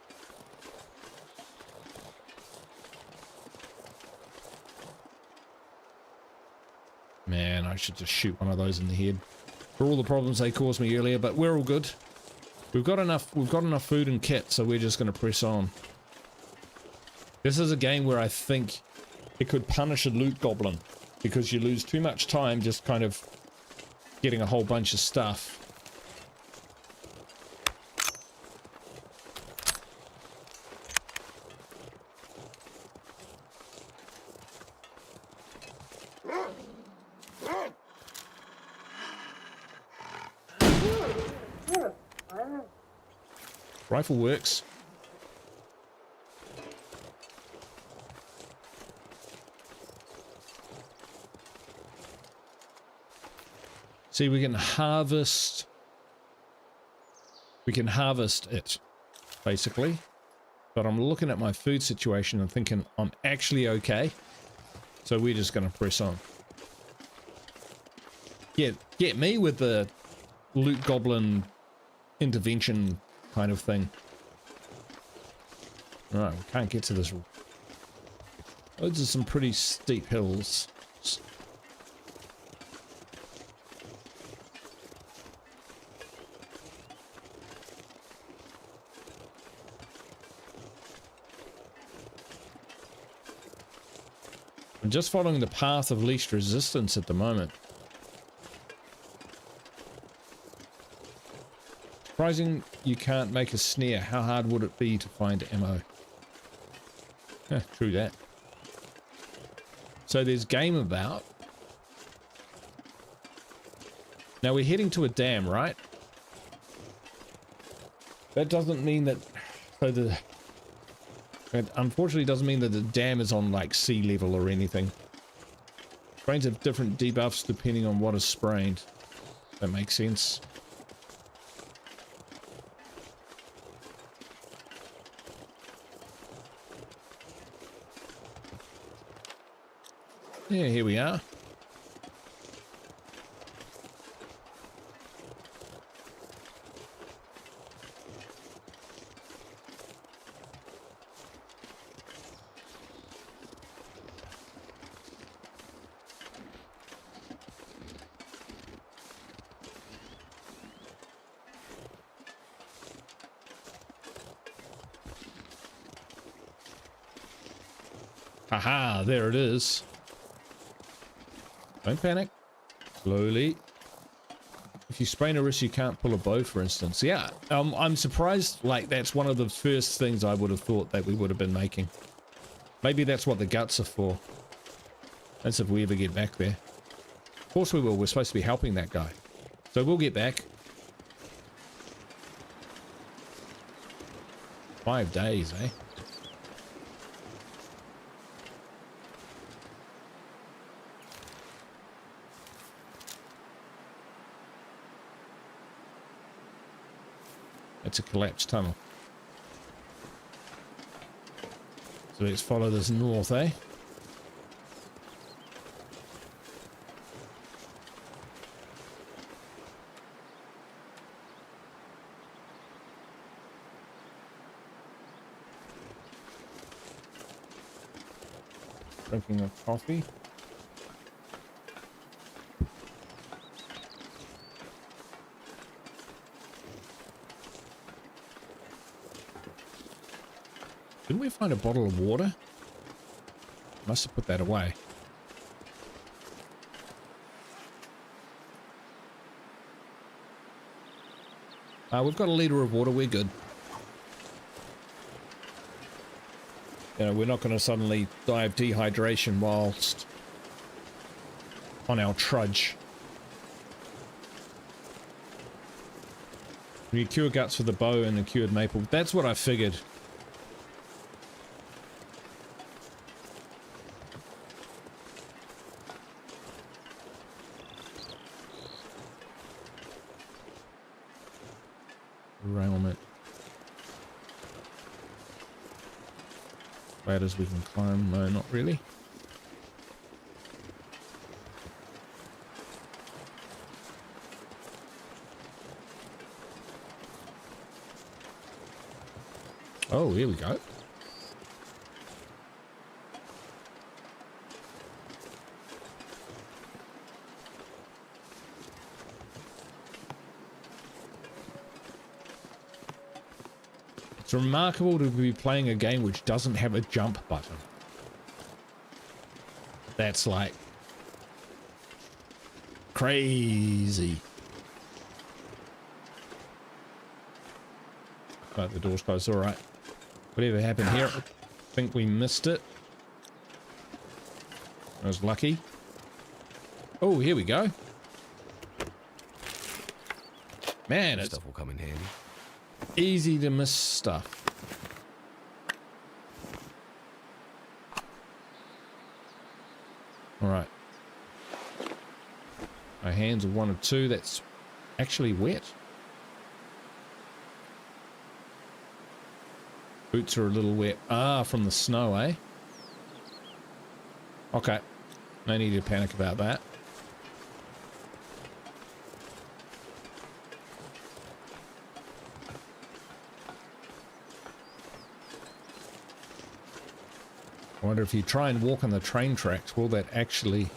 Man, I should just shoot one of those in the head. For all the problems they caused me earlier, but we're all good. We've got enough food and kit, so we're just going to press on. This is a game where I think it could punish a loot goblin, because you lose too much time just kind of getting a whole bunch of stuff. Rifle works. See, we can harvest it, basically. But I'm looking at my food situation and thinking I'm actually okay. So we're just going to press on. Get me with the loot goblin intervention kind of thing. Alright, we can't get to this. Those are some pretty steep hills. I'm just following the path of least resistance at the moment. Surprising you can't make a snare. How hard would it be to find ammo? Yeah, true that. So there's game about. Now we're heading to a dam, right? That doesn't mean that... It unfortunately doesn't mean that the dam is on like sea level or anything. Sprains have different debuffs depending on what is sprained. That makes sense. Yeah, here we are. Haha, there it is. Don't panic. Slowly. If you sprain a wrist, you can't pull a bow, for instance. Yeah, I'm surprised, like, that's one of the first things I would have thought that we would have been making. Maybe that's what the guts are for. That's if we ever get back there. Of course we will. We're supposed to be helping that guy. So we'll get back. 5 days, eh? It's a collapsed tunnel. So let's follow this north, eh? Drinking a coffee. Didn't we find a bottle of water? Must have put that away. We've got a liter of water, we're good. You know, we're not going to suddenly die of dehydration whilst on our trudge. You cure guts for the bow and the cured maple. That's what I figured. Derailment. Ladders we can climb. No, not really. Oh, here we go. It's remarkable to be playing a game which doesn't have a jump button. That's like crazy. But the door's closed, alright. Whatever happened here, I think we missed it. I was lucky. Oh, here we go. Man, it's Stuff will come in handy. easy to miss stuff. Alright. My hands are 1 or 2. That's actually wet. Boots are a little wet. Ah, from the snow, eh? Okay. No need to panic about that. I wonder if you try and walk on the train tracks, will that actually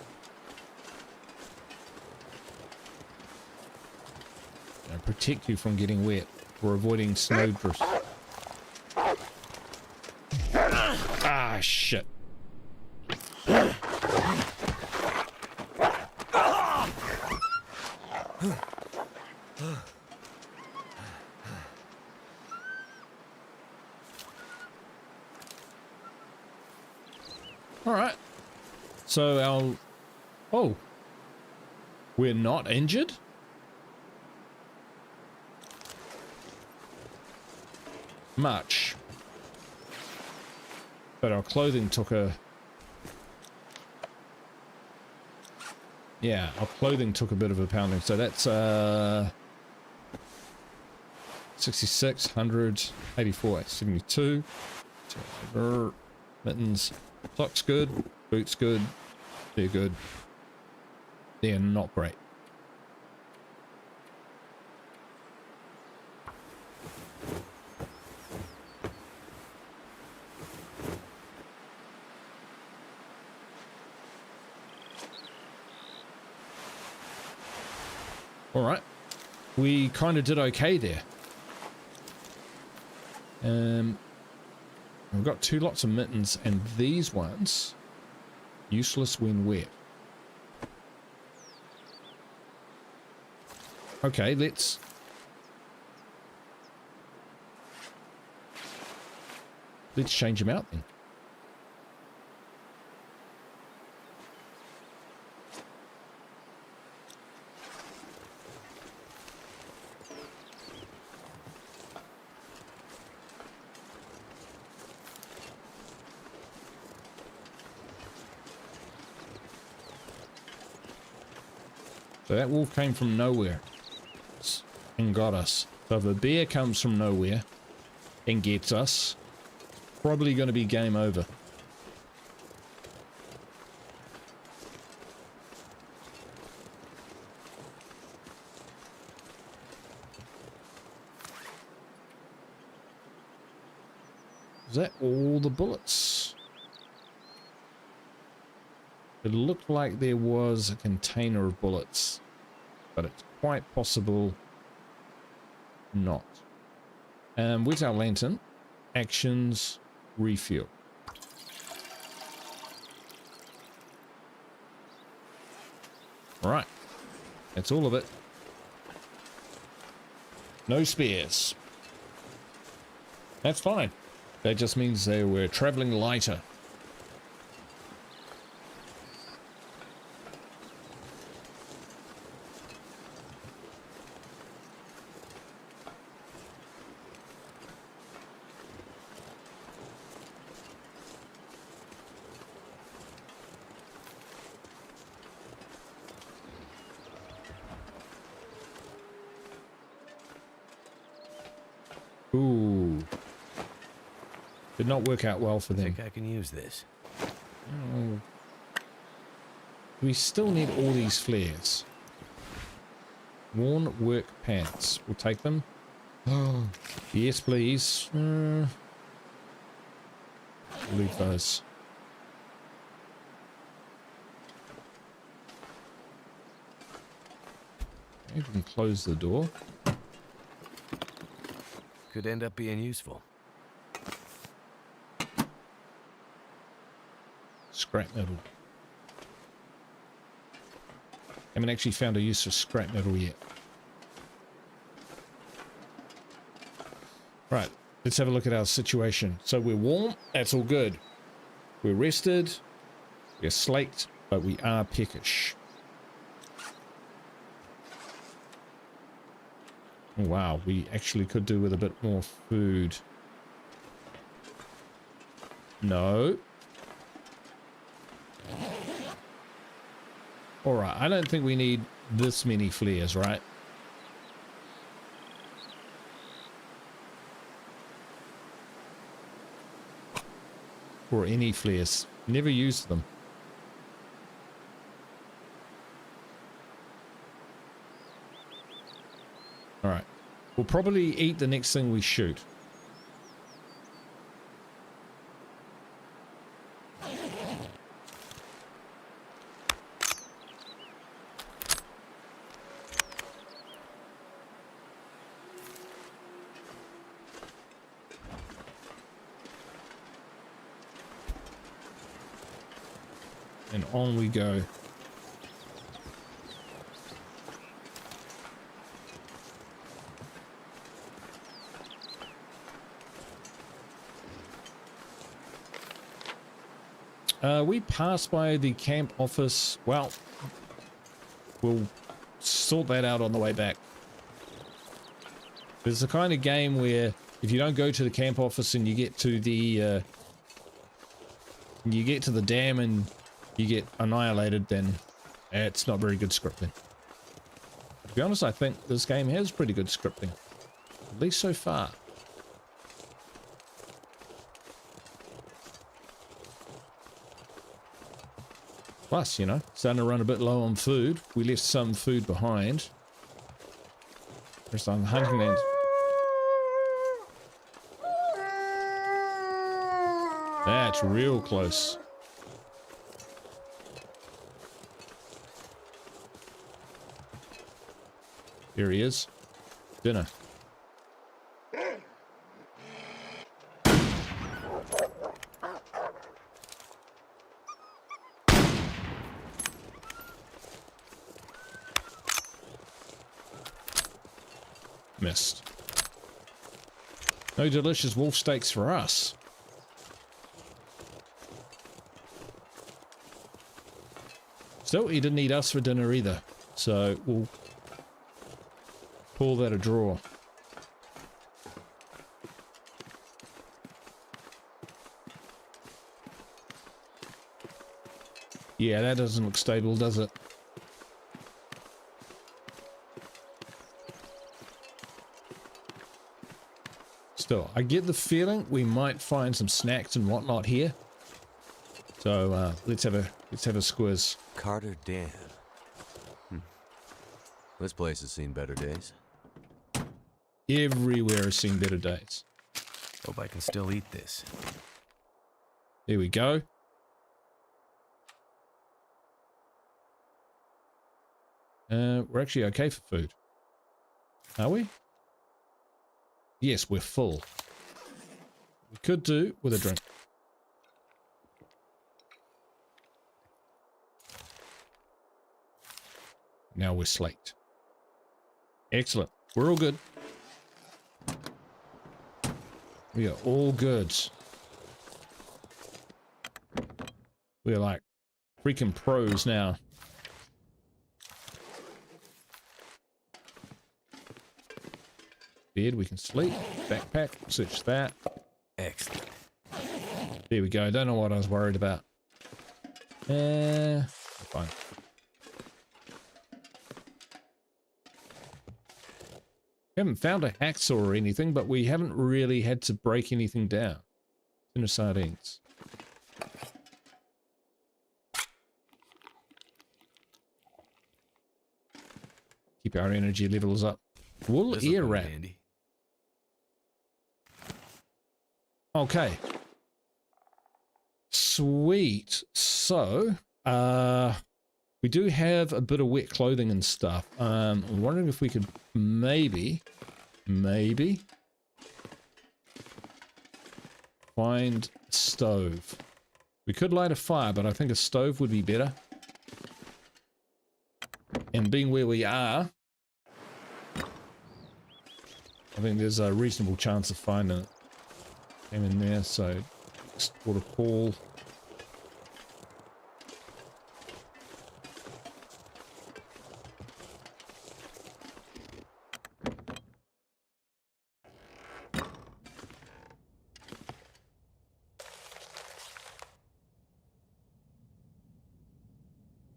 protect you from getting wet or avoiding snow drifts? Ah, shit. All right. So our... Oh. We're not injured? Much. But our clothing took a... Yeah, our clothing took a bit of a pounding. So that's 66, 100, 84, 72. Mittens. Socks good. Boots good. They're good. They're not great. All right, we kind of did okay there. We've got 2 lots of mittens, and these ones, useless when wet. Okay, let's change them out then. So that wolf came from nowhere and got us. So if a bear comes from nowhere and gets us, probably going to be game over. Is that all the bullets? It looked like there was a container of bullets, but it's quite possible not. Where's our lantern? Actions, refuel. Right, that's all of it. No spares. That's fine. That just means they were traveling lighter. Ooh. Did not work out well for them. I think I can use this. Oh. We still need all these flares. Worn work pants. We'll take them. Oh, yes, please. Leave those. Maybe we can close the door. Could end up being useful. Scrap metal. Haven't actually found a use for scrap metal yet. Right, let's have a look at our situation. So we're warm, that's all good. We're rested, we're slaked, but we are peckish. Wow, we actually could do with a bit more food. No. Alright, I don't think we need this many flares, right? Or any flares. Never used them. Alright. We'll probably eat the next thing we shoot. And on we go. We passed by the camp office. Well, we'll sort that out on the way back. There's the kind of game where if you don't go to the camp office and you get to the dam and you get annihilated, then it's not very good scripting. To be honest, I think this game has pretty good scripting, at least so far. Plus, you know, starting to run a bit low on food. We left some food behind. There's some hunting land. That's real close. Here he is. Dinner. Missed. No delicious wolf steaks for us. Still, he didn't eat us for dinner either. So we'll call that a draw. Yeah, that doesn't look stable, does it? Still, I get the feeling we might find some snacks and whatnot here. So let's have a squiz. Carter Dam. This place has seen better days. Everywhere has seen better days. Hope I can still eat this. There we go. We're actually okay for food. Are we? Yes, we're full. We could do with a drink. Now we're slaked. Excellent. We're all good. We are all good. We're like freaking pros now. Bed, we can sleep. Backpack, search that. Excellent. There we go. Don't know what I was worried about. Fine. We haven't found a hacksaw or anything, but we haven't really had to break anything down. Tin of sardines. Keep our energy levels up. Wool ear wrap. Okay. Sweet. So, we do have a bit of wet clothing and stuff. I'm wondering if we could maybe find a stove. We could light a fire, but I think a stove would be better. And being where we are, I think there's a reasonable chance of finding it. Came in there, so water call.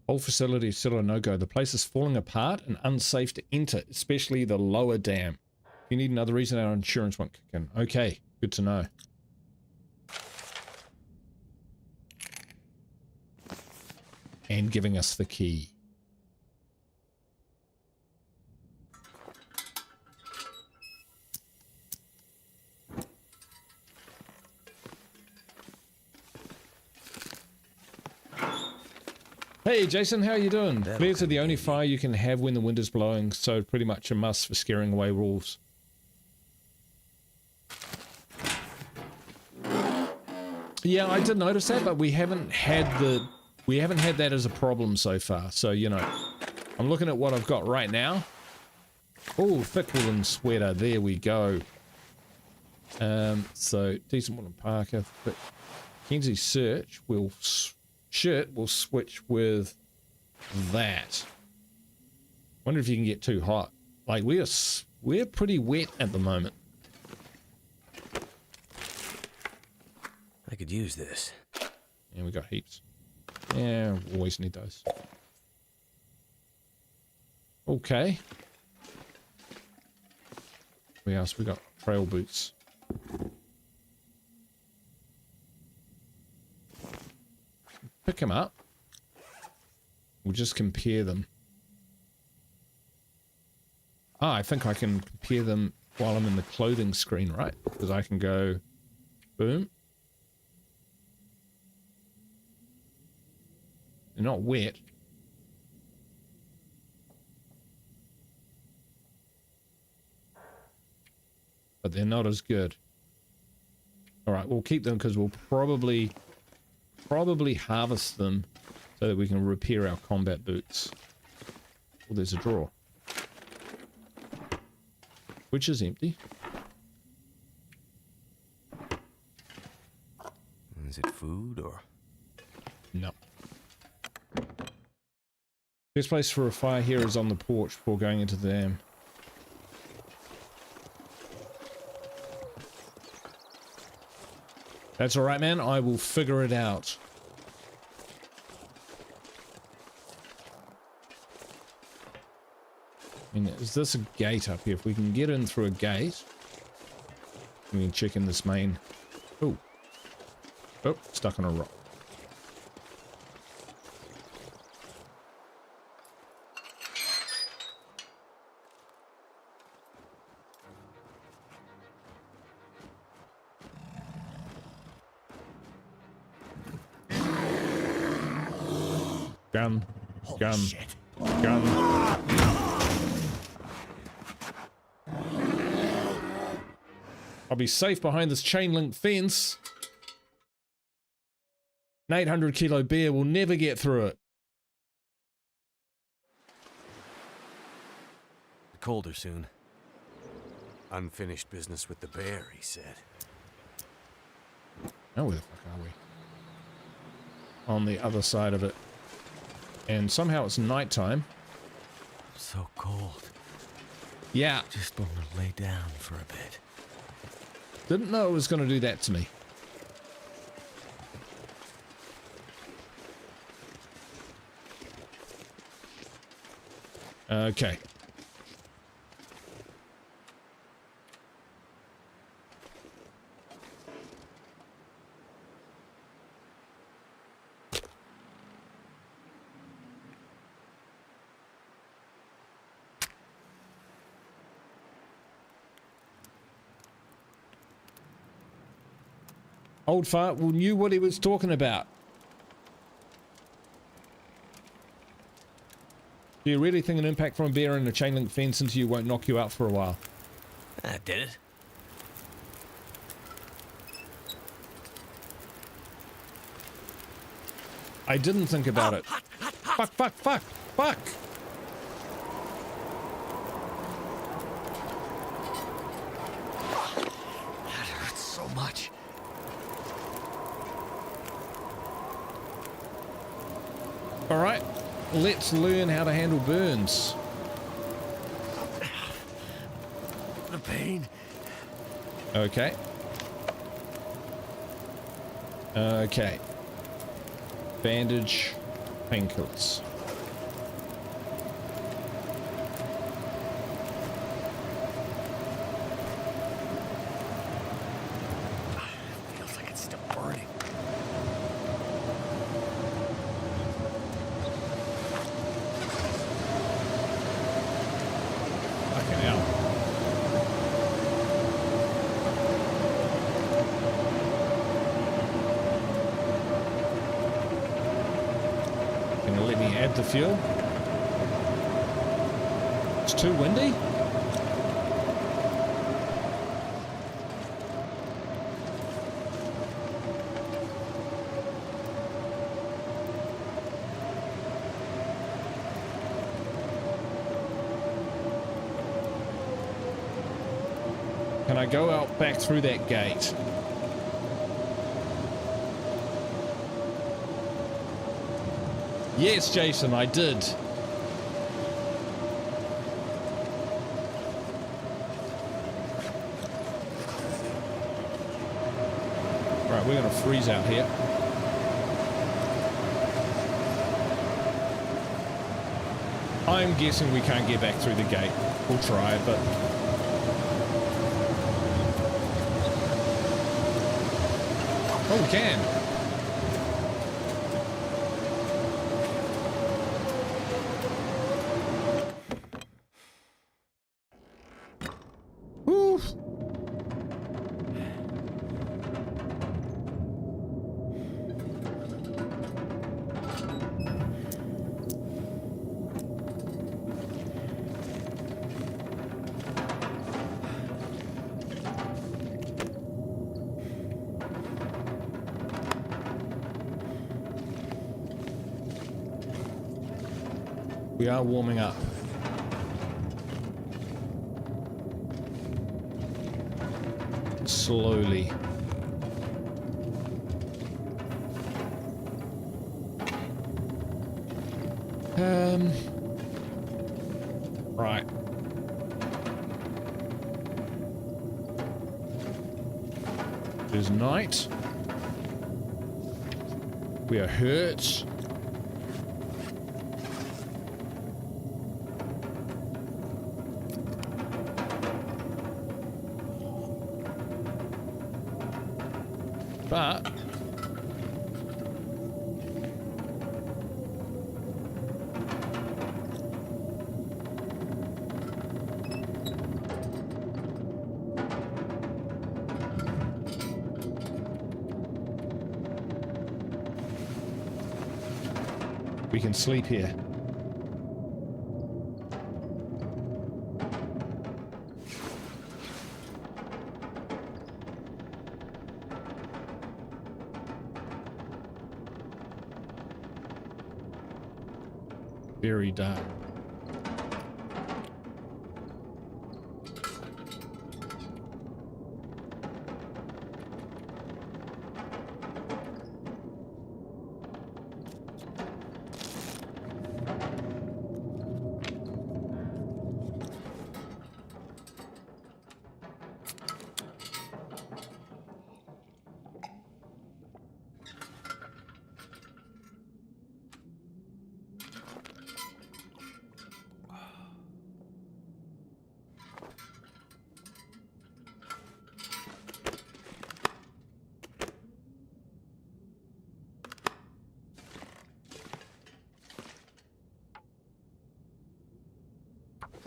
Whole facility is still a no-go. The place is falling apart and unsafe to enter, especially the lower dam. If you need another reason, our insurance won't kick in. Okay, good to know. And giving us the key. Hey Jason, how you doing? Flares are the only fire you can have when the wind is blowing, so pretty much a must for scaring away wolves. Yeah, I did notice that, but we haven't had that as a problem so far. So, you know, I'm looking at what I've got right now. Oh, thick woolen sweater. There we go. So decent woolen parka. Kenzie search will shirt will switch with that. Wonder if you can get too hot. Like we're pretty wet at the moment. I could use this. Yeah, we got heaps. Yeah, always need those. Okay. What else? We got trail boots. Pick them up. We'll just compare them. Ah, I think I can compare them while I'm in the clothing screen, right? Because I can go, boom. They're not wet. But they're not as good. Alright, we'll keep them because we'll probably harvest them so that we can repair our combat boots. Oh, there's a drawer. which is empty. Is it food or? No. Best place for a fire here is on the porch before going into the dam. That's alright, man. I will figure it out. I mean, is this a gate up here? If we can get in through a gate, we can check in this main. Oh. Oh, stuck on a rock. Gun. Gun. Gun. I'll be safe behind this chain link fence. An 800 kilo bear will never get through it. Colder soon. Unfinished business with the bear, he said. Now where the fuck are we? On the other side of it. And somehow it's nighttime. So cold. Yeah. Just want to lay down for a bit. Didn't know it was going to do that to me. Okay. Old fart knew what he was talking about. Do you really think an impact from a bear and a chain link fence into you won't knock you out for a while? That did it. I didn't think about it. Fuck, fuck, fuck, fuck! That hurts so much. Alright, let's learn how to handle burns. The pain. Okay. Okay. Bandage, painkillers. Feels like it's still burning. Fucking hell. Gonna let me add the fuel. It's too windy. Can I go out back through that gate? Yes, Jason, I did. Right, we're gonna freeze out here. I'm guessing we can't get back through the gate. We'll try, but... Oh, we can. Woo. We are warming up. slowly. Right. There's night. We are hurt. But we can sleep here. Very dark.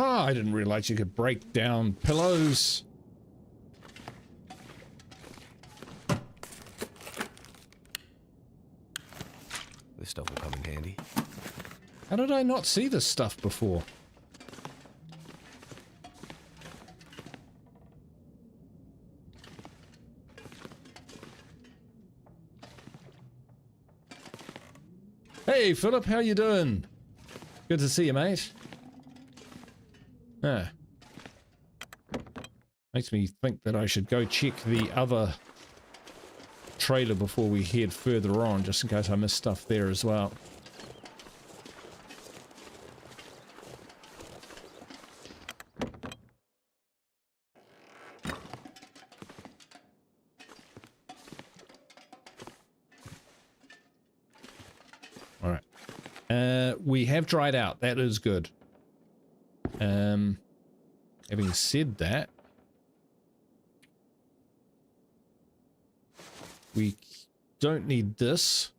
Ah, I didn't realize you could break down pillows. This stuff will come in handy. How did I not see this stuff before? Hey, Philip, how you doing? Good to see you, mate. Ah. Makes me think that I should go check the other trailer before we head further on, just in case I miss stuff there as well. All right. We have dried out. That is good. Having said that, we don't need this.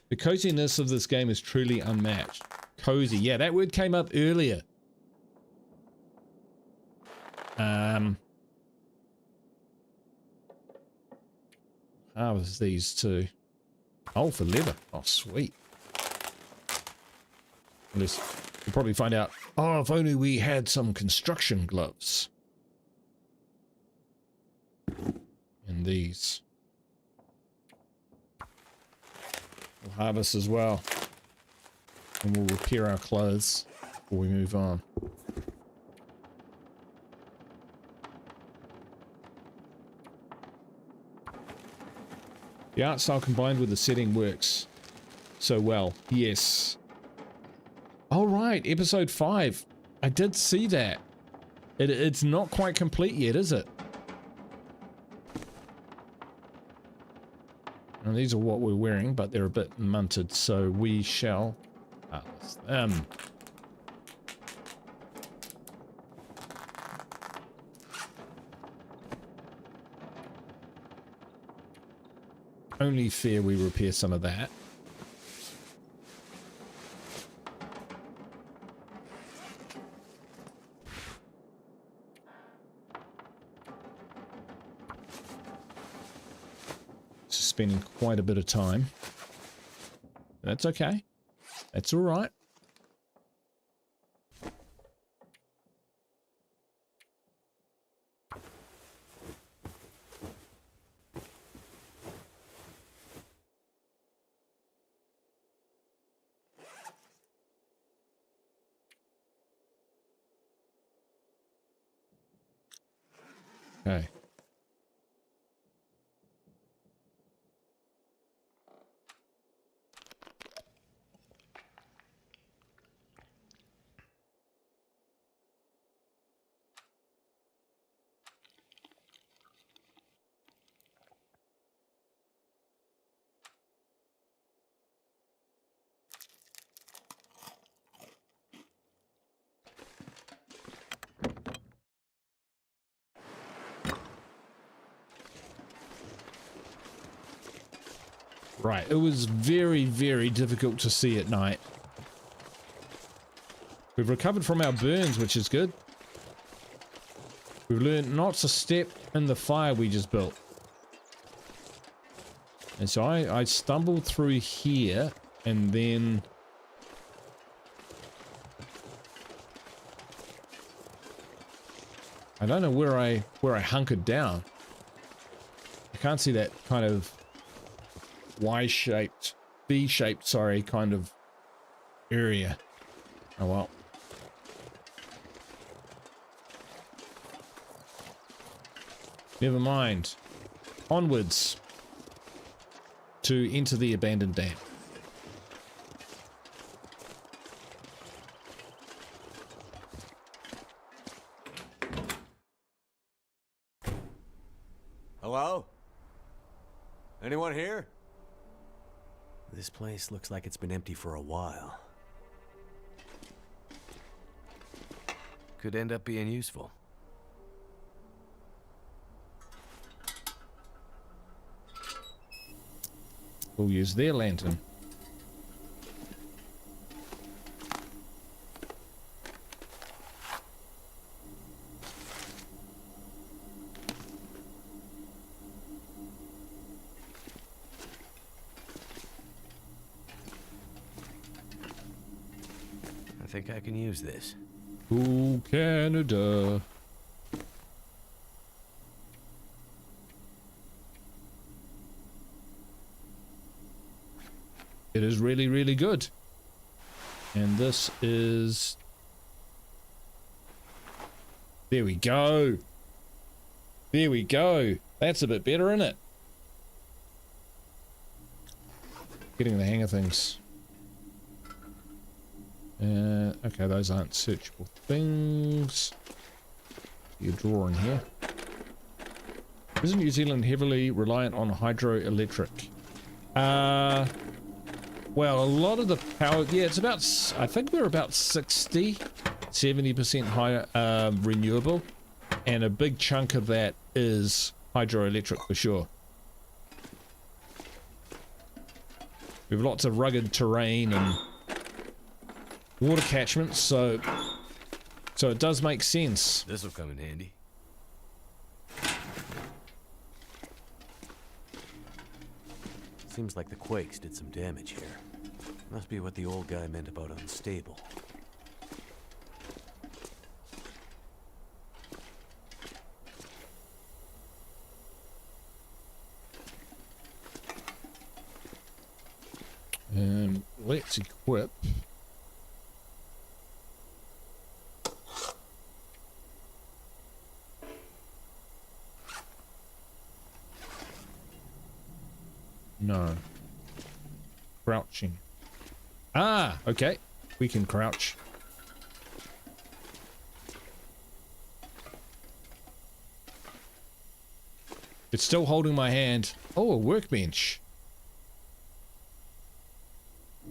The coziness of this game is truly unmatched. Cozy. Yeah, that word came up earlier. Harvest these two. Oh, for leather. Oh, sweet. We'll probably find out, oh, if only we had some construction gloves. And these. We'll harvest as well. And we'll repair our clothes before we move on. The art style combined with the setting works so well. Yes. All right, episode 5. I did see that. It's not quite complete yet, is it? And these are what we're wearing, but they're a bit munted, so we shall harvest them. Only fair we repair some of that. Spending quite a bit of time. That's okay. That's all right. Okay. Right, it was very, very difficult to see at night. We've recovered from our burns, which is good. We've learned not to step in the fire we just built. And so I stumbled through here, and then... I don't know where I hunkered down. I can't see that kind of Y-shaped, V-shaped, sorry, kind of area. Oh well. Never mind. Onwards to enter the abandoned dam. Hello? Anyone here? This place looks like it's been empty for a while. Could end up being useful. We'll use their lantern. I think I can use this. Ooh, Canada. It is really, really good. And this is... There we go. There we go. That's a bit better, isn't it? Getting the hang of things. Okay, those aren't searchable things. Your drawer in here. Isn't New Zealand heavily reliant on hydroelectric? Well, a lot of the power, yeah, it's about, I think we're about 70% higher, renewable, and a big chunk of that is hydroelectric for sure. We have lots of rugged terrain and water catchments, so it does make sense. This'll come in handy. Seems like the quakes did some damage here. Must be what the old guy meant about unstable. Let's equip. No. Crouching. Ah, okay. We can crouch. It's still holding my hand. Oh, a workbench.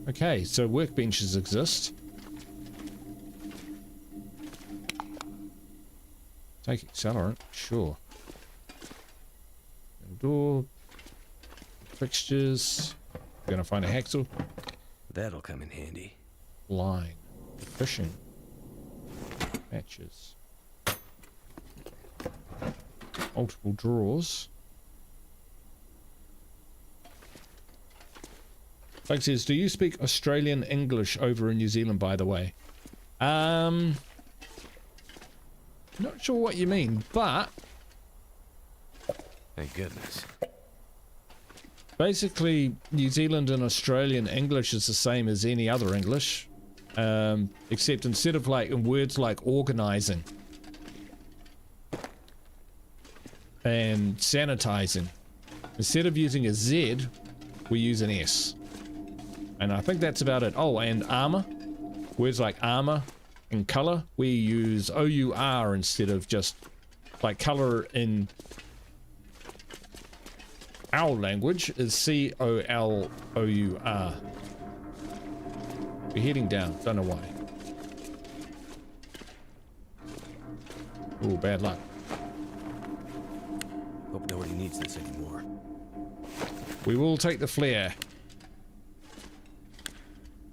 Okay, so workbenches exist. Take accelerant, sure. Door. Fixtures. We're gonna find a hacksaw. That'll come in handy. Line. Fishing. Matches. Multiple drawers. Folks says, do you speak Australian English over in New Zealand, by the way? Not sure what you mean, but Thank goodness. basically New Zealand and Australian English is the same as any other English, except instead of like in words like organizing, and sanitizing. Instead of using a Z, we use an S. And I think that's about it. Oh, and armor. Words like armor and color, we use OUR instead of just like color in our language is COLOUR. We're heading down, don't know why. Oh, bad luck. Hope nobody needs this anymore. We will take the flare.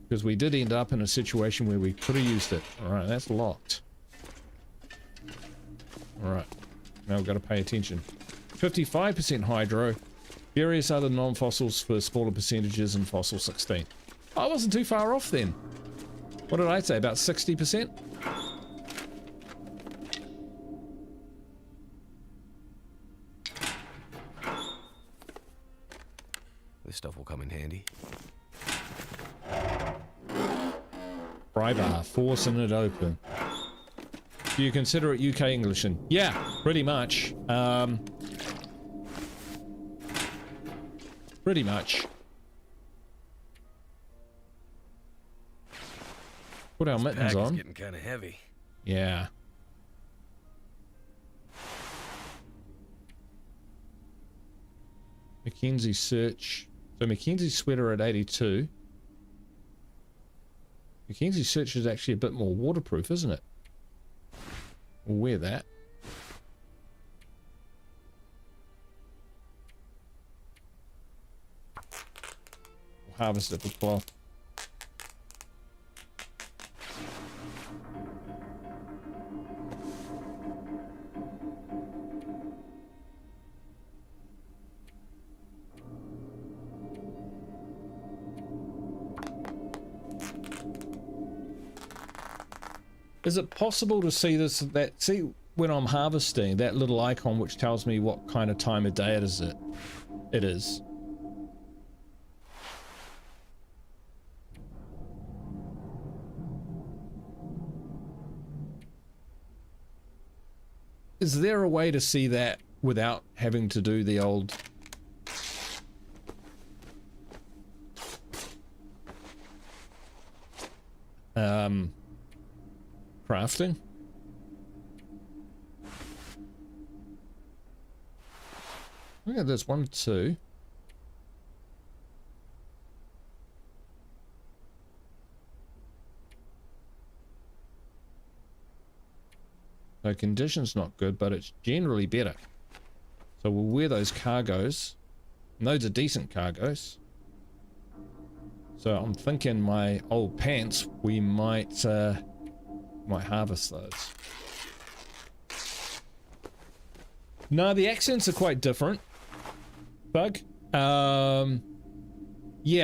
Because we did end up in a situation where we could have used it. Alright, that's locked. Alright, now we've got to pay attention. 55% hydro. Various other non-fossils for smaller percentages and fossil 16. I wasn't too far off then. What did I say, about 60%? This stuff will come in handy. Pry bar, forcing it open. Do you consider it UK English? Yeah, pretty much. Pretty much. Put our mittens on. Getting kind of heavy. Yeah. Mackenzie search. So Mackenzie's sweater at 82. Mackenzie's search is actually a bit more waterproof, isn't it? We'll wear that. We'll harvest it with cloth. Is it possible to see this, see when I'm harvesting, that little icon which tells me what kind of time of day it is? It is. Is there a way to see that without having to do the old crafting? Look at this, 1, 2. So condition's not good, but it's generally better. So we'll wear those cargos. And those are decent cargos. So I'm thinking my old pants, we might harvest those. No, the accents are quite different. Bug. Yeah,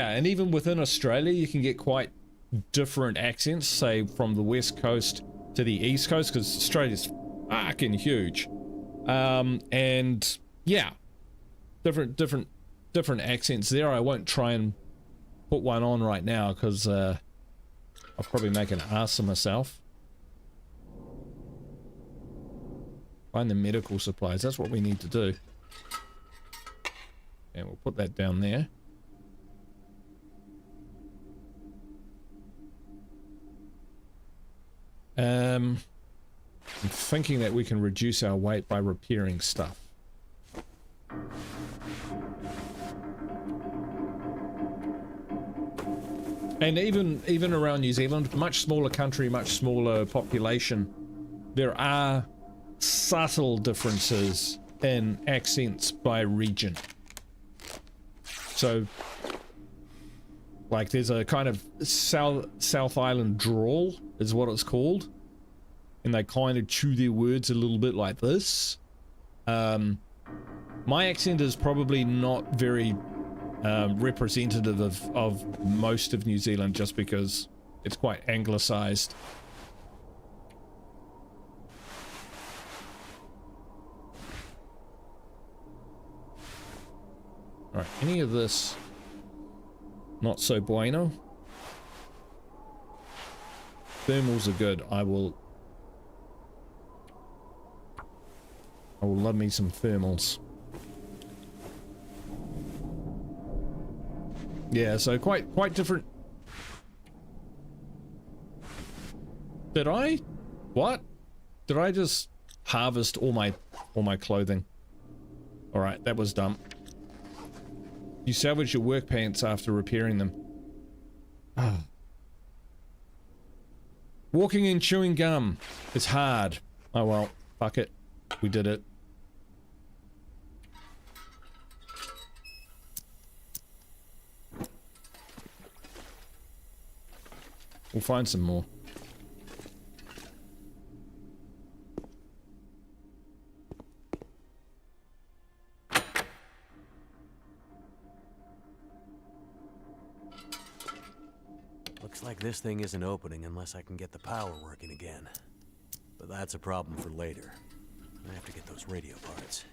and even within Australia, you can get quite different accents, say from the west coast to the east coast, because Australia's fucking huge. And yeah, different accents there. I won't try and put one on right now because I'll probably make an ass of myself. Find the medical supplies, that's what we need to do. And we'll put that down there. I'm thinking that we can reduce our weight by repairing stuff. And even around New Zealand, much smaller country, much smaller population, there are subtle differences in accents by region. So, like, there's a kind of South Island drawl, is what it's called. And they kind of chew their words a little bit like this. My accent is probably not very representative of most of New Zealand, just because it's quite anglicized. Alright, any of this not so bueno. Thermals are good. I will I will love me some thermals. Yeah, so quite different. Did I? What? Did I just harvest all my clothing? All right, that was dumb. You salvage your work pants after repairing them. Walking and chewing gum. It's hard. Oh well, fuck it. We did it. We'll find some more. Looks like this thing isn't opening unless I can get the power working again. But that's a problem for later. I have to get those radio parts.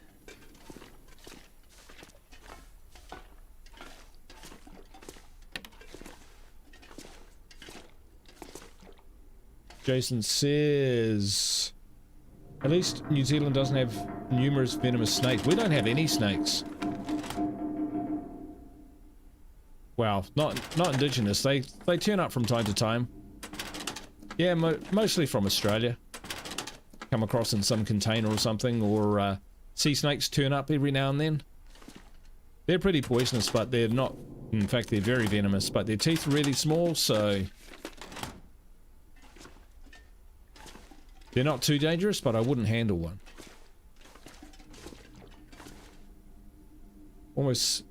Jason says, at least New Zealand doesn't have numerous venomous snakes. We don't have any snakes. Wow, not indigenous. They turn up from time to time. Yeah, mostly from Australia. Come across in some container or something, or sea snakes turn up every now and then. They're pretty poisonous, but they're not. In fact, they're very venomous, but their teeth are really small, so they're not too dangerous, but I wouldn't handle one. Almost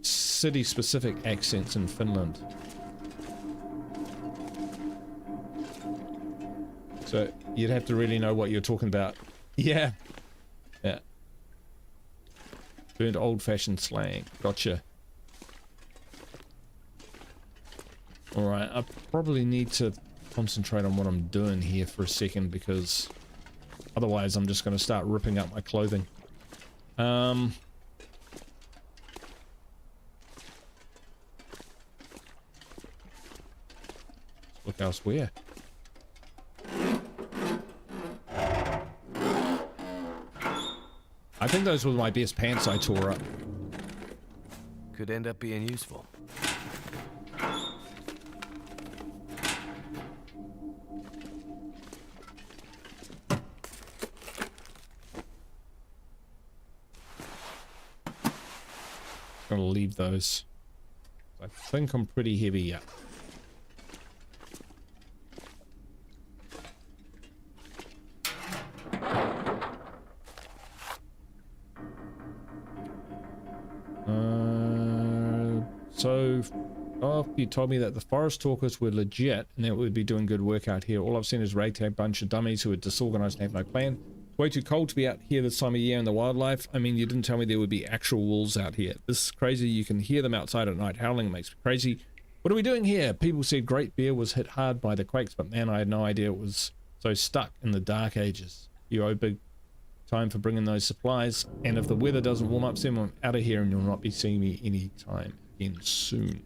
city-specific accents in Finland. So you'd have to really know what you're talking about. Yeah. Yeah. Burnt old-fashioned slang. Gotcha. Alright, I probably need to concentrate on what I'm doing here for a second, because otherwise I'm just going to start ripping up my clothing. Look elsewhere. I think those were my best pants I tore up. Could end up being useful. Gonna leave those. I think I'm pretty heavy, yeah. You told me that the forest talkers were legit and that we'd be doing good work out here. All I've seen is a ragtag bunch of dummies who are disorganized and have no plan. It's way too cold to be out here this time of year in the wildlife. I mean, you didn't tell me there would be actual wolves out here. This is crazy. You can hear them outside at night howling. It makes me crazy. What are we doing here? People said Great Bear was hit hard by the quakes, but man, I had no idea it was so stuck in the dark ages. You owe big time for bringing those supplies, and if the weather doesn't warm up soon, I'm out of here and you'll not be seeing me anytime again soon.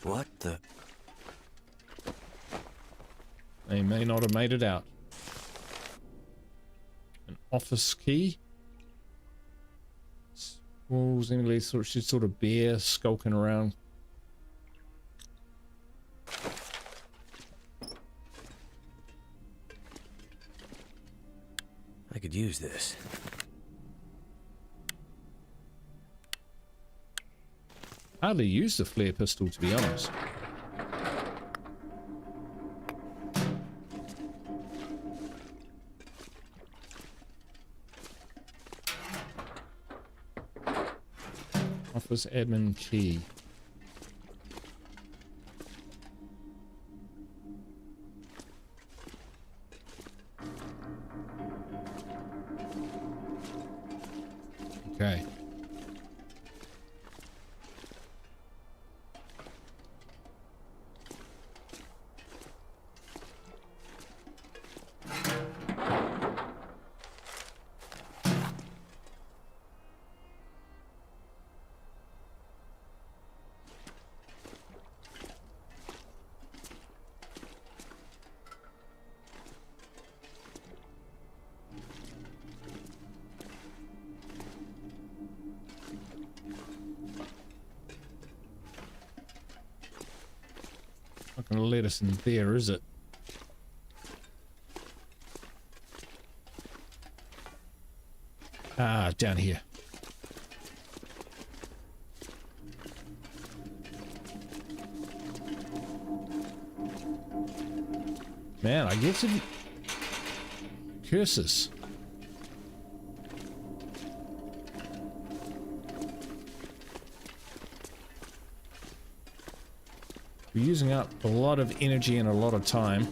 What the? They may not have made it out. An office key. Well, seemingly she's sort of bear skulking around. I could use this. Hardly used the flare pistol, to be honest. Office admin key. Okay. going to let us in there, is it? Ah, down here. Man, I get some curses. We're using up a lot of energy and a lot of time.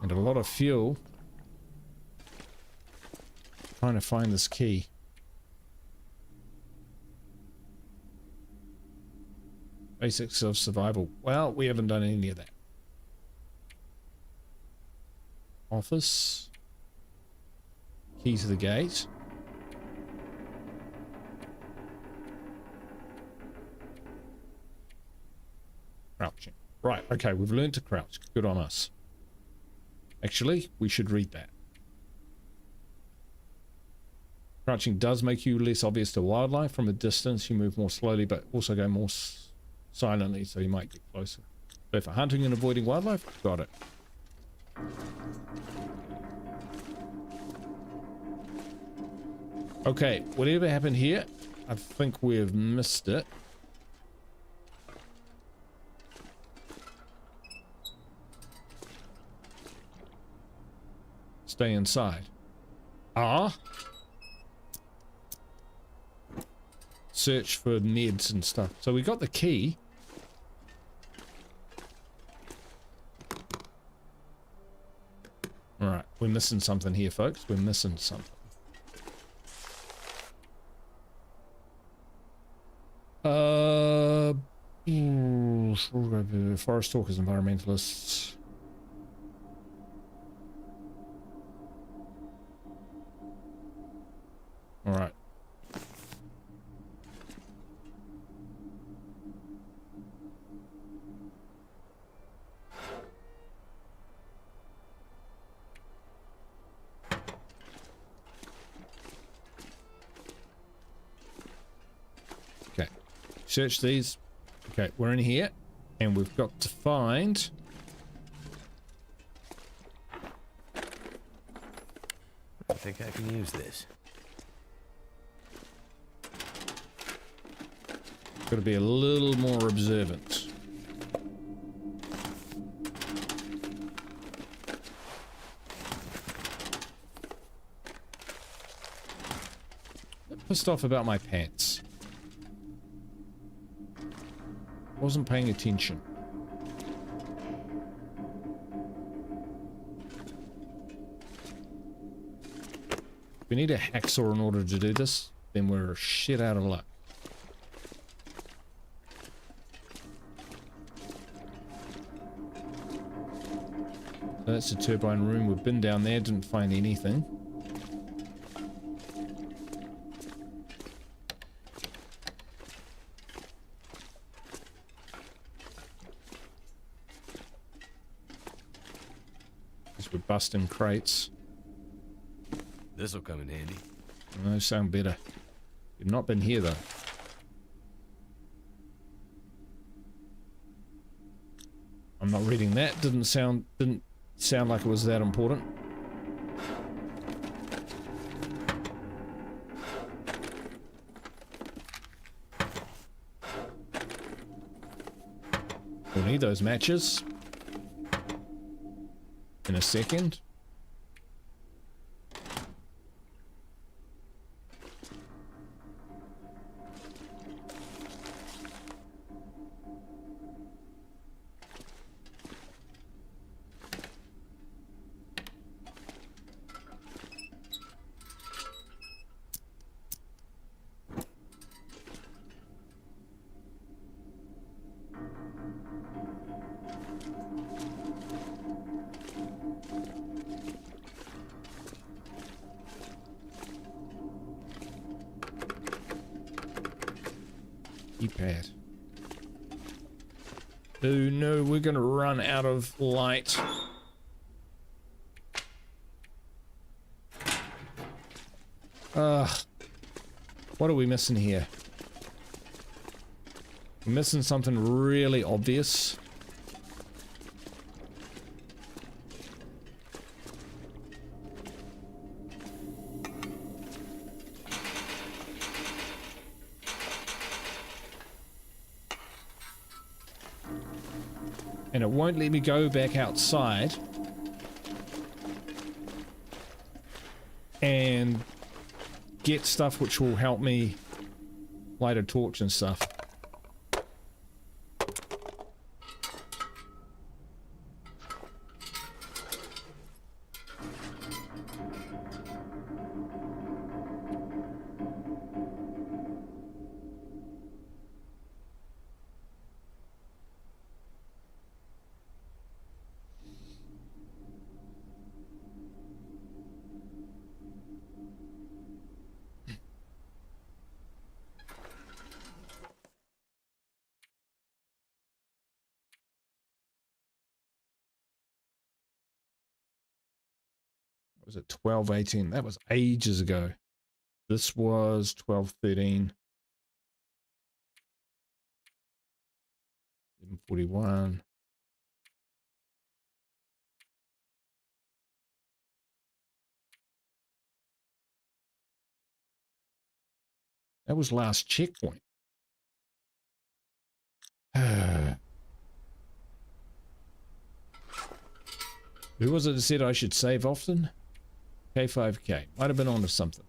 And a lot of fuel. Trying to find this key. Basics of survival. Well, we haven't done any of that. Office. Key to the gate. Crouching. Right, okay, we've learned to crouch. Good on us. Actually, we should read that. Crouching does make you less obvious to wildlife. From a distance, you move more slowly, but also go more silently, so you might get closer. So for hunting and avoiding wildlife, got it. Okay, whatever happened here, I think we've missed it. Stay inside. Ah. Search for meds and stuff. So we got the key. Alright, we're missing something here, folks. We're missing something. Forest talkers, environmentalists. Alright. Okay. Search these. Okay, we're in here. And we've got to find... I think I can use this. Got to be a little more observant. I'm pissed off about my pants. Wasn't paying attention. We need a hacksaw in order to do this, then we're shit out of luck. So that's the turbine room. We've been down there, didn't find anything. We're busting crates. This'll come in handy. No, sound better. You've not been here though. I'm not reading that. Didn't sound like it was that important. We'll need those matches in a second. Keypad. Oh no, we're gonna run out of light. What are we missing here? We're missing something really obvious. And it won't let me go back outside and get stuff which will help me light a torch and stuff. Was it 12:18? That was ages ago. This was 12:13. 7:41. That was last checkpoint. Who was it that said I should save often? K5K. Might have been onto something.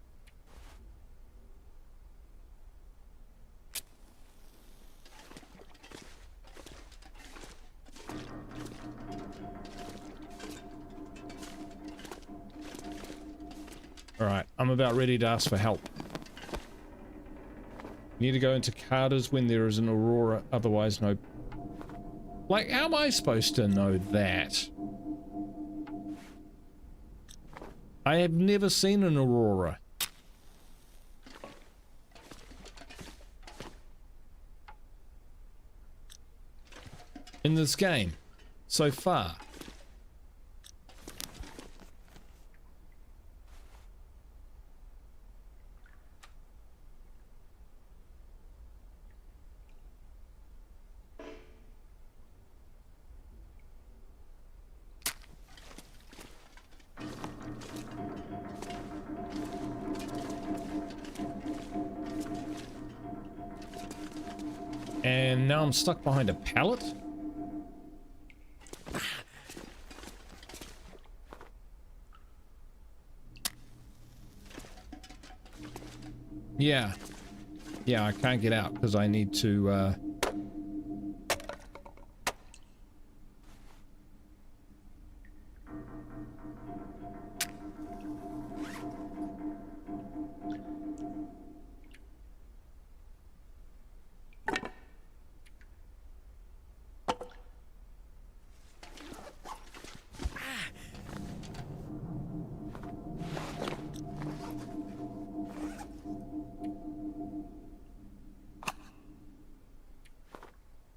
Alright, I'm about ready to ask for help. Need to go into Carter's when there is an aurora, otherwise no... Like, how am I supposed to know that? I have never seen an aurora. In this game, so far. And now I'm stuck behind a pallet. Yeah. Yeah, I can't get out because I need to,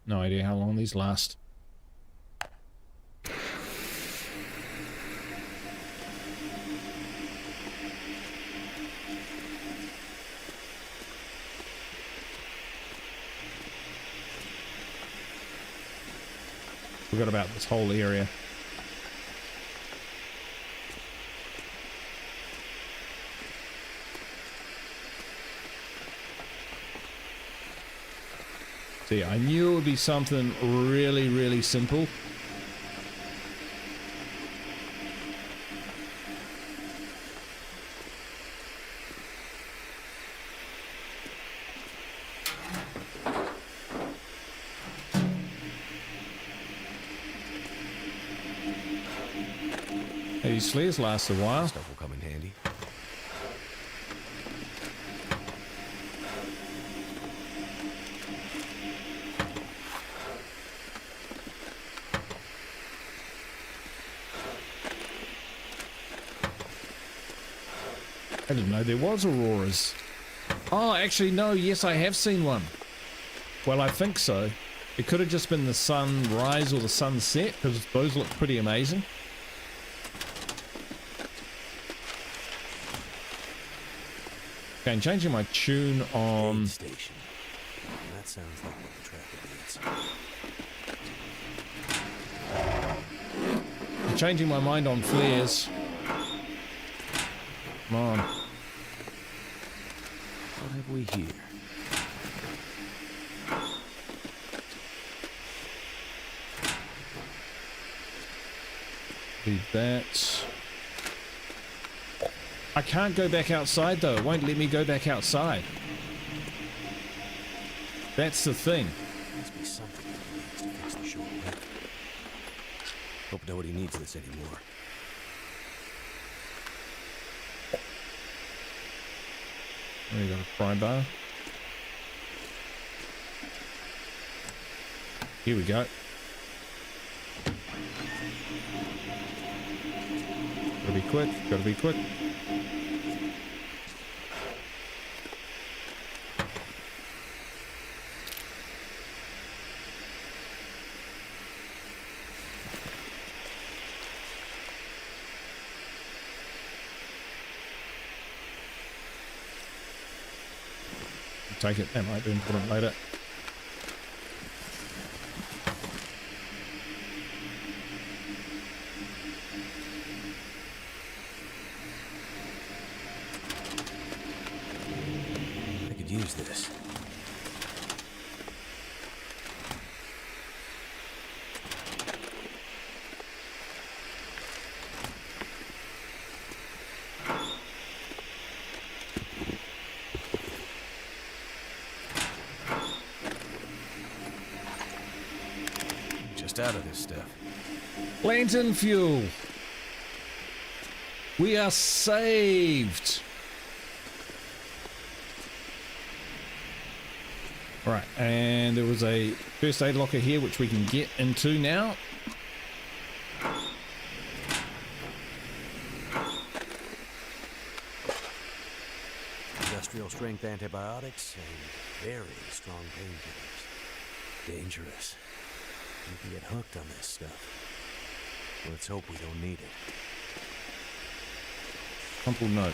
no idea how long these last. Forgot about this whole area. See, I knew it would be something really, really simple. Hey, these flares last a while. Stuff will come in handy. I didn't know there was auroras. Oh, actually, no. Yes, I have seen one. Well, I think so. It could have just been the sunrise or the sunset, because those look pretty amazing. Okay, I'm changing my tune on... Aid station. That sounds like what the traffic needs. I'm changing my mind on flares. Come on. What have we here? Leave that. I can't go back outside though. It won't let me go back outside. That's the thing. Must be something he needs to fix the short lift. Hope nobody needs this anymore. There you go, pry bar. Here we go. Gotta be quick, gotta be quick. Take it, that might be important later. I could use this. Just out of this stuff. Lantern fuel. We are saved. Right, and there was a first aid locker here which we can get into now. Industrial strength antibiotics and very strong painkillers. Dangerous. You can get hooked on this stuff. Let's hope we don't need it. Crumpled note.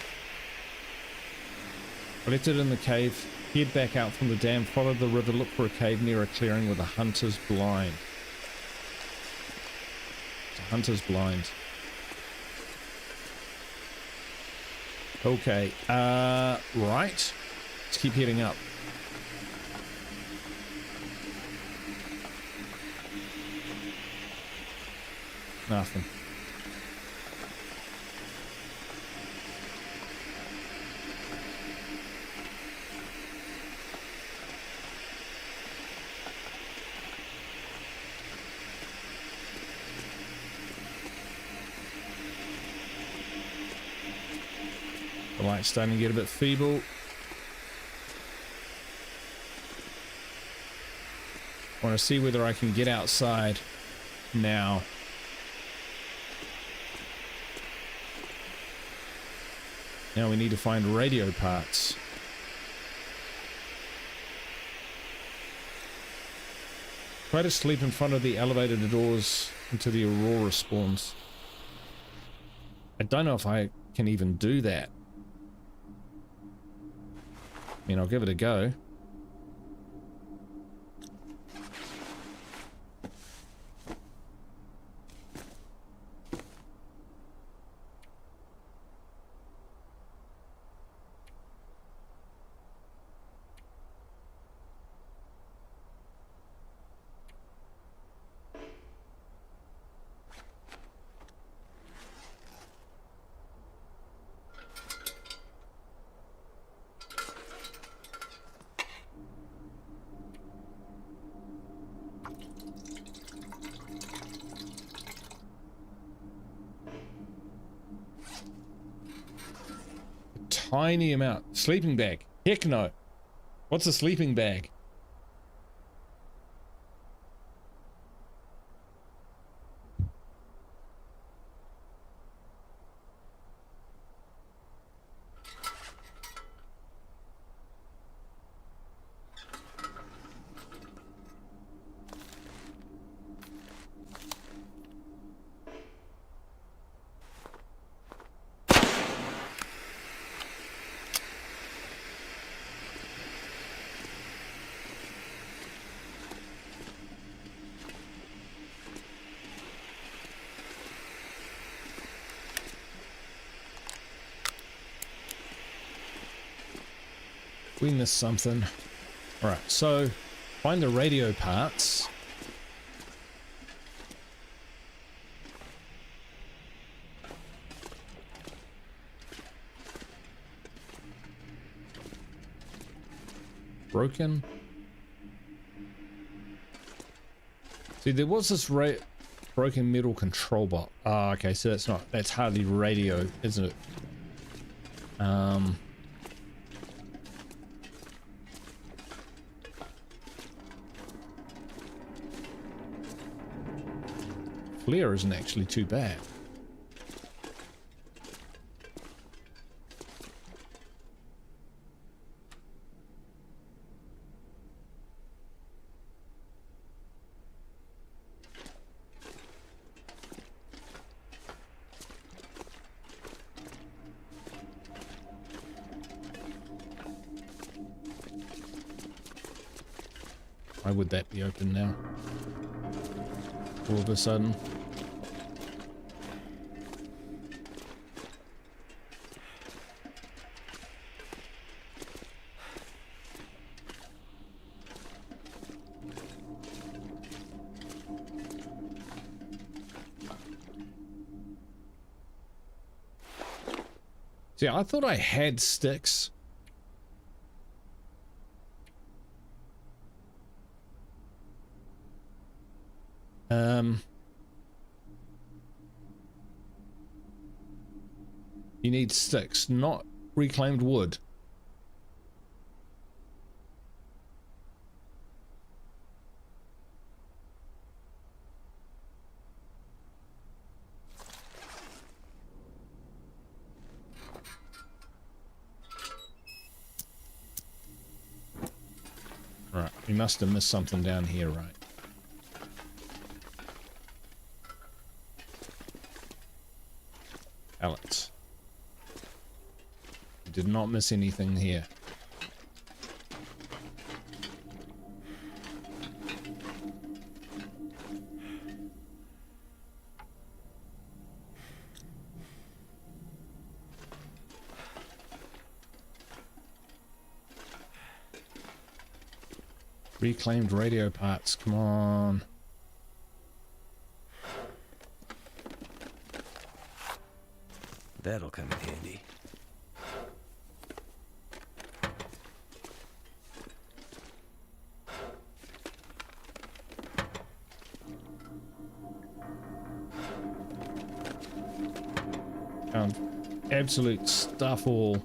I left it in the cave. Head back out from the dam, follow the river, look for a cave near a clearing with a hunter's blind. It's a hunter's blind. Okay, right. Let's keep heading up. Nothing. The light's starting to get a bit feeble. I want to see whether I can get outside now. Now we need to find radio parts. Try to sleep in front of the elevator doors until the Aurora spawns. I don't know if I can even do that. I mean, I'll give it a go. Tiny amount. Sleeping bag. Heck no. What's a sleeping bag? We missed something. Alright, so find the radio parts. Broken. See, there was this broken metal control box. Ah, okay, so that's hardly radio, isn't it? Flare isn't actually too bad. Why would that be open now? All of a sudden. See, I thought I had sticks. You need sticks, not reclaimed wood. Right, we must have missed something down here, right? Pallets. Did not miss anything here. Reclaimed radio parts, come on. That'll come in handy. Absolute stuff all.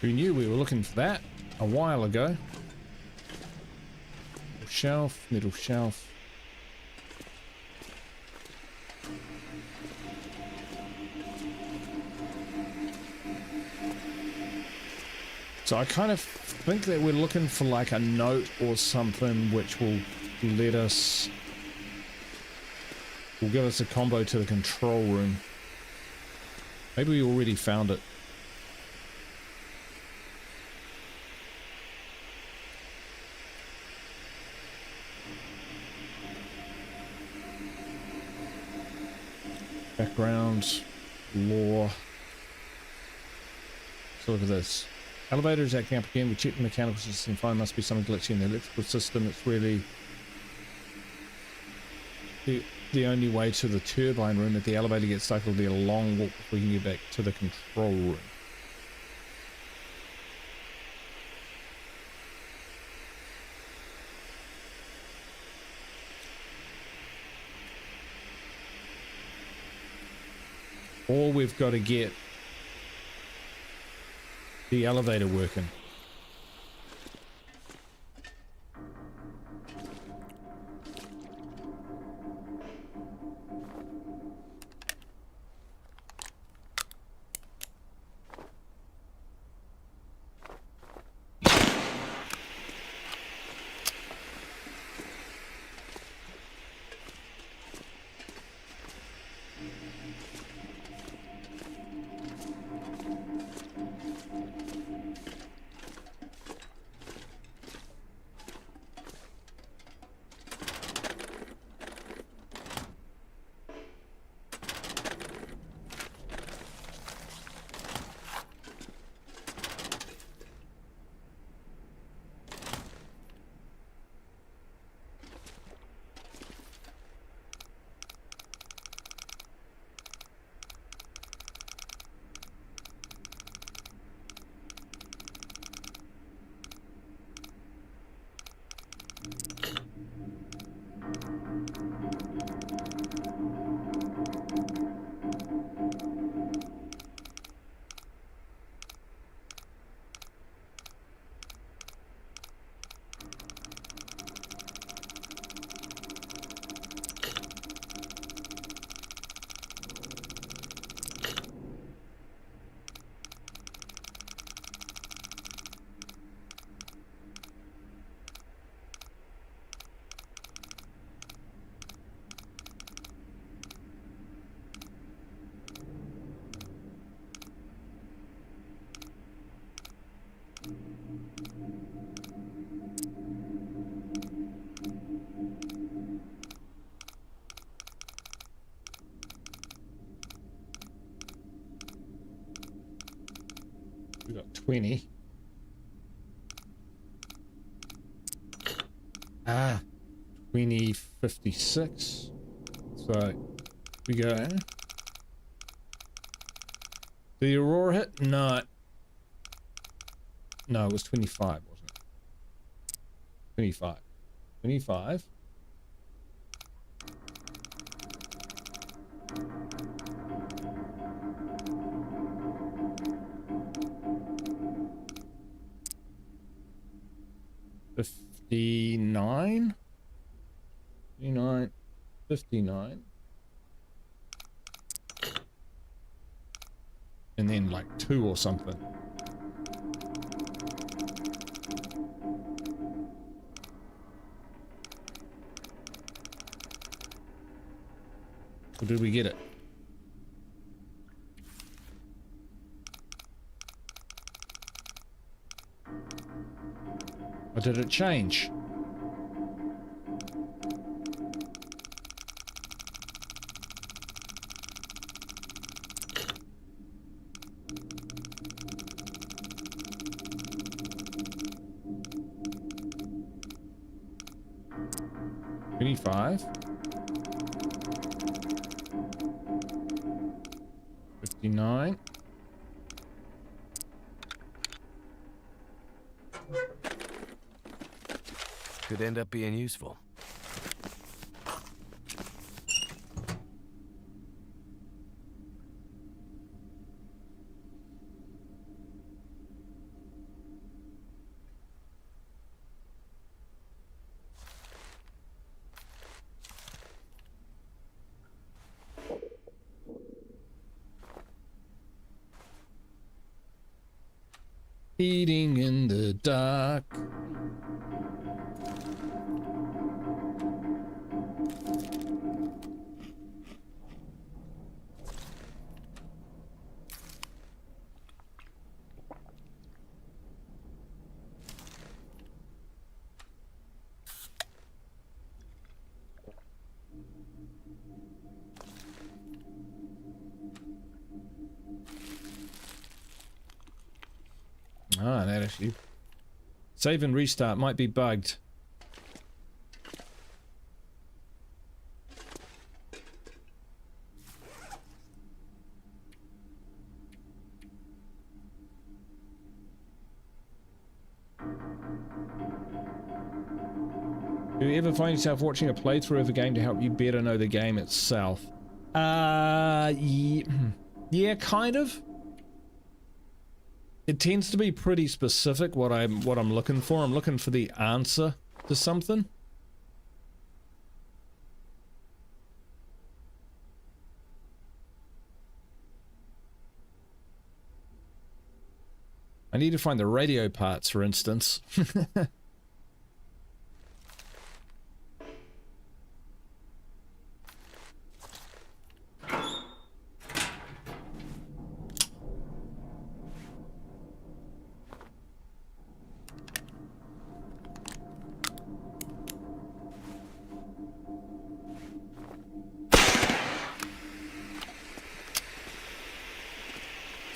We knew we were looking for that a while ago. Shelf, middle shelf. So I kind of think that we're looking for like a note or something which will let us, will give us a combo to the control room. Maybe we already found it. Background, lore. So look at this. Elevator is acting up again. We checked the mechanical system. Fine, must be something glitchy in the electrical system. It's really the only way to the turbine room. If the elevator gets stuck, it'll be a long walk before we can get back to the control room. or we've got to get the elevator working. We got 20. Ah, 2056. So we go. The Aurora hit? No. No, it was 25, wasn't it? 25. 25. $59. 59. 59. And then like 2 or something. Or did we get it? Or did it change? $25. 59. Could end up being useful. Eating in the dark. Ah, that issue. Save and restart might be bugged. Do you ever find yourself watching a playthrough of a game to help you better know the game itself? Yeah. Yeah, kind of. It tends to be pretty specific what I'm looking for. I'm looking for the answer to something. I need to find the radio parts, for instance.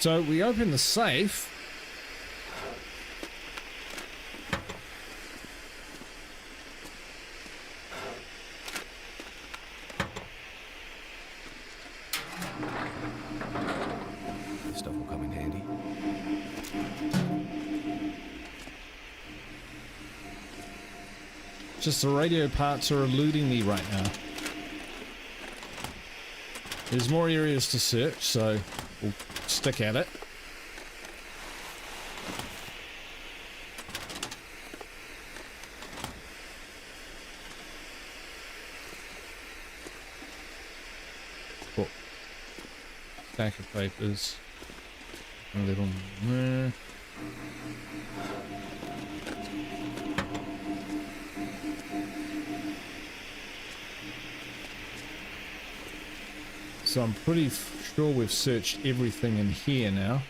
So we open the safe. This stuff will come in handy. Just the radio parts are eluding me right now. There's more areas to search, so we'll stick at it. Cool. Stack of papers. A little there. So I'm pretty sure we've searched everything in here now.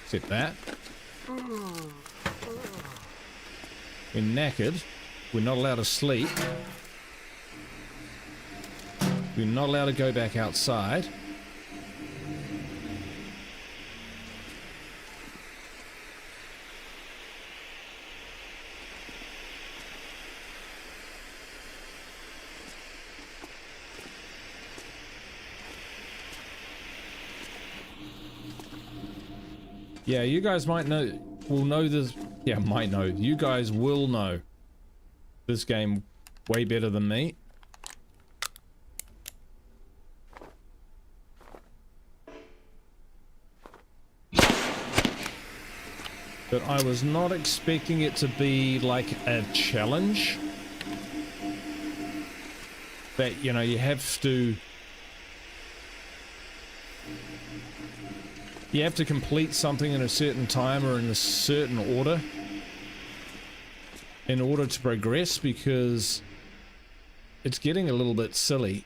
Except that. We're knackered. We're not allowed to sleep. We're not allowed to go back outside. Yeah, you guys might know, will know this. Yeah, might know. You guys will know this game way better than me. But I was not expecting it to be like a challenge. That, you know, you have to... You have to complete something in a certain time or in a certain order in order to progress, because it's getting a little bit silly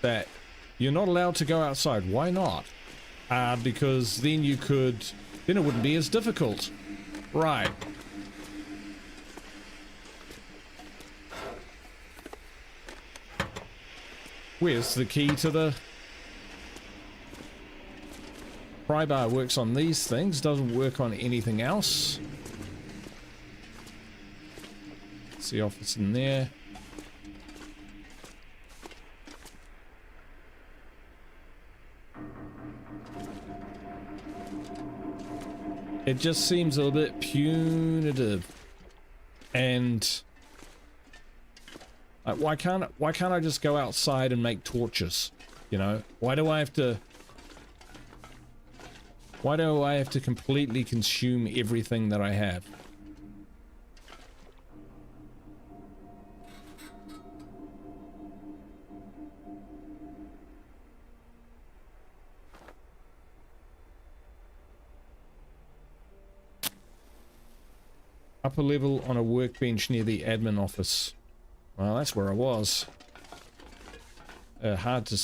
that you're not allowed to go outside. Why not? Because then you could... Then it wouldn't be as difficult. Right. Where's the key to the... Pry bar works on these things, doesn't work on anything else. See if it's in there. It just seems a little bit punitive. And like, why can't I just go outside and make torches? You know, why do I have to completely consume everything that I have? Upper level on a workbench near the admin office. Well, that's where I was. Hard to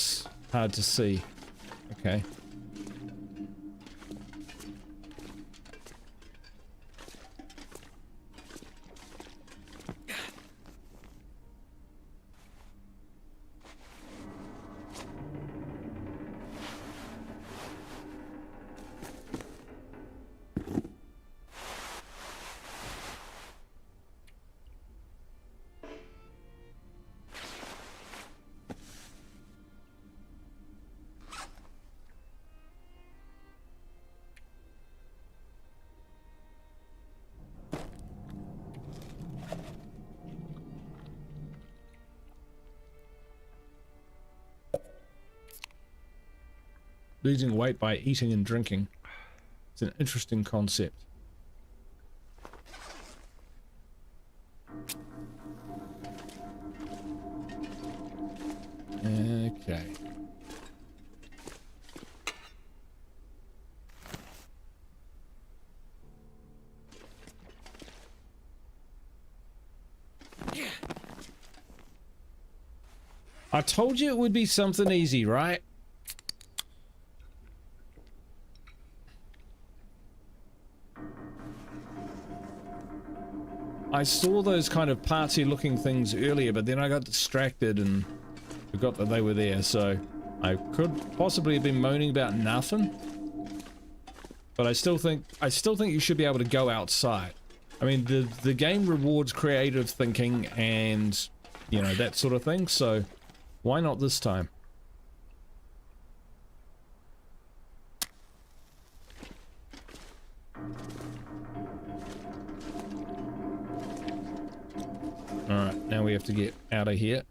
see. Okay. losing weight by eating and drinking. It's an interesting concept. Okay. I told you it would be something easy, right? I saw those kind of party looking things earlier, but then I got distracted and forgot that they were there, so I could possibly have been moaning about nothing. But I still think you should be able to go outside. I mean, the game rewards creative thinking and, you know, that sort of thing, so why not this time? Alright, now we have to get out of here.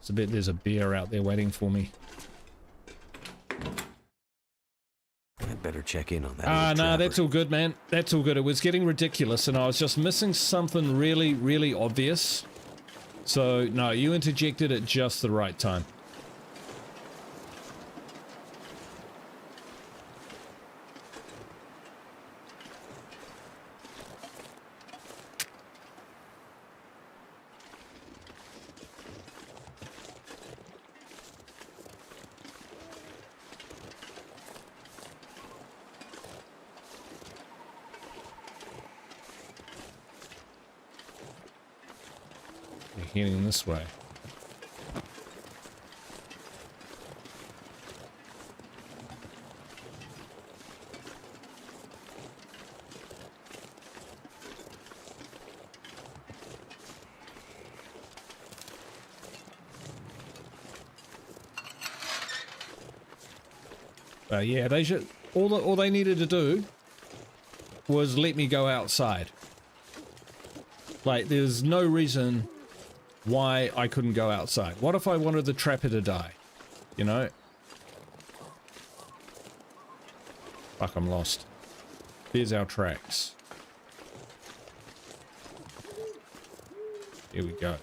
I bet there's a bear out there waiting for me. I'd better check in on that. Ah, no, that's all good, man. That's all good. It was getting ridiculous, and I was just missing something really, really obvious. So, no, you interjected at just the right time. Heading this way. Yeah, they should. All they needed to do was let me go outside. Like, there's no reason why I couldn't go outside. What if I wanted the trapper to die? You know? Fuck, I'm lost. Here's our tracks. Here we go.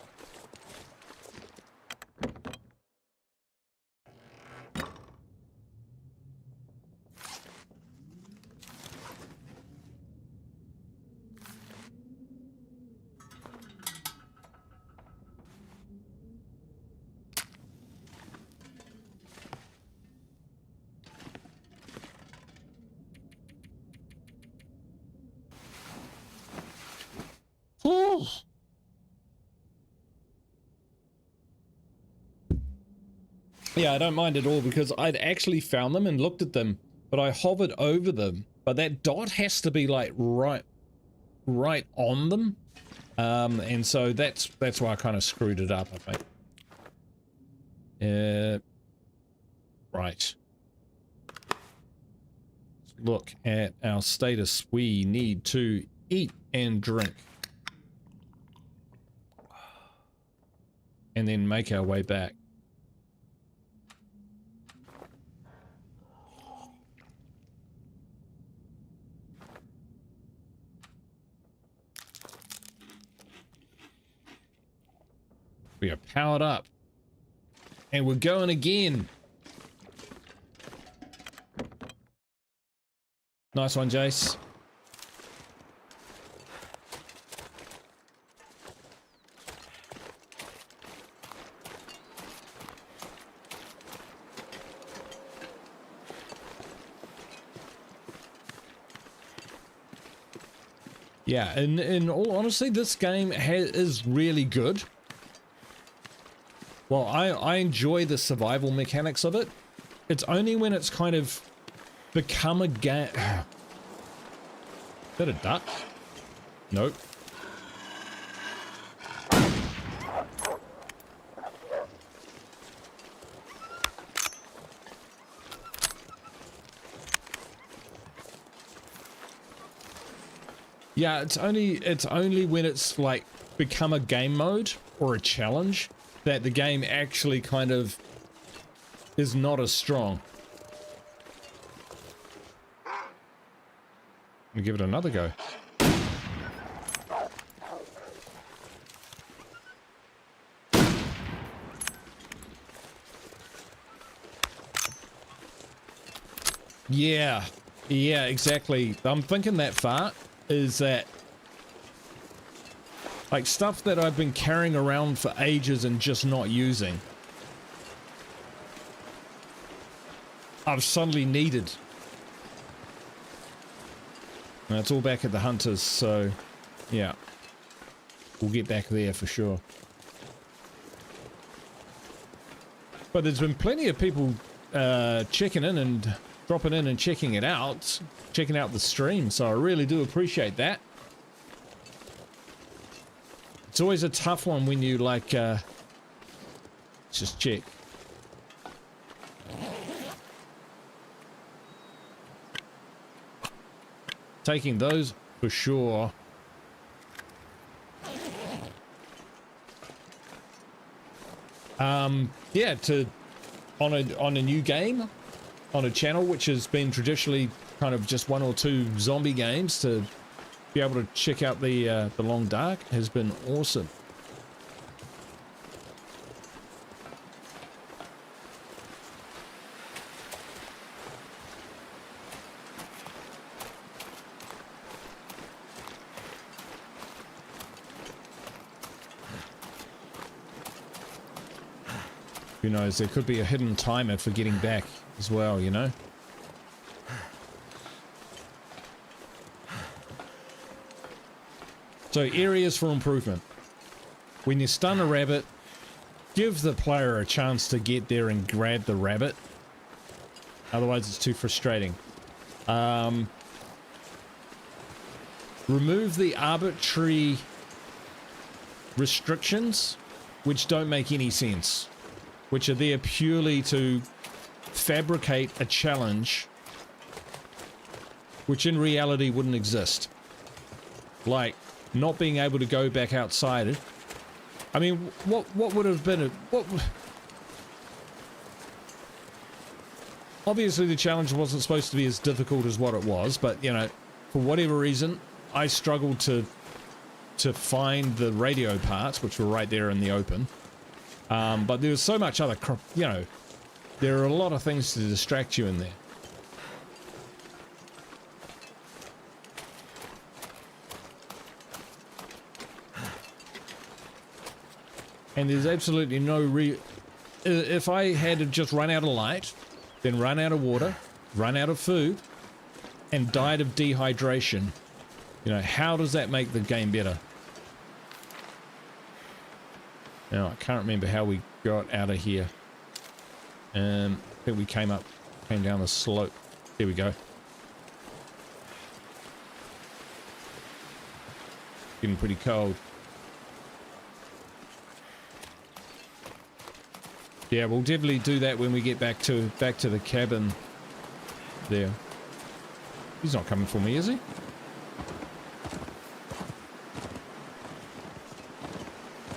Yeah, I don't mind at all because I'd actually found them and looked at them, but I hovered over them. But that dot has to be like right on them, and so that's why I kind of screwed it up, I think. Right. Look at our status. We need to eat and drink, and then make our way back. We are powered up. And we're going again. Nice one, Jace. Yeah, in all honesty, this game is really good. Well, I enjoy the survival mechanics of it. It's only when it's kind of become a game. Is that a duck? Nope. Yeah, it's only when it's like become a game mode or a challenge that the game actually kind of is not as strong. I'll give it another go. Yeah, exactly. I'm thinking that far is that like stuff that I've been carrying around for ages and just not using, I've suddenly needed. Now it's all back at the hunters, so yeah, we'll get back there for sure. But there's been plenty of people checking in and dropping in and checking out the stream, so I really do appreciate that. It's always a tough one when you like let's just check. Taking those for sure. Yeah, on a new game, on a channel which has been traditionally kind of just one or two zombie games, to be able to check out the Long Dark has been awesome. Who knows, there could be a hidden timer for getting back as well, you know? So areas for improvement. When you stun a rabbit, give the player a chance to get there and grab the rabbit. Otherwise it's too frustrating. Remove the arbitrary restrictions which don't make any sense, which are there purely to fabricate a challenge which in reality wouldn't exist. Like not being able to go back outside it. I mean, what would have been obviously the challenge wasn't supposed to be as difficult as what it was, but you know, for whatever reason I struggled to find the radio parts, which were right there in the open. But there was so much other, you know, there are a lot of things to distract you in there. And there's absolutely no if I had to just run out of light, then run out of water, run out of food, and died of dehydration, you know, how does that make the game better? Now, I can't remember how we got out of here. I think we came down the slope. There we go. Getting pretty cold. Yeah, we'll definitely do that when we get back to the cabin there. He's not coming for me, is he?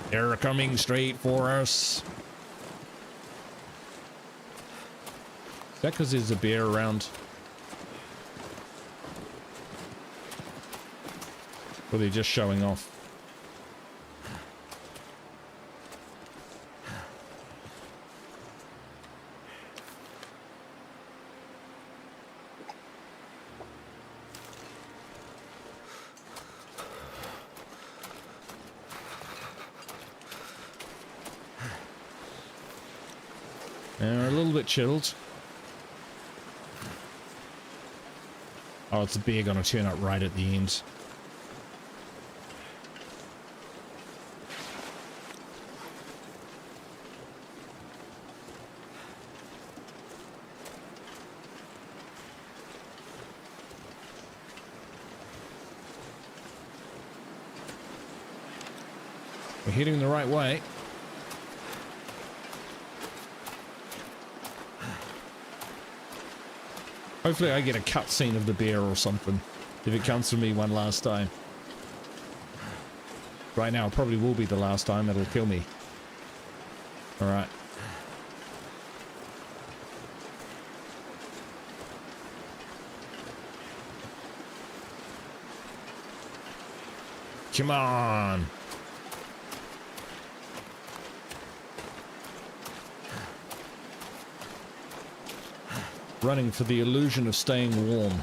They're coming straight for us. Is that because there's a bear around? Or they're just showing off? They're a little bit chilled. Oh, it's a bear gonna turn up right at the end. We're heading the right way. Hopefully I get a cutscene of the bear or something, if it comes to me one last time. Right now, it probably will be the last time it'll kill me. Alright. Come on. Running for the illusion of staying warm.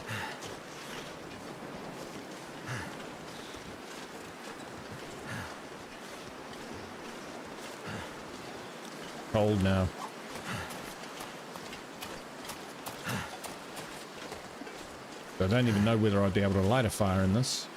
Cold now. I don't even know whether I'd be able to light a fire in this.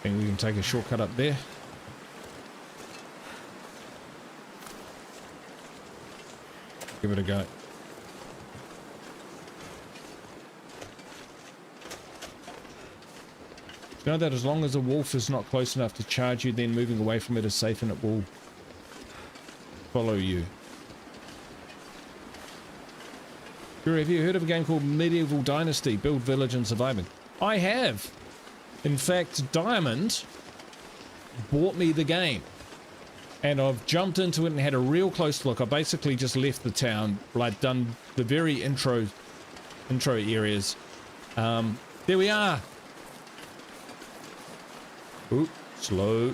think we can take a shortcut up there. Give it a go. You know that as long as a wolf is not close enough to charge you, then moving away from it is safe and it will follow you. Drew, have you heard of a game called Medieval Dynasty? Build village and surviving. I have. In fact, Diamond bought me the game. And I've jumped into it and had a real close look. I basically just left the town, like done the very intro areas. There we are. Ooh, slow.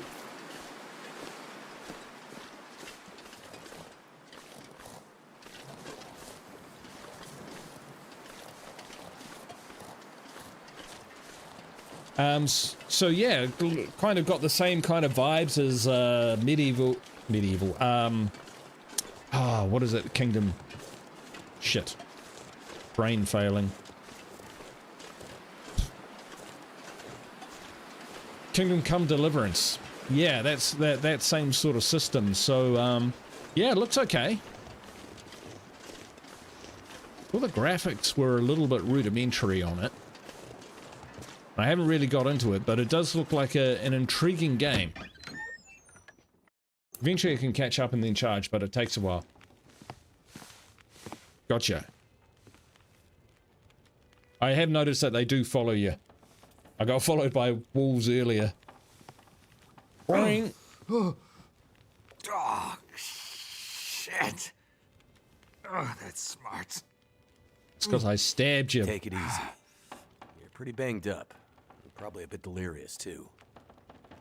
So yeah, kind of got the same kind of vibes as medieval. What is it? Kingdom. Shit. Brain failing. Kingdom Come Deliverance. Yeah, that's that same sort of system. So yeah, it looks okay. Well, the graphics were a little bit rudimentary on it. I haven't really got into it, but it does look like an intriguing game. Eventually I can catch up and then charge, but it takes a while. Gotcha. I have noticed that they do follow you. I got followed by wolves earlier. Boing! Oh, shit. Oh, that's smart. It's because I stabbed you. Take it easy. You're pretty banged up. Probably a bit delirious, too.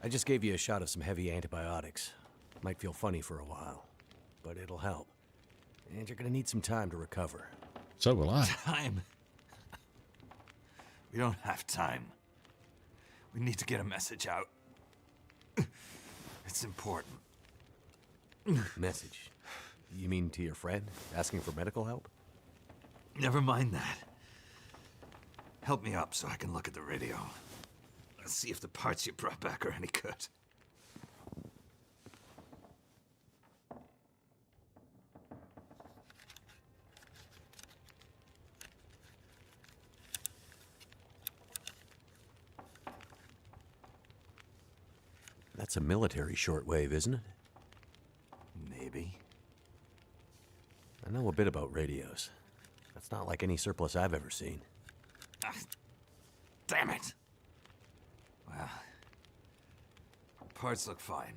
I just gave you a shot of some heavy antibiotics. Might feel funny for a while, but it'll help. And you're gonna need some time to recover. So will I. Time? We don't have time. We need to get a message out. It's important. Message? You mean to your friend? Asking for medical help? Never mind that. Help me up so I can look at the radio. Let's see if the parts you brought back are any good. That's a military shortwave, isn't it? Maybe. I know a bit about radios. That's not like any surplus I've ever seen. Ah, damn it! Well, parts look fine.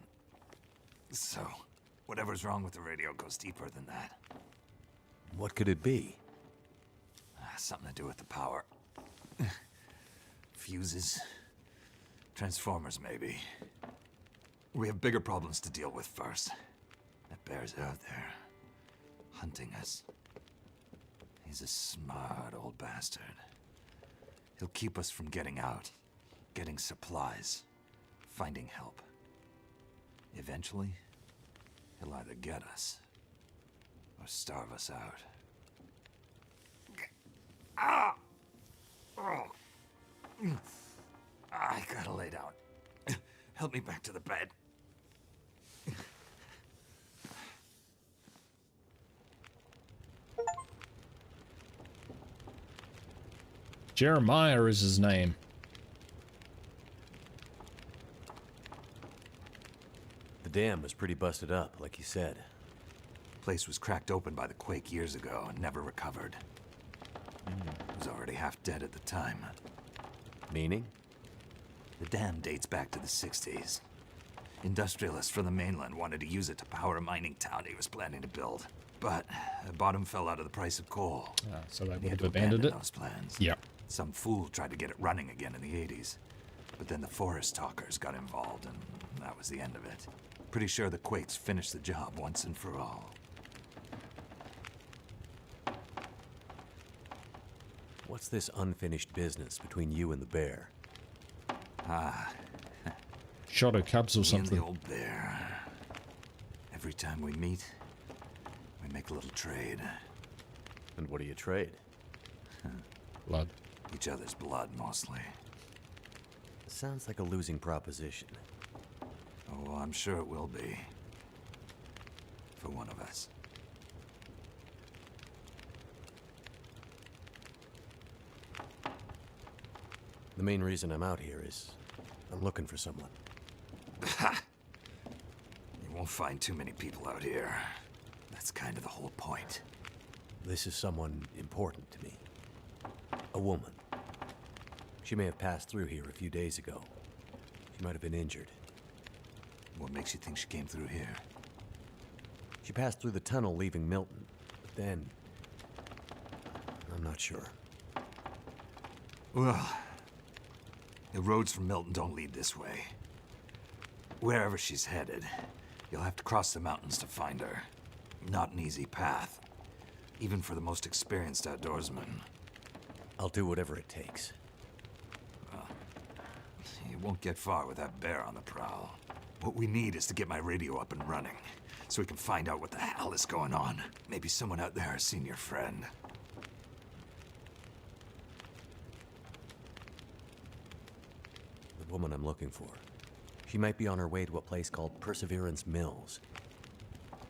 So, whatever's wrong with the radio goes deeper than that. What could it be? Something to do with the power. Fuses. Transformers, maybe. We have bigger problems to deal with first. That bear's out there, hunting us. He's a smart old bastard. He'll keep us from getting out, getting supplies, finding help. Eventually, he'll either get us or starve us out. Ah! Oh. I gotta lay down. Help me back to the bed. Jeremiah is his name. The dam was pretty busted up, like you said. Place was cracked open by the quake years ago and never recovered. It was already half dead at the time. Meaning? The dam dates back to the 60s. Industrialists from the mainland wanted to use it to power a mining town he was planning to build. But the bottom fell out of the price of coal. So they He would had have to abandoned abandon it. those plans. Yeah. Some fool tried to get it running again in the 80s. But then the forest talkers got involved, and that was the end of it. Pretty sure the quakes finished the job once and for all. What's this unfinished business between you and the bear? Shot her cubs or Me and something. the old bear. Every time we meet, we make a little trade. And what do you trade? Blood. Each other's blood, mostly. Sounds like a losing proposition. Oh, I'm sure it will be. For one of us. The main reason I'm out here is I'm looking for someone. You won't find too many people out here. That's kind of the whole point. This is someone important to me. A woman. She may have passed through here a few days ago. She might have been injured. What makes you think she came through here? She passed through the tunnel leaving Milton, but then... I'm not sure. Well, the roads from Milton don't lead this way. Wherever she's headed, you'll have to cross the mountains to find her. Not an easy path, even for the most experienced outdoorsman. I'll do whatever it takes. You won't get far with that bear on the prowl. What we need is to get my radio up and running, so we can find out what the hell is going on. Maybe someone out there has seen your friend. The woman I'm looking for. She might be on her way to a place called Perseverance Mills.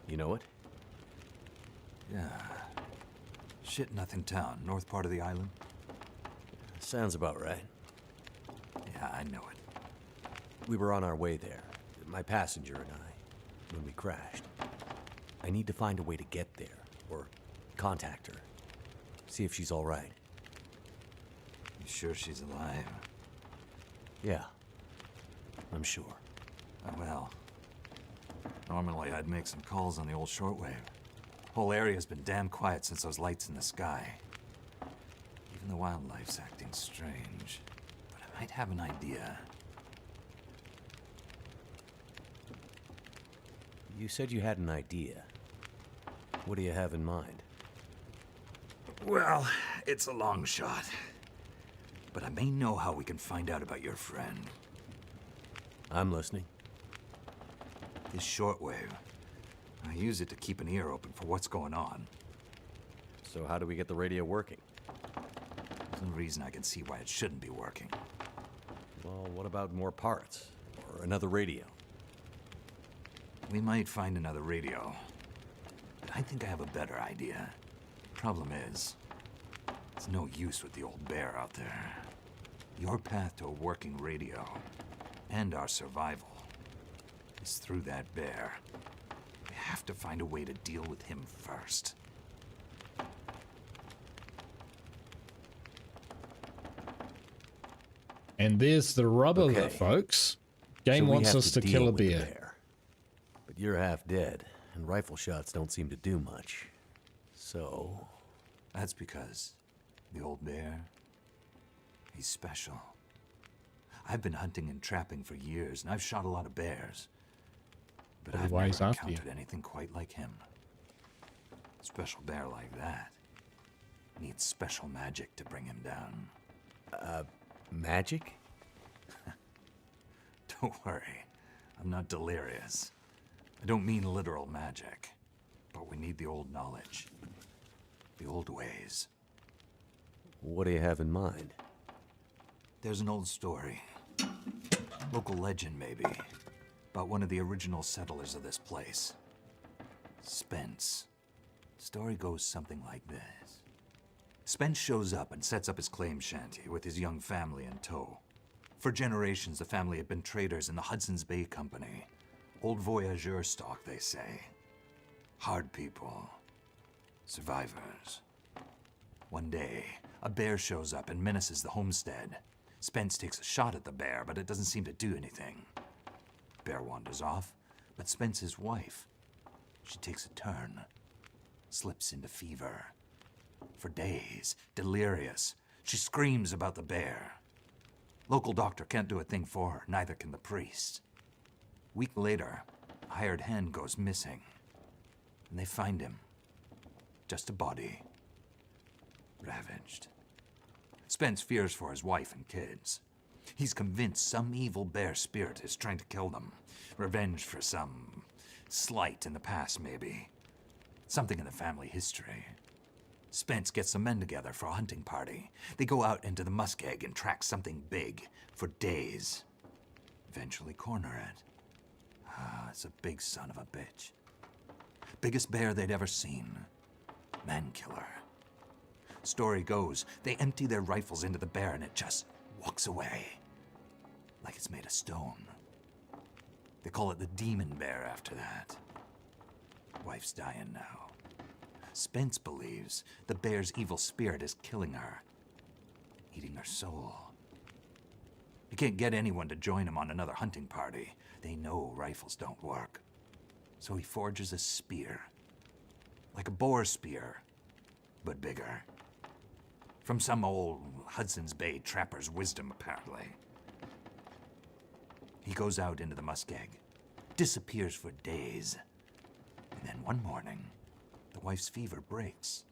You know it? Yeah. Shit Nothing Town, north part of the island. Sounds about right. Yeah, I know it. We were on our way there, my passenger and I, when we crashed. I need to find a way to get there, or contact her. See if she's all right. You sure she's alive? Yeah, I'm sure. Well, normally I'd make some calls on the old shortwave. Whole area's been damn quiet since those lights in the sky. Even the wildlife's acting strange. But I might have an idea. You said you had an idea. What do you have in mind? Well, it's a long shot. But I may know how we can find out about your friend. I'm listening. This shortwave, I use it to keep an ear open for what's going on. So how do we get the radio working? There's no reason I can see why it shouldn't be working. Well, what about more parts? Or another radio? We might find another radio. But I think I have a better idea. Problem is, it's no use with the old bear out there. Your path to a working radio, and our survival, is through that bear. We have to find a way to deal with him first. And there's the rub of Okay. it, folks. Game So we wants have us to to deal kill a with the bear. But you're half dead, and rifle shots don't seem to do much. So... That's because the old bear, he's special. I've been hunting and trapping for years, and I've shot a lot of bears. But I've why he's never after you? encountered anything quite like him. A special bear like that needs special magic to bring him down. magic? Don't worry, I'm not delirious. I don't mean literal magic, but we need the old knowledge. The old ways. What do you have in mind? There's an old story. Local legend, maybe. About one of the original settlers of this place. Spence. Story goes something like this. Spence shows up and sets up his claim shanty with his young family in tow. For generations, the family had been traders in the Hudson's Bay Company. Old voyageur stock, they say. Hard people. Survivors. One day, a bear shows up and menaces the homestead. Spence takes a shot at the bear, but it doesn't seem to do anything. Bear wanders off, but Spence's wife, she takes a turn. Slips into fever. For days, delirious, she screams about the bear. Local doctor can't do a thing for her, neither can the priest. Week later, a hired hand goes missing. And they find him. Just a body. Ravaged. Spence fears for his wife and kids. He's convinced some evil bear spirit is trying to kill them. Revenge for some slight in the past, maybe. Something in the family history. Spence gets some men together for a hunting party. They go out into the muskeg and track something big for days. Eventually corner it. It's a big son of a bitch. Biggest bear they'd ever seen. Man killer. Story goes, they empty their rifles into the bear and it just walks away. Like it's made of stone. They call it the demon bear after that. Wife's dying now. Spence believes the bear's evil spirit is killing her, eating her soul. He can't get anyone to join him on another hunting party. They know rifles don't work. So he forges a spear. Like a boar spear, but bigger. From some old Hudson's Bay trapper's wisdom, apparently. He goes out into the muskeg, disappears for days. And then one morning, the wife's fever breaks.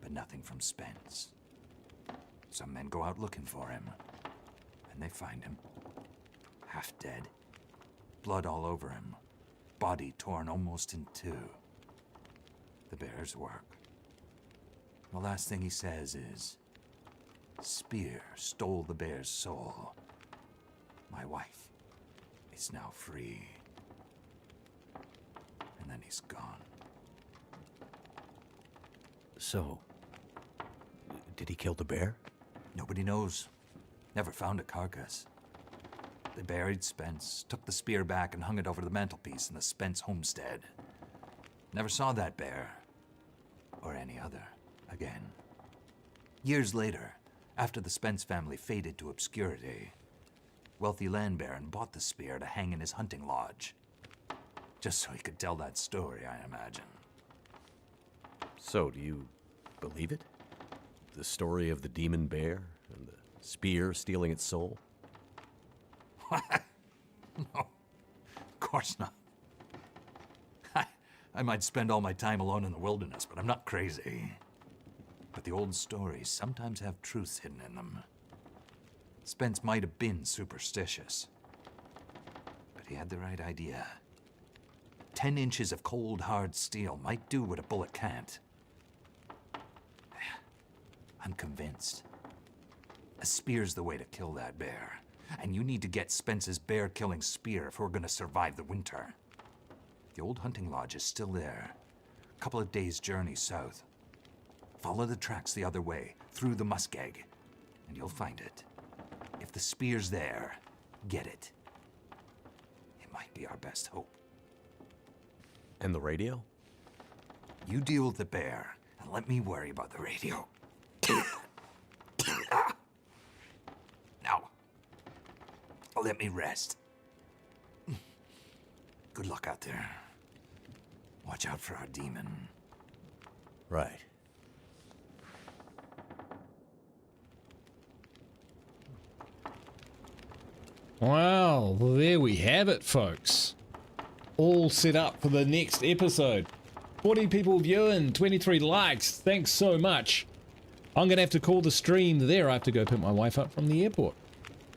But nothing from Spence. Some men go out looking for him, and they find him. Half dead. Blood all over him. Body torn almost in two. The bear's work. The last thing he says is, "Spear stole the bear's soul. My wife is now free." And then he's gone. So, did he kill the bear? Nobody knows. Never found a carcass. They buried Spence, took the spear back and hung it over the mantelpiece in the Spence homestead. Never saw that bear, or any other, again. Years later, after the Spence family faded to obscurity, wealthy land baron bought the spear to hang in his hunting lodge. Just so he could tell that story, I imagine. So, do you believe it? The story of the demon bear and the spear stealing its soul? What? No, of course not. I might spend all my time alone in the wilderness, but I'm not crazy. But the old stories sometimes have truths hidden in them. Spence might have been superstitious, but he had the right idea. 10 inches of cold, hard steel might do what a bullet can't. I'm convinced. A spear's the way to kill that bear. And you need to get Spence's bear-killing spear if we're gonna survive the winter. The old hunting lodge is still there. A couple of days' journey south. Follow the tracks the other way, through the muskeg, and you'll find it. If the spear's there, get it. It might be our best hope. And the radio? You deal with the bear, and let me worry about the radio. Now, let me rest. Good luck out there. Watch out for our demon. Right. Well, there we have it, folks. All set up for the next episode. 40 people viewing, 23 likes. Thanks so much. I'm going to have to call the stream there. I have to go pick my wife up from the airport.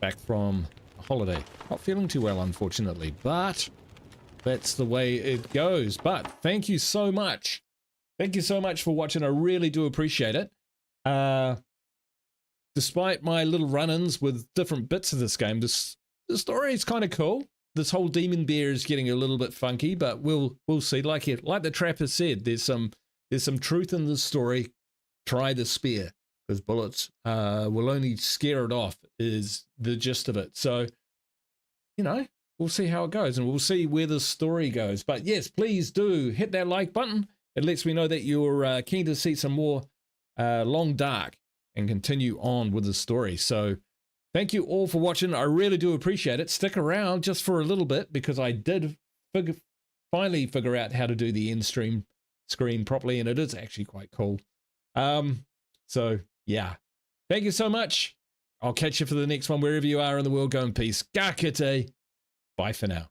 Back from a holiday. Not feeling too well, unfortunately, but that's the way it goes. But thank you so much. Thank you so much for watching. I really do appreciate it. Despite my little run-ins with different bits of this game, the story is kind of cool. This whole demon bear is getting a little bit funky, but we'll see. Like the trapper said, there's some truth in this story. try the spear, because bullets will only scare it off, is the gist of it. So, you know, we'll see how it goes, and we'll see where the story goes. But yes, please do hit that like button. It lets me know that you're keen to see some more Long Dark and continue on with the story. So thank you all for watching. I really do appreciate it. Stick around just for a little bit, because I did finally figure out how to do the end screen properly, and it is actually quite cool. So yeah, thank you so much. I'll catch you for the next one wherever you are in the world. Go in peace. Ka kite. Bye for now.